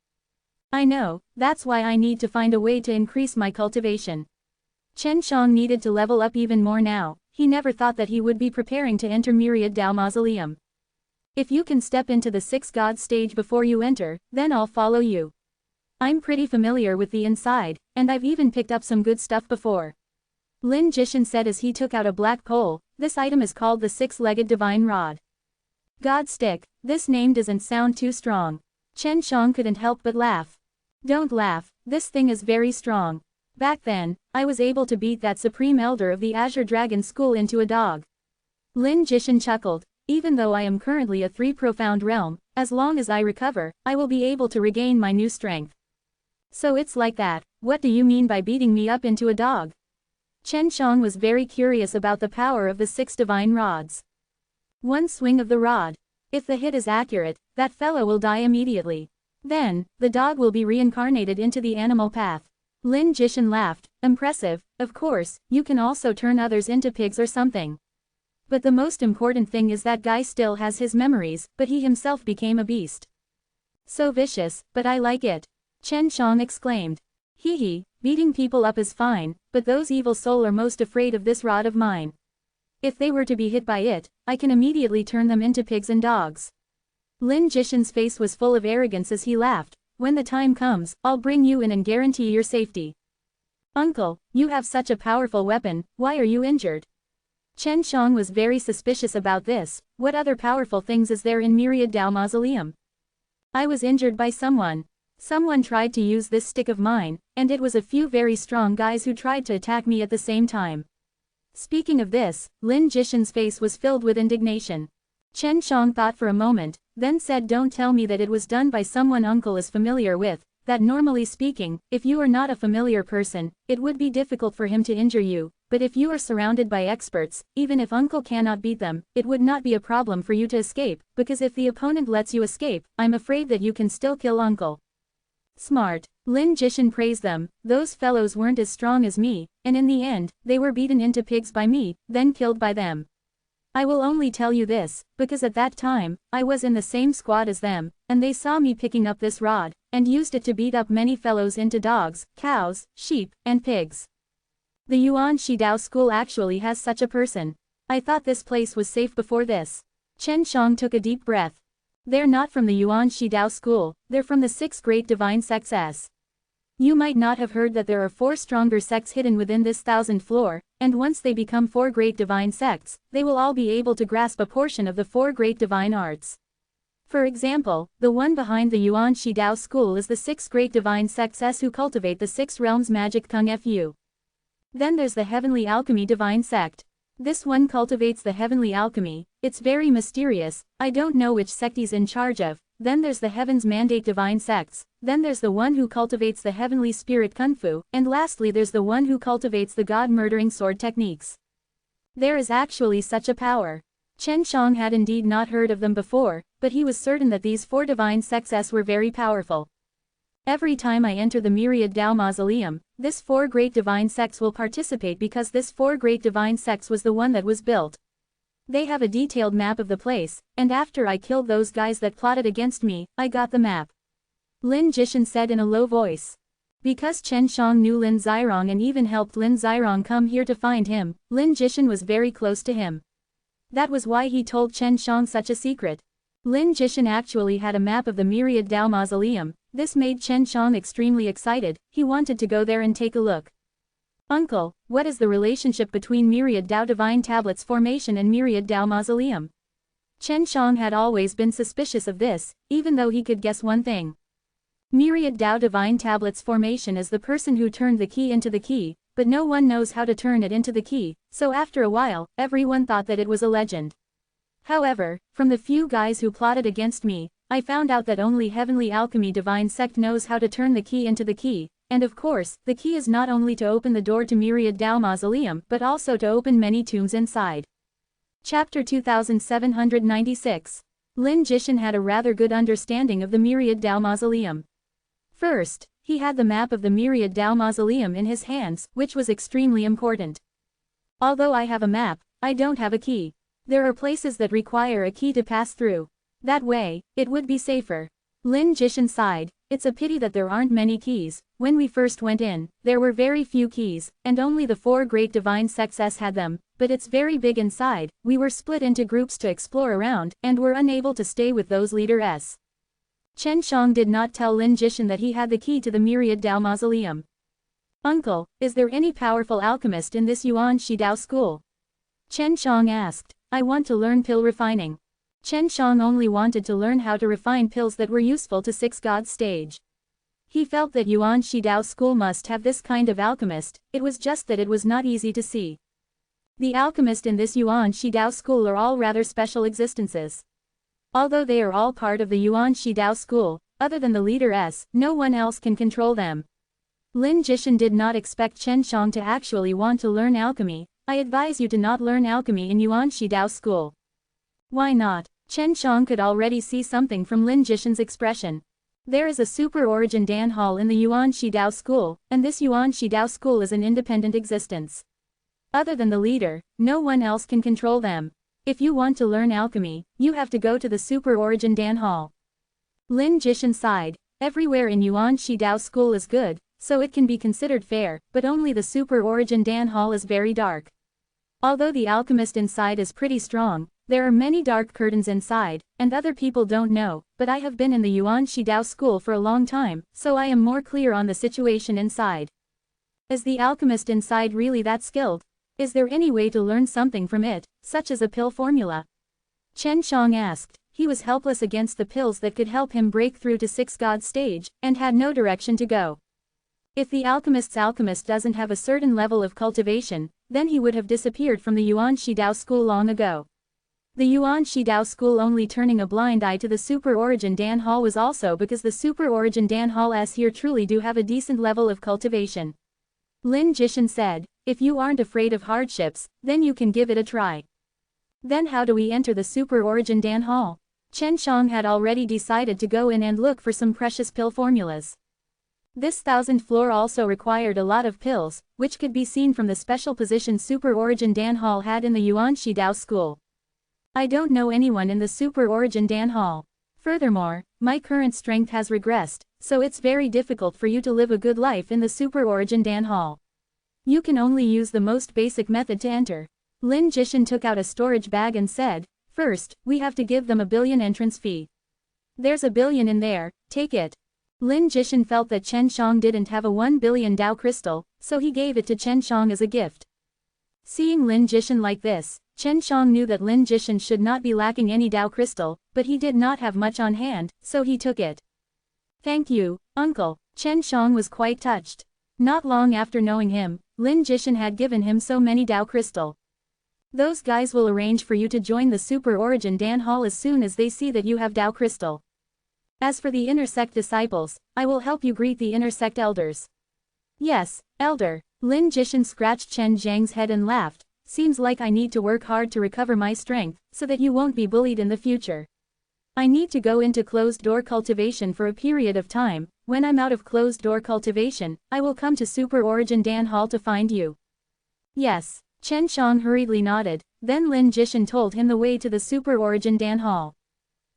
Speaker 1: I know, that's why I need to find a way to increase my cultivation. Chen Shang needed to level up even more now. He never thought that he would be preparing to enter Myriad Tao Mausoleum. If you can step into the Six Gods stage before you enter, then I'll follow you. I'm pretty familiar with the inside, and I've even picked up some good stuff before. Lin Jishan said as he took out a black pole. This item is called the Six-Legged Divine Rod. God Stick, this name doesn't sound too strong. Chen Shang couldn't help but laugh. Don't laugh, this thing is very strong. Back then, I was able to beat that Supreme Elder of the Azure Dragon School into a dog. Lin Jishan chuckled. Even though I am currently a 3 profound realm, as long as I recover, I will be able to regain my new strength. So it's like that. What do you mean by beating me up into a dog? Chen Shang was very curious about the power of the 6 divine rods. One swing of the rod. If the hit is accurate, that fellow will die immediately. Then, the dog will be reincarnated into the animal path. Lin Jishan laughed. Impressive, of course, you can also turn others into pigs or something. But the most important thing is that guy still has his memories, but he himself became a beast. So vicious, but I like it. Chen Shang exclaimed. Hee hee, beating people up is fine, but those evil soul are most afraid of this rod of mine. If they were to be hit by it, I can immediately turn them into pigs and dogs. Lin Jishan's face was full of arrogance as he laughed. When the time comes, I'll bring you in and guarantee your safety. Uncle, you have such a powerful weapon, why are you injured? Chen Shang was very suspicious about this. What other powerful things is there in Myriad Tao Mausoleum? I was injured by someone. Someone tried to use this stick of mine, and it was a few very strong guys who tried to attack me at the same time. Speaking of this, Lin Jishan's face was filled with indignation. Chen Shang thought for a moment, then said, don't tell me that it was done by someone uncle is familiar with, that normally speaking, if you are not a familiar person, it would be difficult for him to injure you. But if you are surrounded by experts, even if uncle cannot beat them, it would not be a problem for you to escape, because if the opponent lets you escape, I'm afraid that you can still kill uncle. Smart. Lin Jishan praised them. Those fellows weren't as strong as me, and in the end, they were beaten into pigs by me, then killed by them. I will only tell you this, because at that time, I was in the same squad as them, and they saw me picking up this rod, and used it to beat up many fellows into dogs, cows, sheep, and pigs. The Yuan Shi Dao school actually has such a person. I thought this place was safe before this. Chen Shang took a deep breath. They're not from the Yuan Shi Dao school, they're from the 6 great divine sects. You might not have heard that there are 4 stronger sects hidden within this 1000th floor, and once they become 4 great divine sects, they will all be able to grasp a portion of the 4 great divine arts. For example, the one behind the Yuan Shi Dao school is the 6 great divine sects who cultivate the 6 realms magic kung fu. Then there's the Heavenly Alchemy Divine Sect. This one cultivates the Heavenly Alchemy, it's very mysterious, I don't know which sect he's in charge of. Then there's the Heaven's Mandate Divine Sects, then there's the one who cultivates the Heavenly Spirit Kung Fu, and lastly there's the one who cultivates the God-murdering sword techniques. There is actually such a power. Chen Shang had indeed not heard of them before, but he was certain that these 4 divine sects were very powerful. Every time I enter the Myriad Tao Mausoleum, this 4 great divine sects will participate because this 4 great divine sects was the one that was built. They have a detailed map of the place, and after I killed those guys that plotted against me, I got the map. Lin Jishan said in a low voice. Because Chen Shang knew Lin Zirong and even helped Lin Zirong come here to find him, Lin Jishan was very close to him. That was why he told Chen Shang such a secret. Lin Jishan actually had a map of the Myriad Tao Mausoleum. This made Chen Shang extremely excited, he wanted to go there and take a look. Uncle, what is the relationship between Myriad Dao Divine Tablets formation and Myriad Dao Mausoleum? Chen Shang had always been suspicious of this, even though he could guess one thing. Myriad Dao Divine Tablets formation is the person who turned the key into the key, but no one knows how to turn it into the key, so after a while, everyone thought that it was a legend. However, from the few guys who plotted against me, I found out that only Heavenly Alchemy Divine Sect knows how to turn the key into the key, and of course, the key is not only to open the door to Myriad Dao Mausoleum but also to open many tombs inside. Chapter 2796. Lin Jishan had a rather good understanding of the Myriad Dao Mausoleum. First, he had the map of the Myriad Dao Mausoleum in his hands, which was extremely important. Although I have a map, I don't have a key. There are places that require a key to pass through. That way, it would be safer. Lin Jishan sighed. It's a pity that there aren't many keys. When we first went in, there were very few keys, and only the 4 great divine sects had them, but it's very big inside. We were split into groups to explore around, and were unable to stay with those leaders. Chen Shang did not tell Lin Jishan that he had the key to the Myriad Dao Mausoleum. Uncle, is there any powerful alchemist in this Yuan Shi Dao school? Chen Shang asked. I want to learn pill refining. Chen Shang only wanted to learn how to refine pills that were useful to 6 gods stage. He felt that Yuan Shi Dao school must have this kind of alchemist, it was just that it was not easy to see. The alchemists in this Yuan Shi Dao school are all rather special existences. Although they are all part of the Yuan Shi Dao school, other than the leaders, no one else can control them. Lin Jishan did not expect Chen Shang to actually want to learn alchemy. I advise you to not learn alchemy in Yuan Shi Dao school. Why not? Chen Shang could already see something from Lin Jishan's expression. There is a super origin Dan hall in the Yuan Shi Dao school, and this Yuan Shi Dao school is an independent existence. Other than the leader, no one else can control them. If you want to learn alchemy, you have to go to the super origin Dan hall. Lin Jishan sighed. Everywhere in Yuan Shi Dao school is good, so it can be considered fair, but only the super origin Dan hall is very dark. Although the alchemist inside is pretty strong, there are many dark curtains inside, and other people don't know, but I have been in the Yuan Shi Dao school for a long time, so I am more clear on the situation inside. Is the alchemist inside really that skilled? Is there any way to learn something from it, such as a pill formula? Chen Shang asked. He was helpless against the pills that could help him break through to 6 god stage, and had no direction to go. If the alchemist doesn't have a certain level of cultivation, then he would have disappeared from the Yuan Shi Dao school long ago. The Yuan Shi Dao school only turning a blind eye to the Super Origin Dan Hall was also because the Super Origin Dan Halls here truly do have a decent level of cultivation. Lin Jishan said, if you aren't afraid of hardships, then you can give it a try. Then how do we enter the Super Origin Dan Hall? Chen Shang had already decided to go in and look for some precious pill formulas. This 1000th floor also required a lot of pills, which could be seen from the special position Super Origin Dan Hall had in the Yuan Shi Dao school. I don't know anyone in the Super Origin Dan Hall. Furthermore, my current strength has regressed, so it's very difficult for you to live a good life in the Super Origin Dan Hall. You can only use the most basic method to enter. Lin Jishan took out a storage bag and said, first, we have to give them a 1 billion entrance fee. There's 1 billion in there, take it. Lin Jishan felt that Chen Shang didn't have a 1 billion Dao crystal, so he gave it to Chen Shang as a gift. Seeing Lin Jishan like this, Chen Shang knew that Lin Jishan should not be lacking any Dao crystal, but he did not have much on hand, so he took it. Thank you, uncle. Chen Shang was quite touched. Not long after knowing him, Lin Jishan had given him so many Dao crystal. Those guys will arrange for you to join the Super Origin Dan Hall as soon as they see that you have Dao crystal. As for the inner sect disciples, I will help you greet the inner sect elders. Yes, elder. Lin Jishan scratched Chen Zhang's head and laughed. Seems like I need to work hard to recover my strength, so that you won't be bullied in the future. I need to go into closed-door cultivation for a period of time. When I'm out of closed-door cultivation, I will come to Super Origin Dan Hall to find you. Yes. Chen Shang hurriedly nodded, then Lin Jishan told him the way to the Super Origin Dan Hall.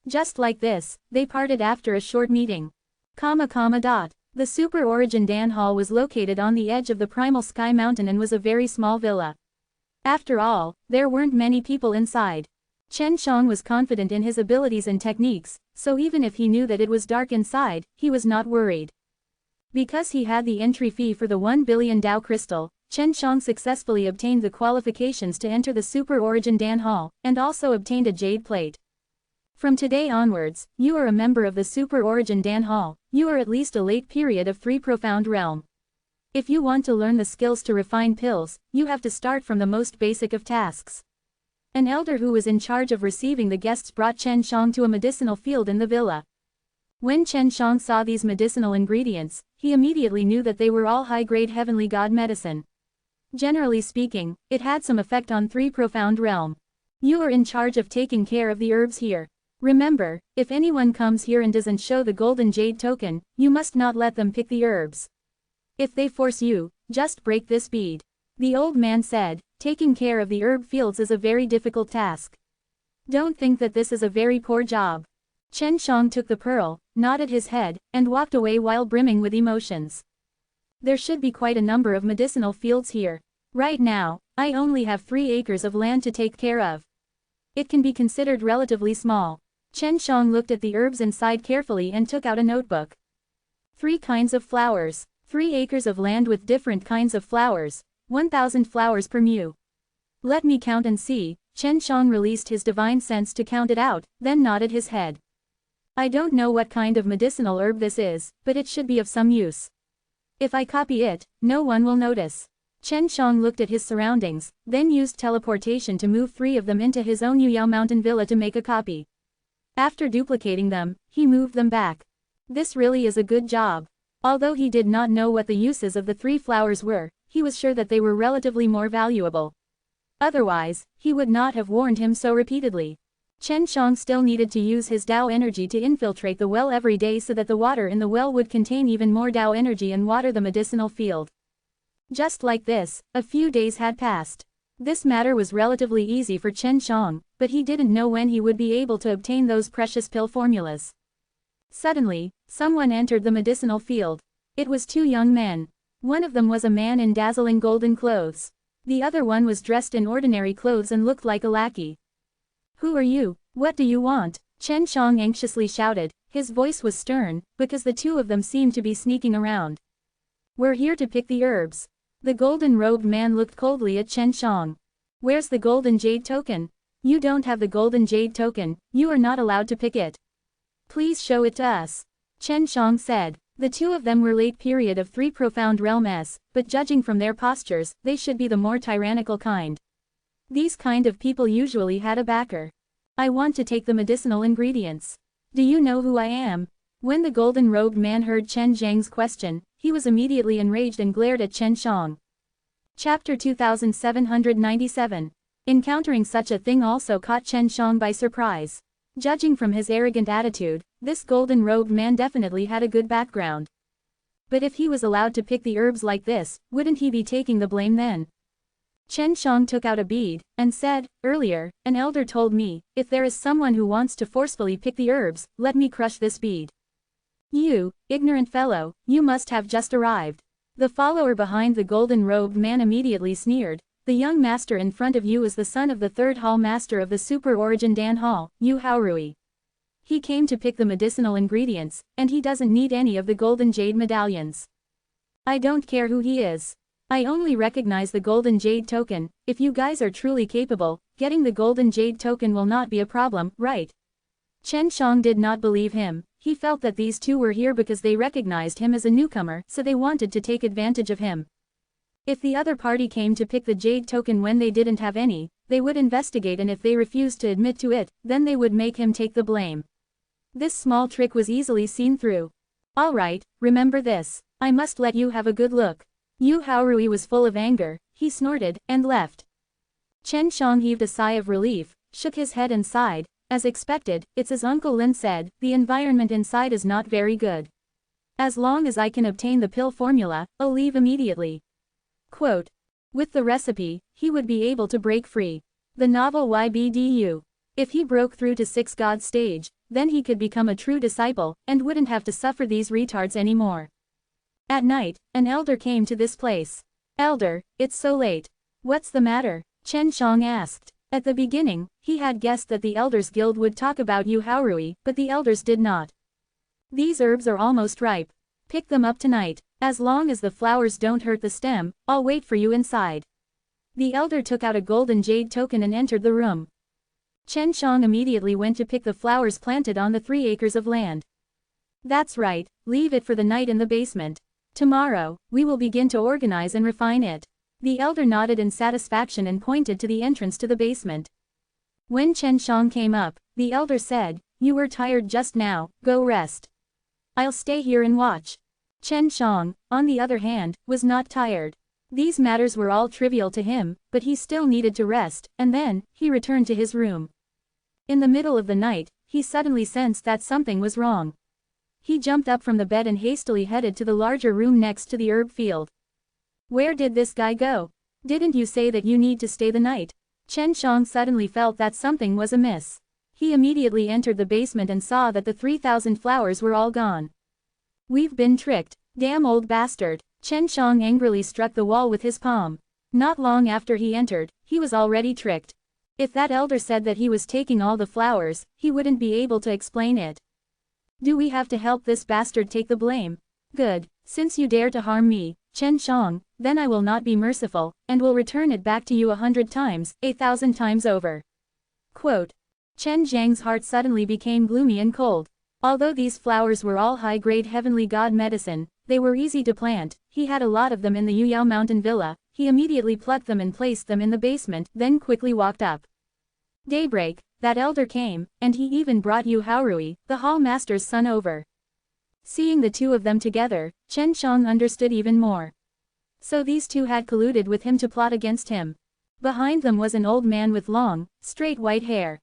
Speaker 1: Just like this, they parted after a short meeting. The Super Origin Dan Hall was located on the edge of the Primal Sky Mountain and was a very small villa. After all, there weren't many people inside. Chen Shang was confident in his abilities and techniques, so even if he knew that it was dark inside, he was not worried. Because he had the entry fee for the 1 billion Dao crystal, Chen Shang successfully obtained the qualifications to enter the Super Origin Dan Hall, and also obtained a jade plate. From today onwards, you are a member of the Super Origin Dan Hall. You are at least a late period of 3 profound realm. If you want to learn the skills to refine pills, you have to start from the most basic of tasks. An elder who was in charge of receiving the guests brought Chen Shang to a medicinal field in the villa. When Chen Shang saw these medicinal ingredients, he immediately knew that they were all high-grade heavenly god medicine. Generally speaking, it had some effect on 3 profound realm. You are in charge of taking care of the herbs here. Remember, if anyone comes here and doesn't show the golden jade token, you must not let them pick the herbs. If they force you, just break this bead. The old man said, taking care of the herb fields is a very difficult task. Don't think that this is a very poor job. Chen Shang took the pearl, nodded his head, and walked away while brimming with emotions. There should be quite a number of medicinal fields here. Right now, I only have 3 acres of land to take care of. It can be considered relatively small. Chen Shang looked at the herbs inside carefully and took out a notebook. 3 kinds of flowers. 3 acres of land with different kinds of flowers. 1,000 flowers per mu. Let me count and see. Chen Shang released his divine sense to count it out, then nodded his head. I don't know what kind of medicinal herb this is, but it should be of some use. If I copy it, no one will notice. Chen Shang looked at his surroundings, then used teleportation to move 3 of them into his own Yuyao Mountain Villa to make a copy. After duplicating them, he moved them back. This really is a good job. Although he did not know what the uses of the 3 flowers were, he was sure that they were relatively more valuable. Otherwise, he would not have warned him so repeatedly. Chen Shang still needed to use his Dao energy to infiltrate the well every day so that the water in the well would contain even more Dao energy and water the medicinal field. Just like this, a few days had passed. This matter was relatively easy for Chen Shang, but he didn't know when he would be able to obtain those precious pill formulas. Suddenly, someone entered the medicinal field. It was 2 young men. One of them was a man in dazzling golden clothes. The other one was dressed in ordinary clothes and looked like a lackey. Who are you? What do you want? Chen Shang anxiously shouted. His voice was stern, because the 2 of them seemed to be sneaking around. We're here to pick the herbs. The golden-robed man looked coldly at Chen Shang. Where's the golden jade token? You don't have the golden jade token, you are not allowed to pick it. Please show it to us. Chen Shang said. The 2 of them were late period of 3 profound realms, but judging from their postures, they should be the more tyrannical kind. These kind of people usually had a backer. I want to take the medicinal ingredients. Do you know who I am? When the golden-robed man heard Chen Zhang's question, he was immediately enraged and glared at Chen Shang. Chapter 2797. Encountering such a thing also caught Chen Shang by surprise. Judging from his arrogant attitude, this golden-robed man definitely had a good background. But if he was allowed to pick the herbs like this, wouldn't he be taking the blame then? Chen Shang took out a bead, and said, earlier, an elder told me, if there is someone who wants to forcefully pick the herbs, let me crush this bead. You, ignorant fellow, you must have just arrived. The follower behind the golden-robed man immediately sneered. The young master in front of you is the son of the 3rd hall master of the Super Origin Dan Hall, Yu Haorui. He came to pick the medicinal ingredients, and he doesn't need any of the golden jade medallions. I don't care who he is. I only recognize the golden jade token. If you guys are truly capable, getting the golden jade token will not be a problem, right? Chen Shang did not believe him. He felt that these 2 were here because they recognized him as a newcomer, so they wanted to take advantage of him. If the other party came to pick the jade token when they didn't have any, they would investigate, and if they refused to admit to it, then they would make him take the blame. This small trick was easily seen through. Alright, remember this. I must let you have a good look. Yu Haorui was full of anger, he snorted, and left. Chen Shang heaved a sigh of relief, shook his head and sighed. As expected, it's as Uncle Lin said, the environment inside is not very good. As long as I can obtain the pill formula, I'll leave immediately. Quote. With the recipe, he would be able to break free. The novel YBDU. If he broke through to 6 God stage, then he could become a true disciple, and wouldn't have to suffer these retards anymore. At night, an elder came to this place. Elder, it's so late. What's the matter? Chen Shang asked. At the beginning, he had guessed that the Elders Guild would talk about Yu Haorui, but the elders did not. These herbs are almost ripe. Pick them up tonight. As long as the flowers don't hurt the stem, I'll wait for you inside. The elder took out a golden jade token and entered the room. Chen Shang immediately went to pick the flowers planted on the 3 acres of land. That's right, leave it for the night in the basement. Tomorrow, we will begin to organize and refine it. The elder nodded in satisfaction and pointed to the entrance to the basement. When Chen Shang came up, the elder said, "You were tired just now, go rest. I'll stay here and watch." Chen Shang, on the other hand, was not tired. These matters were all trivial to him, but he still needed to rest, and then, he returned to his room. In the middle of the night, he suddenly sensed that something was wrong. He jumped up from the bed and hastily headed to the larger room next to the herb field. Where did this guy go? Didn't you say that you need to stay the night? Chen Shang suddenly felt that something was amiss. He immediately entered the basement and saw that the 3,000 flowers were all gone. We've been tricked, damn old bastard. Chen Shang angrily struck the wall with his palm. Not long after he entered, he was already tricked. If that elder said that he was taking all the flowers, he wouldn't be able to explain it. Do we have to help this bastard take the blame? Good, since you dare to harm me, Chen Shang, then I will not be merciful, and will return it back to you 100 times, 1,000 times over. Quote. Chen Zhang's heart suddenly became gloomy and cold. Although these flowers were all high-grade heavenly god medicine, they were easy to plant, he had a lot of them in the Yuyao Mountain Villa, he immediately plucked them and placed them in the basement, then quickly walked up. Daybreak, that elder came, and he even brought Yu Haorui, the hall master's son over. Seeing the two of them together, Chen Shang understood even more. So these two had colluded with him to plot against him. Behind them was an old man with long, straight white hair.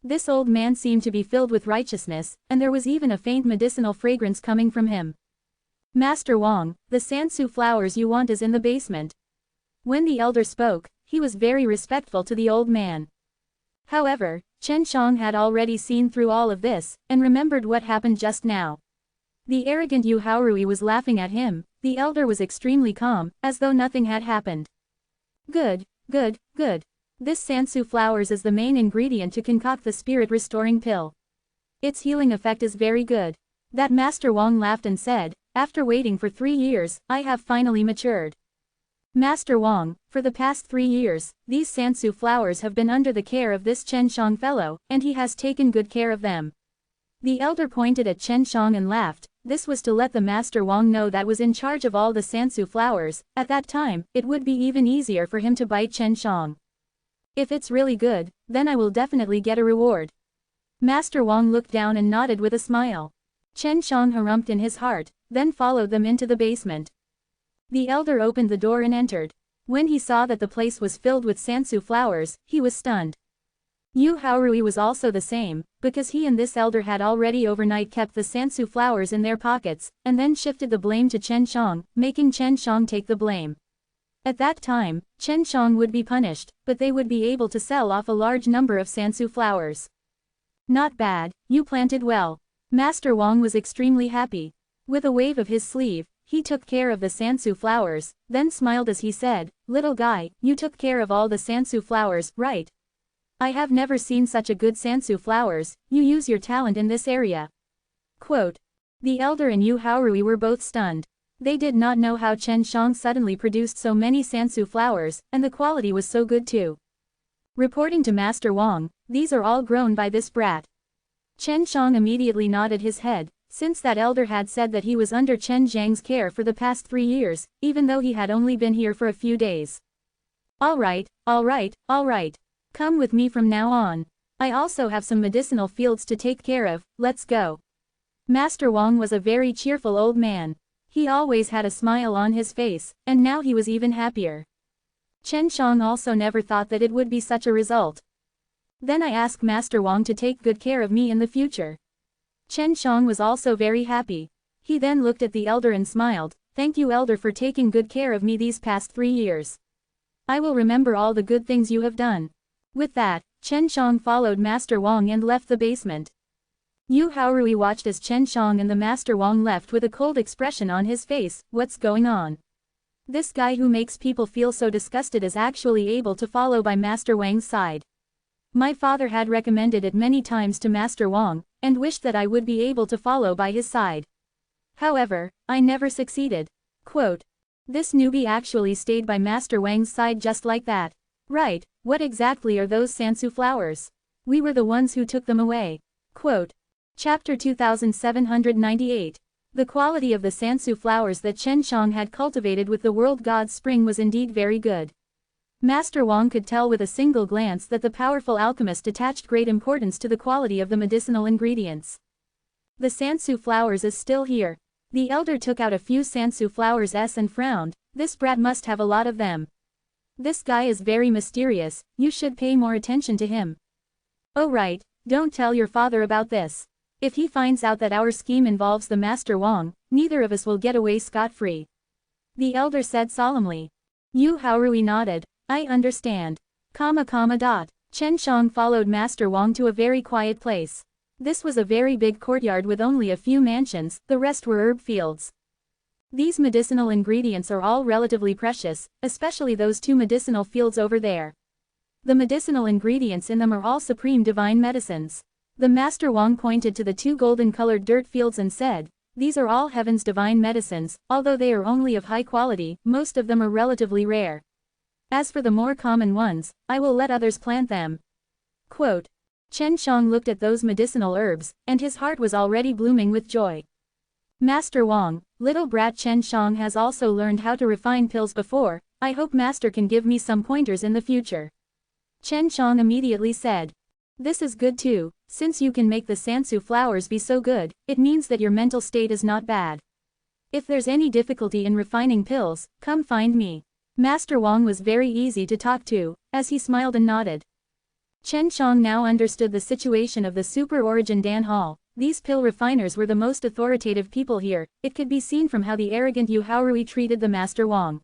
Speaker 1: This old man seemed to be filled with righteousness, and there was even a faint medicinal fragrance coming from him. Master Wang, the sansu flowers you want is in the basement. When the elder spoke, he was very respectful to the old man. However, Chen Shang had already seen through all of this, and remembered what happened just now. The arrogant Yu Haorui was laughing at him, the elder was extremely calm, as though nothing had happened. Good, good, good. This sansu flowers is the main ingredient to concoct the spirit-restoring pill. Its healing effect is very good. That Master Wang laughed and said, after waiting for 3 years, I have finally matured. Master Wang, for the past 3 years, these sansu flowers have been under the care of this Chen Shang fellow, and he has taken good care of them. The elder pointed at Chen Shang and laughed. This was to let the Master Wang know that was in charge of all the sansu flowers. At that time, it would be even easier for him to bite Chen Shang. If it's really good, then I will definitely get a reward. Master Wang looked down and nodded with a smile. Chen Shang harumphed in his heart, then followed them into the basement. The elder opened the door and entered. When he saw that the place was filled with sansu flowers, he was stunned. Yu Haorui was also the same, because he and this elder had already overnight kept the sansu flowers in their pockets, and then shifted the blame to Chen Shang, making Chen Shang take the blame. At that time, Chen Shang would be punished, but they would be able to sell off a large number of sansu flowers. Not bad, you planted well. Master Wang was extremely happy. With a wave of his sleeve, he took care of the sansu flowers, then smiled as he said, little guy, you took care of all the sansu flowers, right? I have never seen such a good sansu flowers, you use your talent in this area. Quote. The elder and Yu Haorui were both stunned. They did not know how Chen Shang suddenly produced so many sansu flowers, and the quality was so good too. Reporting to Master Wang, these are all grown by this brat. Chen Shang immediately nodded his head, since that elder had said that he was under Chen Zhang's care for the past 3 years, even though he had only been here for a few days. All right, all right, all right. Come with me from now on. I also have some medicinal fields to take care of, let's go. Master Wang was a very cheerful old man. He always had a smile on his face, and now he was even happier. Chen Shang also never thought that it would be such a result. Then I ask Master Wang to take good care of me in the future. Chen Shang was also very happy. He then looked at the elder and smiled, thank you elder for taking good care of me these past 3 years. I will remember all the good things you have done. With that, Chen Shang followed Master Wang and left the basement. Yu Haorui watched as Chen Shang and the Master Wang left with a cold expression on his face. What's going on? This guy who makes people feel so disgusted is actually able to follow by Master Wang's side. My father had recommended it many times to Master Wang, and wished that I would be able to follow by his side. However, I never succeeded. Quote. This newbie actually stayed by Master Wang's side just like that. Right, what exactly are those Sansu flowers? We were the ones who took them away. Quote. Chapter 2798. The quality of the Sansu flowers that Chen Shang had cultivated with the world god's spring was indeed very good. Master Wang could tell with a single glance that the powerful alchemist attached great importance to the quality of the medicinal ingredients. The Sansu flowers is still here. The elder took out a few Sansu flowers and frowned. This brat must have a lot of them. This guy is very mysterious, you should pay more attention to him. Oh right, don't tell your father about this. If he finds out that our scheme involves the Master Wang, neither of us will get away scot-free. The elder said solemnly. Yu Haorui nodded. I understand. Chen Shang followed Master Wang to a very quiet place. This was a very big courtyard with only a few mansions, the rest were herb fields. These medicinal ingredients are all relatively precious, especially those two medicinal fields over there. The medicinal ingredients in them are all supreme divine medicines. The Master Wang pointed to the two golden-colored dirt fields and said, these are all heaven's divine medicines, although they are only of high quality, most of them are relatively rare. As for the more common ones, I will let others plant them. Quote. Chen Shang looked at those medicinal herbs, and his heart was already blooming with joy. Master Wang, little brat Chen Shang has also learned how to refine pills before, I hope Master can give me some pointers in the future. Chen Shang immediately said. This is good too, since you can make the Sansu flowers be so good, it means that your mental state is not bad. If there's any difficulty in refining pills, come find me. Master Wang was very easy to talk to, as he smiled and nodded. Chen Shang now understood the situation of the Super Origin Dan Hall. These pill refiners were the most authoritative people here, it could be seen from how the arrogant Yu Haorui treated the Master Wang.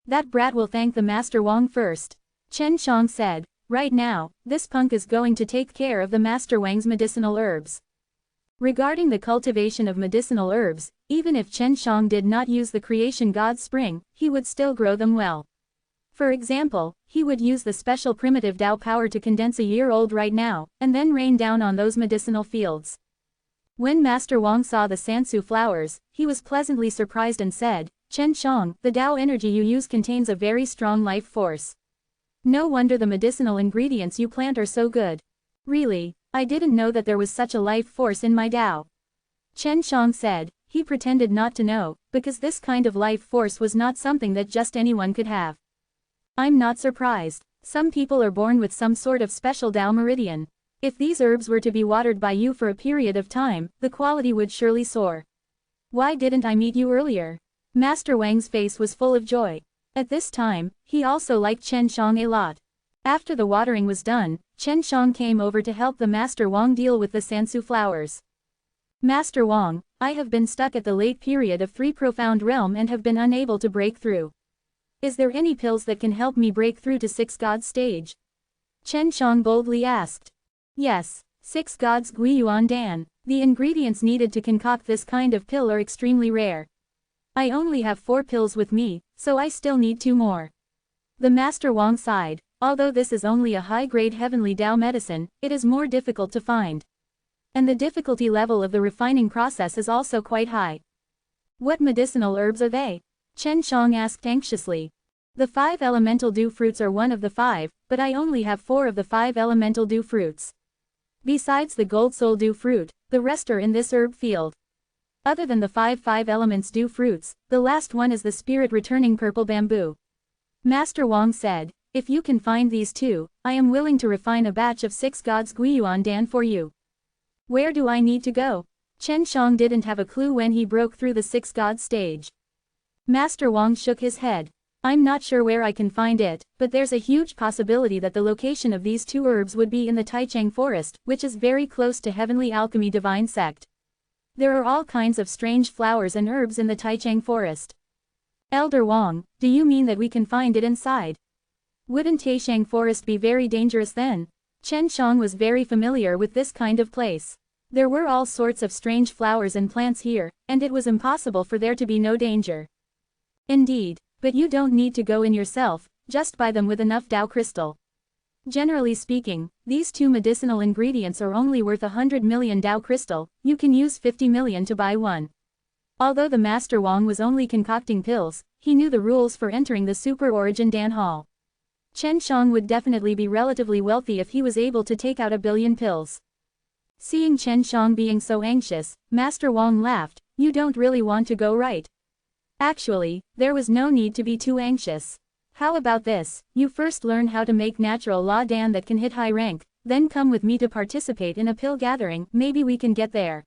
Speaker 1: That brat will thank the Master Wang first. Chen Shang said, right now, this punk is going to take care of the Master Wang's medicinal herbs. Regarding the cultivation of medicinal herbs, even if Chen Shang did not use the creation god's spring, he would still grow them well. For example, he would use the special primitive Tao power to condense a year old right now, and then rain down on those medicinal fields. When Master Wang saw the Sansu flowers, he was pleasantly surprised and said, Chen Shang, the Tao energy you use contains a very strong life force. No wonder the medicinal ingredients you plant are so good. Really, I didn't know that there was such a life force in my Tao. Chen Shang said, he pretended not to know, because this kind of life force was not something that just anyone could have. I'm not surprised. Some people are born with some sort of special Tao meridian. If these herbs were to be watered by you for a period of time, the quality would surely soar. Why didn't I meet you earlier? Master Wang's face was full of joy. At this time, he also liked Chen Shang a lot. After the watering was done, Chen Shang came over to help the Master Wang deal with the Sansu flowers. Master Wang, I have been stuck at the late period of 3 profound realm and have been unable to break through. Is there any pills that can help me break through to 6 gods stage? Chen Shang boldly asked. Yes, 6 gods Guiyuan Dan. The ingredients needed to concoct this kind of pill are extremely rare. I only have 4 pills with me, so I still need 2 more. The Master Wang sighed. Although this is only a high-grade heavenly Tao medicine, it is more difficult to find. And the difficulty level of the refining process is also quite high. What medicinal herbs are they? Chen Shang asked anxiously. The 5 elemental dew fruits are one of the 5, but I only have 4 of the 5 elemental dew fruits. Besides the gold soul dew fruit, the rest are in this herb field. Other than the 5 elements dew fruits, the last one is the spirit returning purple bamboo. Master Wang said, if you can find these 2, I am willing to refine a batch of 6 gods Guiyuan Dan for you. Where do I need to go? Chen Shang didn't have a clue when he broke through the 6 gods stage. Master Wang shook his head. I'm not sure where I can find it, but there's a huge possibility that the location of these 2 herbs would be in the Taichang forest, which is very close to Heavenly Alchemy Divine Sect. There are all kinds of strange flowers and herbs in the Taichang forest. Elder Wang, do you mean that we can find it inside? Wouldn't Taishang forest be very dangerous then? Chen Shang was very familiar with this kind of place. There were all sorts of strange flowers and plants here, and it was impossible for there to be no danger. Indeed, but you don't need to go in yourself, just buy them with enough Tao crystal. Generally speaking, these 2 medicinal ingredients are only worth 100 million Tao crystal, you can use 50 million to buy one. Although the Master Wang was only concocting pills, he knew the rules for entering the Super Origin Dan Hall. Chen Shang would definitely be relatively wealthy if he was able to take out 1 billion pills. Seeing Chen Shang being so anxious, Master Wang laughed, "You don't really want to go, right?" Actually, there was no need to be too anxious. How about this, you first learn how to make natural law Dan that can hit high rank, then come with me to participate in a pill gathering, maybe we can get there.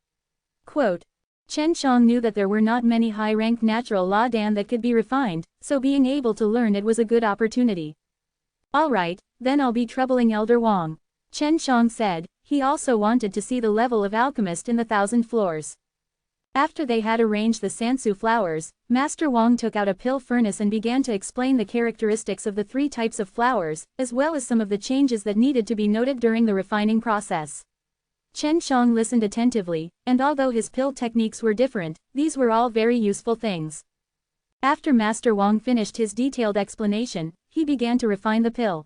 Speaker 1: Quote. Chen Shang knew that there were not many high-rank natural law Dan that could be refined, so being able to learn it was a good opportunity. Alright, then I'll be troubling Elder Wang. Chen Shang said. He also wanted to see the level of alchemist in the 1,000 floors. After they had arranged the Sansu flowers, Master Wang took out a pill furnace and began to explain the characteristics of the 3 types of flowers, as well as some of the changes that needed to be noted during the refining process. Chen Shang listened attentively, and although his pill techniques were different, these were all very useful things. After Master Wang finished his detailed explanation, he began to refine the pill.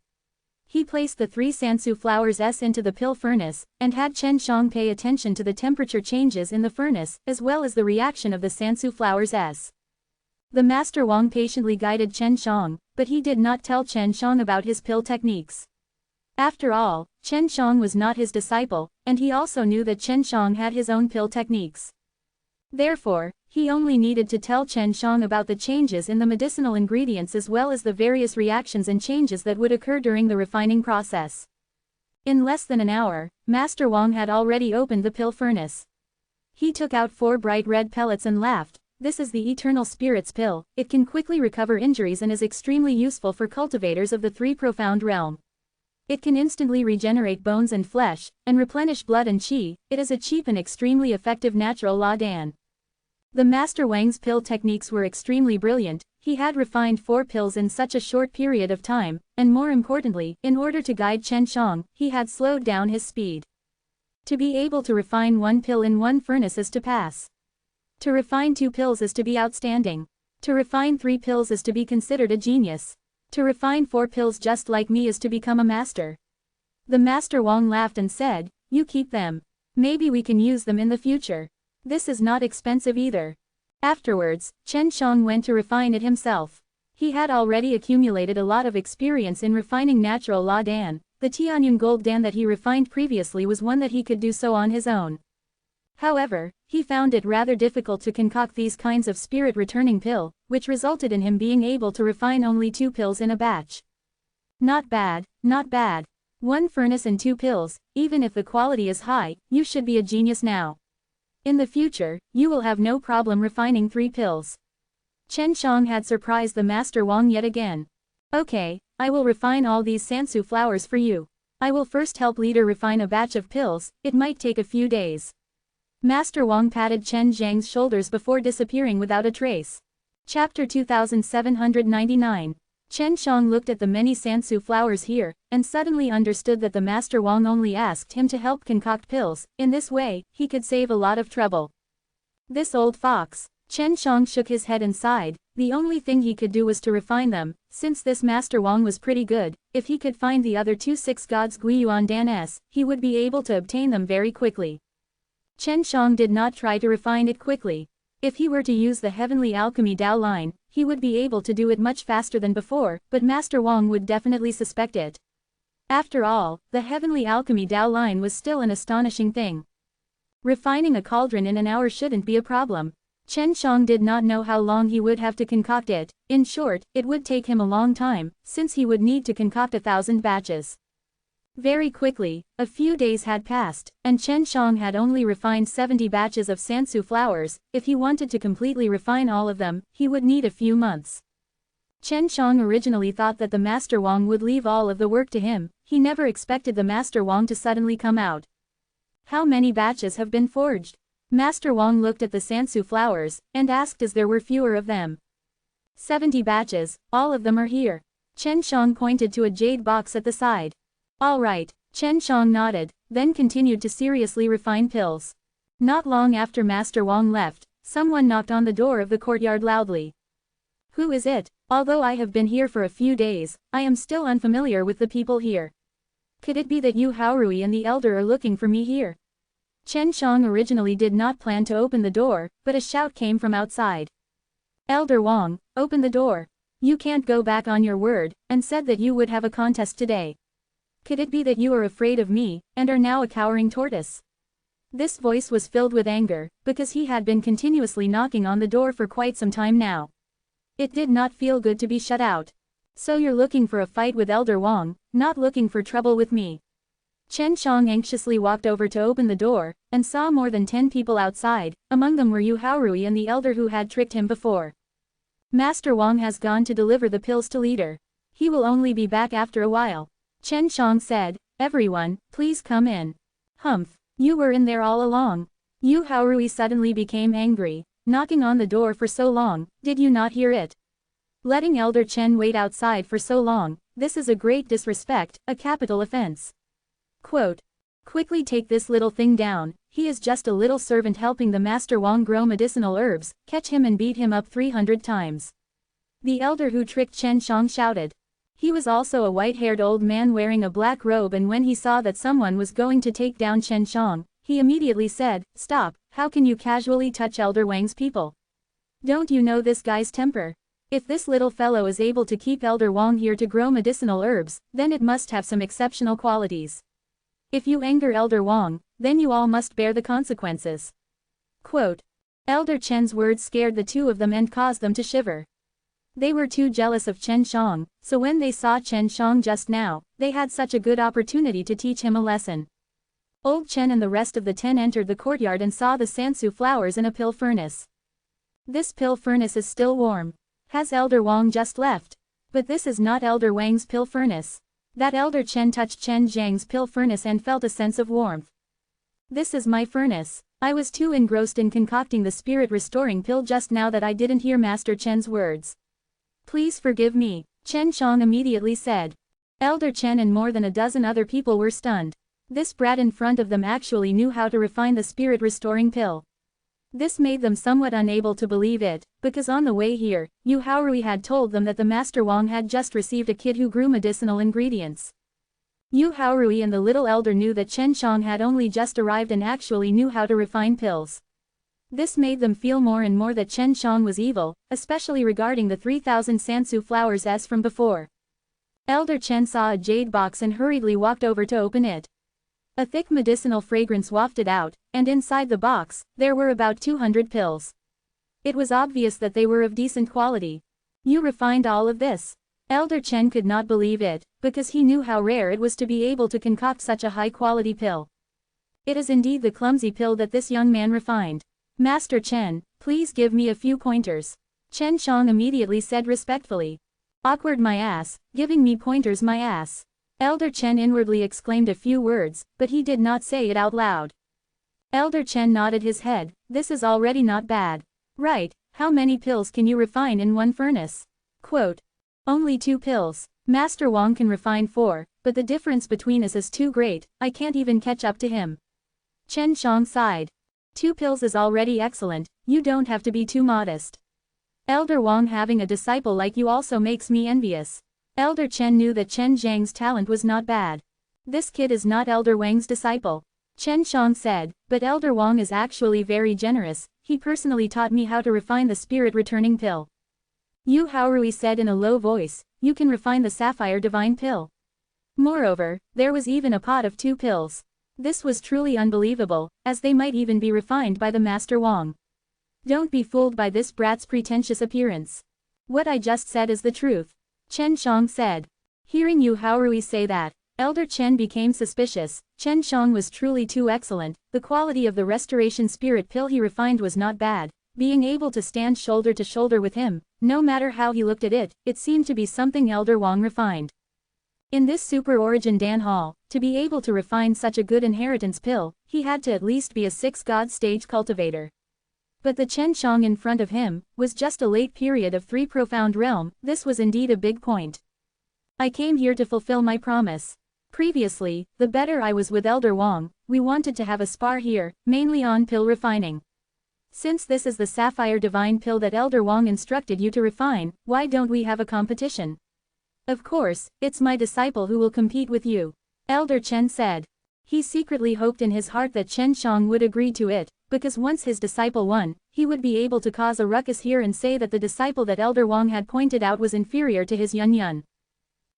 Speaker 1: He placed the 3 Sansu flowers into the pill furnace, and had Chen Shang pay attention to the temperature changes in the furnace, as well as the reaction of the Sansu flowers. The Master Wang patiently guided Chen Shang, but he did not tell Chen Shang about his pill techniques. After all, Chen Shang was not his disciple, and he also knew that Chen Shang had his own pill techniques. Therefore, he only needed to tell Chen Shang about the changes in the medicinal ingredients as well as the various reactions and changes that would occur during the refining process. In less than an hour, Master Wang had already opened the pill furnace. He took out 4 bright red pellets and laughed. This is the Eternal Spirits pill, it can quickly recover injuries and is extremely useful for cultivators of the 3 profound realm. It can instantly regenerate bones and flesh, and replenish blood and qi. It is a cheap and extremely effective natural law Dan. The Master Wang's pill techniques were extremely brilliant. He had refined 4 pills in such a short period of time, and more importantly, in order to guide Chen Shang, he had slowed down his speed. To be able to refine 1 pill in 1 furnace is to pass. To refine 2 pills is to be outstanding. To refine 3 pills is to be considered a genius. To refine 4 pills just like me is to become a master. The Master Wang laughed and said, "You keep them. Maybe we can use them in the future. This is not expensive either." Afterwards, Chen Shang went to refine it himself. He had already accumulated a lot of experience in refining natural law Dan. The Tianyun Gold Dan that he refined previously was one that he could do so on his own. However, he found it rather difficult to concoct these kinds of spirit-returning pill, which resulted in him being able to refine only 2 pills in a batch. Not bad, not bad. 1 furnace and 2 pills, even if the quality is high, you should be a genius now. In the future, you will have no problem refining 3 pills. Chen Shang had surprised the Master Wang yet again. Okay, I will refine all these Sansu flowers for you. I will first help leader refine a batch of pills, it might take a few days. Master Wang patted Chen Zhang's shoulders before disappearing without a trace. Chapter 2799. Chen Shang looked at the many Sansu flowers here, and suddenly understood that the Master Wang only asked him to help concoct pills. In this way, he could save a lot of trouble. This old fox. Chen Shang shook his head and sighed. The only thing he could do was to refine them, since this Master Wang was pretty good. If he could find the other 2 6 gods Guiyuan Dan, he would be able to obtain them very quickly. Chen Shang did not try to refine it quickly. If he were to use the Heavenly Alchemy Dao line, he would be able to do it much faster than before, but Master Wang would definitely suspect it. After all, the Heavenly Alchemy Dao line was still an astonishing thing. Refining a cauldron in an hour shouldn't be a problem. Chen Shang did not know how long he would have to concoct it. In short, it would take him a long time, since he would need to concoct 1,000 batches. Very quickly, a few days had passed, and Chen Shang had only refined 70 batches of Sansu flowers. If he wanted to completely refine all of them, he would need a few months. Chen Shang originally thought that the Master Wang would leave all of the work to him. He never expected the Master Wang to suddenly come out. How many batches have been forged? Master Wang looked at the Sansu flowers, and asked as there were fewer of them. 70 batches, all of them are here. Chen Shang pointed to a jade box at the side. All right, Chen Shang nodded, then continued to seriously refine pills. Not long after Master Wang left, someone knocked on the door of the courtyard loudly. Who is it? Although I have been here for a few days, I am still unfamiliar with the people here. Could it be that Yu Haorui and the Elder are looking for me here? Chen Shang originally did not plan to open the door, but a shout came from outside. Elder Wang, open the door. You can't go back on your word, and said that you would have a contest today. Could it be that you are afraid of me, and are now a cowering tortoise? This voice was filled with anger, because he had been continuously knocking on the door for quite some time now. It did not feel good to be shut out. So you're looking for a fight with Elder Wang, not looking for trouble with me. Chen Shang anxiously walked over to open the door, and saw more than 10 people outside, among them were Yu Haorui and the elder who had tricked him before. Master Wang has gone to deliver the pills to leader. He will only be back after a while. Chen Shang said, everyone, please come in. Humph, you were in there all along. Yu Haorui suddenly became angry, knocking on the door for so long, did you not hear it? Letting Elder Chen wait outside for so long, this is a great disrespect, a capital offense. Quote, quickly take this little thing down, he is just a little servant helping the Master Wang grow medicinal herbs, catch him and beat him up 300 times. The elder who tricked Chen Shang shouted. He was also a white-haired old man wearing a black robe, and when he saw that someone was going to take down Chen Shang, he immediately said, stop, how can you casually touch Elder Wang's people? Don't you know this guy's temper? If this little fellow is able to keep Elder Wang here to grow medicinal herbs, then it must have some exceptional qualities. If you anger Elder Wang, then you all must bear the consequences. Quote, Elder Chen's words scared the two of them and caused them to shiver. They were too jealous of Chen Shang, so when they saw Chen Shang just now, they had such a good opportunity to teach him a lesson. Old Chen and the rest of the 10 entered the courtyard and saw the sansu flowers in a pill furnace. This pill furnace is still warm. Has Elder Wang just left? But this is not Elder Wang's pill furnace. That Elder Chen touched Chen Zhang's pill furnace and felt a sense of warmth. This is my furnace. I was too engrossed in concocting the spirit-restoring pill just now that I didn't hear Master Chen's words. Please forgive me, Chen Shang immediately said. Elder Chen and more than a dozen other people were stunned. This brat in front of them actually knew how to refine the spirit-restoring pill. This made them somewhat unable to believe it, because on the way here, Yu Haorui had told them that the Master Wang had just received a kid who grew medicinal ingredients. Yu Haorui and the little elder knew that Chen Shang had only just arrived and actually knew how to refine pills. This made them feel more and more that Chen Shang was evil, especially regarding the 3,000 sansu flowers as from before. Elder Chen saw a jade box and hurriedly walked over to open it. A thick medicinal fragrance wafted out, and inside the box, there were about 200 pills. It was obvious that they were of decent quality. You refined all of this? Elder Chen could not believe it, because he knew how rare it was to be able to concoct such a high-quality pill. It is indeed the clumsy pill that this young man refined. Master Chen, please give me a few pointers. Chen Shang immediately said respectfully. Awkward my ass, giving me pointers my ass. Elder Chen inwardly exclaimed a few words, but he did not say it out loud. Elder Chen nodded his head, this is already not bad. Right, how many pills can you refine in one furnace? Quote, only 2 pills. Master Wang can refine 4, but the difference between us is too great, I can't even catch up to him. Chen Shang sighed. 2 pills is already excellent, you don't have to be too modest. Elder Wang having a disciple like you also makes me envious. Elder Chen knew that Chen Zhang's talent was not bad. This kid is not Elder Wang's disciple. Chen Shang said, but Elder Wang is actually very generous, he personally taught me how to refine the spirit-returning pill. Yu Haorui said in a low voice, you can refine the sapphire divine pill. Moreover, there was even a pot of 2 pills. This was truly unbelievable, as they might even be refined by the Master Wang. Don't be fooled by this brat's pretentious appearance. What I just said is the truth. Chen Shang said. Hearing Yu Haorui say that, Elder Chen became suspicious. Chen Shang was truly too excellent, the quality of the restoration spirit pill he refined was not bad. Being able to stand shoulder to shoulder with him, no matter how he looked at it, it seemed to be something Elder Wang refined. In this Super Origin Dan Hall, to be able to refine such a good inheritance pill, he had to at least be a 6 God stage cultivator. But the Chen Shang in front of him, was just a late period of 3 profound realm, this was indeed a big point. I came here to fulfill my promise. Previously, the better I was with Elder Wang, we wanted to have a spar here, mainly on pill refining. Since this is the sapphire divine pill that Elder Wang instructed you to refine, why don't we have a competition? Of course, it's my disciple who will compete with you. Elder Chen said. He secretly hoped in his heart that Chen Shang would agree to it, because once his disciple won, he would be able to cause a ruckus here and say that the disciple that Elder Wang had pointed out was inferior to his Yun Yun.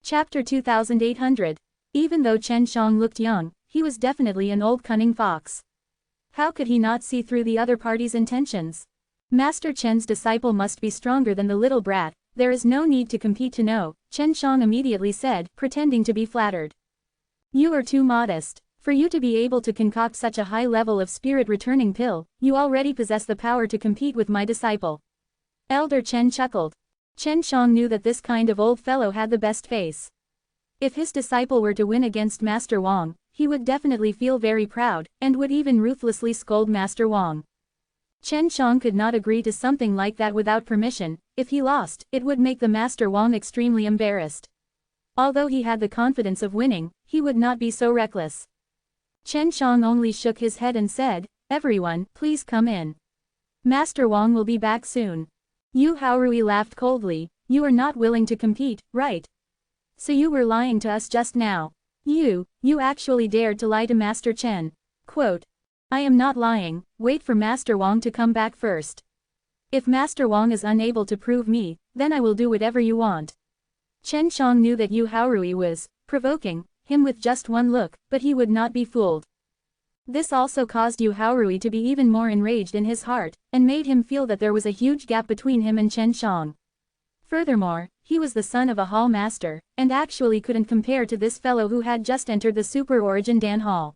Speaker 1: Chapter 2800. Even though Chen Shang looked young, he was definitely an old cunning fox. How could he not see through the other party's intentions? Master Chen's disciple must be stronger than the little brat. There is no need to compete to know, Chen Shang immediately said, pretending to be flattered. You are too modest. For you to be able to concoct such a high level of spirit-returning pill, you already possess the power to compete with my disciple. Elder Chen chuckled. Chen Shang knew that this kind of old fellow had the best face. If his disciple were to win against Master Wang, he would definitely feel very proud, and would even ruthlessly scold Master Wang. Chen Shang could not agree to something like that without permission. If he lost, it would make the Master Wang extremely embarrassed. Although he had the confidence of winning, he would not be so reckless. Chen Shang only shook his head and said, "Everyone, please come in. Master Wang will be back soon." Yu Haorui laughed coldly. "You are not willing to compete, right? So you were lying to us just now. You actually dared to lie to Master Chen." Quote, "I am not lying, wait for Master Wang to come back first. If Master Wang is unable to prove me, then I will do whatever you want." Chen Shang knew that Yu Haorui was provoking him with just one look, but he would not be fooled. This also caused Yu Haorui to be even more enraged in his heart, and made him feel that there was a huge gap between him and Chen Shang. Furthermore, he was the son of a hall master, and actually couldn't compare to this fellow who had just entered the Super Origin Dan Hall.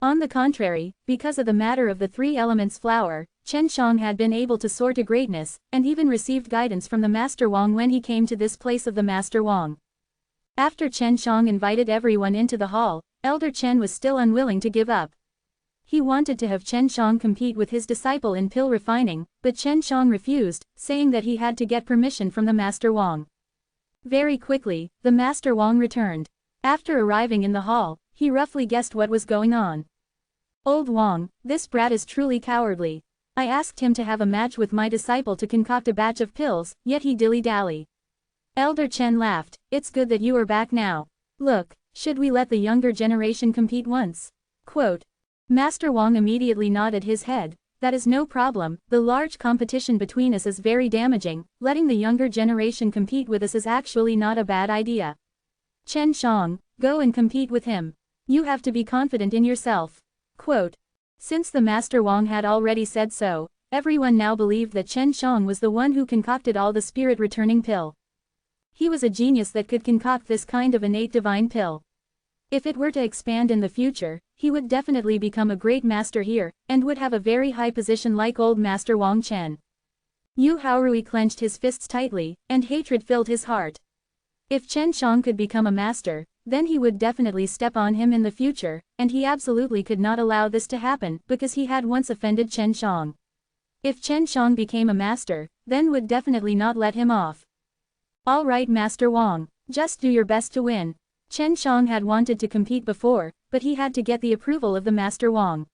Speaker 1: On the contrary, because of the matter of the three elements flower, Chen Shang had been able to soar to greatness, and even received guidance from the Master Wang when he came to this place of the Master Wang. After Chen Shang invited everyone into the hall, Elder Chen was still unwilling to give up. He wanted to have Chen Shang compete with his disciple in pill refining, but Chen Shang refused, saying that he had to get permission from the Master Wang. Very quickly, the Master Wang returned. After arriving in the hall, he roughly guessed what was going on. "Old Wang, this brat is truly cowardly. I asked him to have a match with my disciple to concoct a batch of pills, yet he dilly-dally." Elder Chen laughed. "It's good that you are back now. Look, should we let the younger generation compete once?" Quote. Master Wang immediately nodded his head. "That is no problem, the large competition between us is very damaging, letting the younger generation compete with us is actually not a bad idea. Chen Shang, go and compete with him. You have to be confident in yourself." Quote. Since the Master Wang had already said so, everyone now believed that Chen Shang was the one who concocted all the spirit-returning pill. He was a genius that could concoct this kind of innate divine pill. If it were to expand in the future, he would definitely become a great master here, and would have a very high position like old Master Wang Chen. Yu Haorui clenched his fists tightly, and hatred filled his heart. If Chen Shang could become a master, then he would definitely step on him in the future, and he absolutely could not allow this to happen because he had once offended Chen Shang. If Chen Shang became a master, then would definitely not let him off. "All right, Master Wang, just do your best to win." Chen Shang had wanted to compete before, but he had to get the approval of the Master Wang.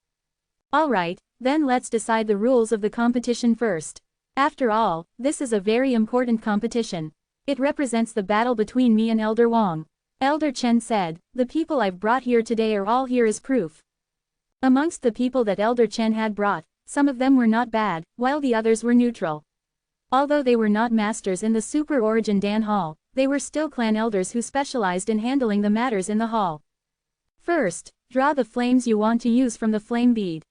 Speaker 1: "All right, then let's decide the rules of the competition first. After all, this is a very important competition. It represents the battle between me and Elder Wang." Elder Chen said, "The people I've brought here today are all here as proof." Amongst the people that Elder Chen had brought, some of them were not bad, while the others were neutral. Although they were not masters in the Super Origin Dan Hall, they were still clan elders who specialized in handling the matters in the hall. First, draw the flames you want to use from the flame bead.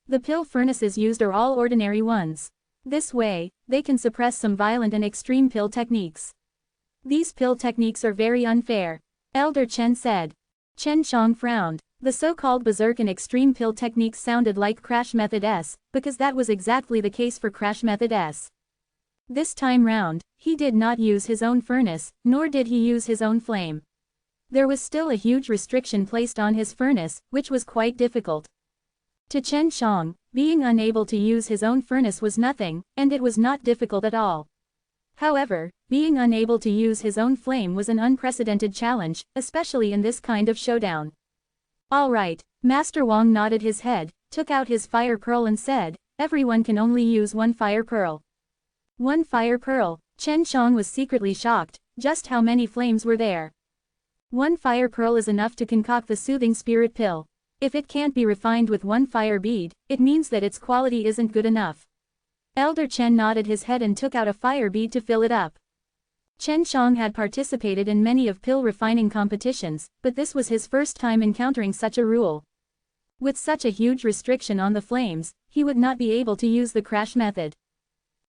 Speaker 1: The pill furnaces used are all ordinary ones. This way, they can suppress some violent and extreme pill techniques. These pill techniques are very unfair, Elder Chen said. Chen Shang frowned. The so-called berserk and extreme pill techniques sounded like Crash Method S, because that was exactly the case for Crash Method S. This time round, he did not use his own furnace, nor did he use his own flame. There was still a huge restriction placed on his furnace, which was quite difficult. To Chen Shang, being unable to use his own furnace was nothing, and it was not difficult at all. However, being unable to use his own flame was an unprecedented challenge, especially in this kind of showdown. "All right," Master Wang nodded his head, took out his fire pearl and said, "Everyone can only use one fire pearl." One fire pearl. Chen Shang was secretly shocked, just how many flames were there. 1 fire pearl is enough to concoct the soothing spirit pill. If it can't be refined with 1 fire bead, it means that its quality isn't good enough. Elder Chen nodded his head and took out a fire bead to fill it up. Chen Shang had participated in many of pill refining competitions, but this was his first time encountering such a rule. With such a huge restriction on the flames, he would not be able to use the crash method.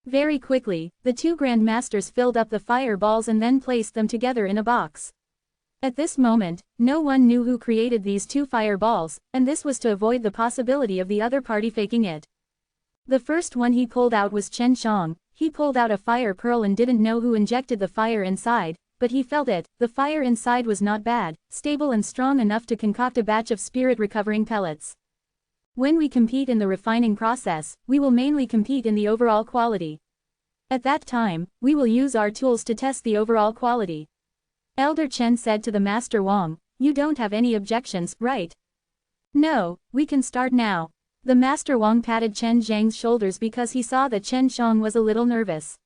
Speaker 1: Very quickly, the 2 Grand Masters filled up the fireballs and then placed them together in a box. At this moment, no one knew who created these 2 fireballs, and this was to avoid the possibility of the other party faking it. The first one he pulled out was Chen Shang. He pulled out a fire pearl and didn't know who injected the fire inside, but he felt it. The fire inside was not bad, stable and strong enough to concoct a batch of spirit recovering pellets. When we compete in the refining process, we will mainly compete in the overall quality. At that time, we will use our tools to test the overall quality. Elder Chen said to the Master Wang, "You don't have any objections, right?" "No, we can start now." The Master Wang patted Chen Zhang's shoulders because he saw that Chen Shang was a little nervous.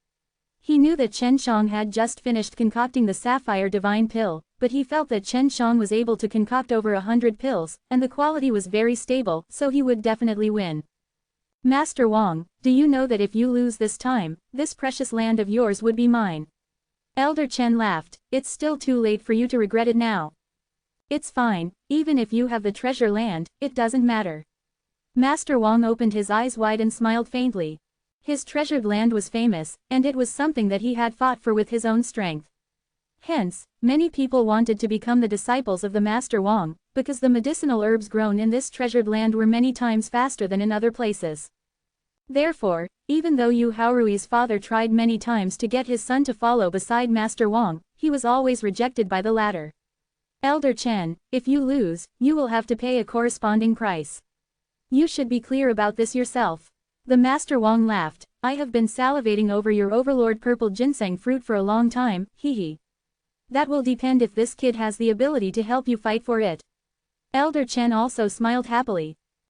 Speaker 1: He knew that Chen Shang had just finished concocting the Sapphire Divine Pill, but he felt that Chen Shang was able to concoct over 100 pills, and the quality was very stable, so he would definitely win. "Master Wang, do you know that if you lose this time, this precious land of yours would be mine?" Elder Chen laughed. "It's still too late for you to regret it now. It's fine, even if you have the treasure land, it doesn't matter." Master Wang opened his eyes wide and smiled faintly. His treasured land was famous, and it was something that he had fought for with his own strength. Hence, many people wanted to become the disciples of the Master Wang, because the medicinal herbs grown in this treasured land were many times faster than in other places. Therefore, even though Yu Haorui's father tried many times to get his son to follow beside Master Wang, he was always rejected by the latter. "Elder Chen, if you lose, you will have to pay a corresponding price. You should be clear about this yourself." The Master Wang laughed. "I have been salivating over your overlord purple ginseng fruit for a long time, hee. That will depend if this kid has the ability to help you fight for it." Elder Chen also smiled happily.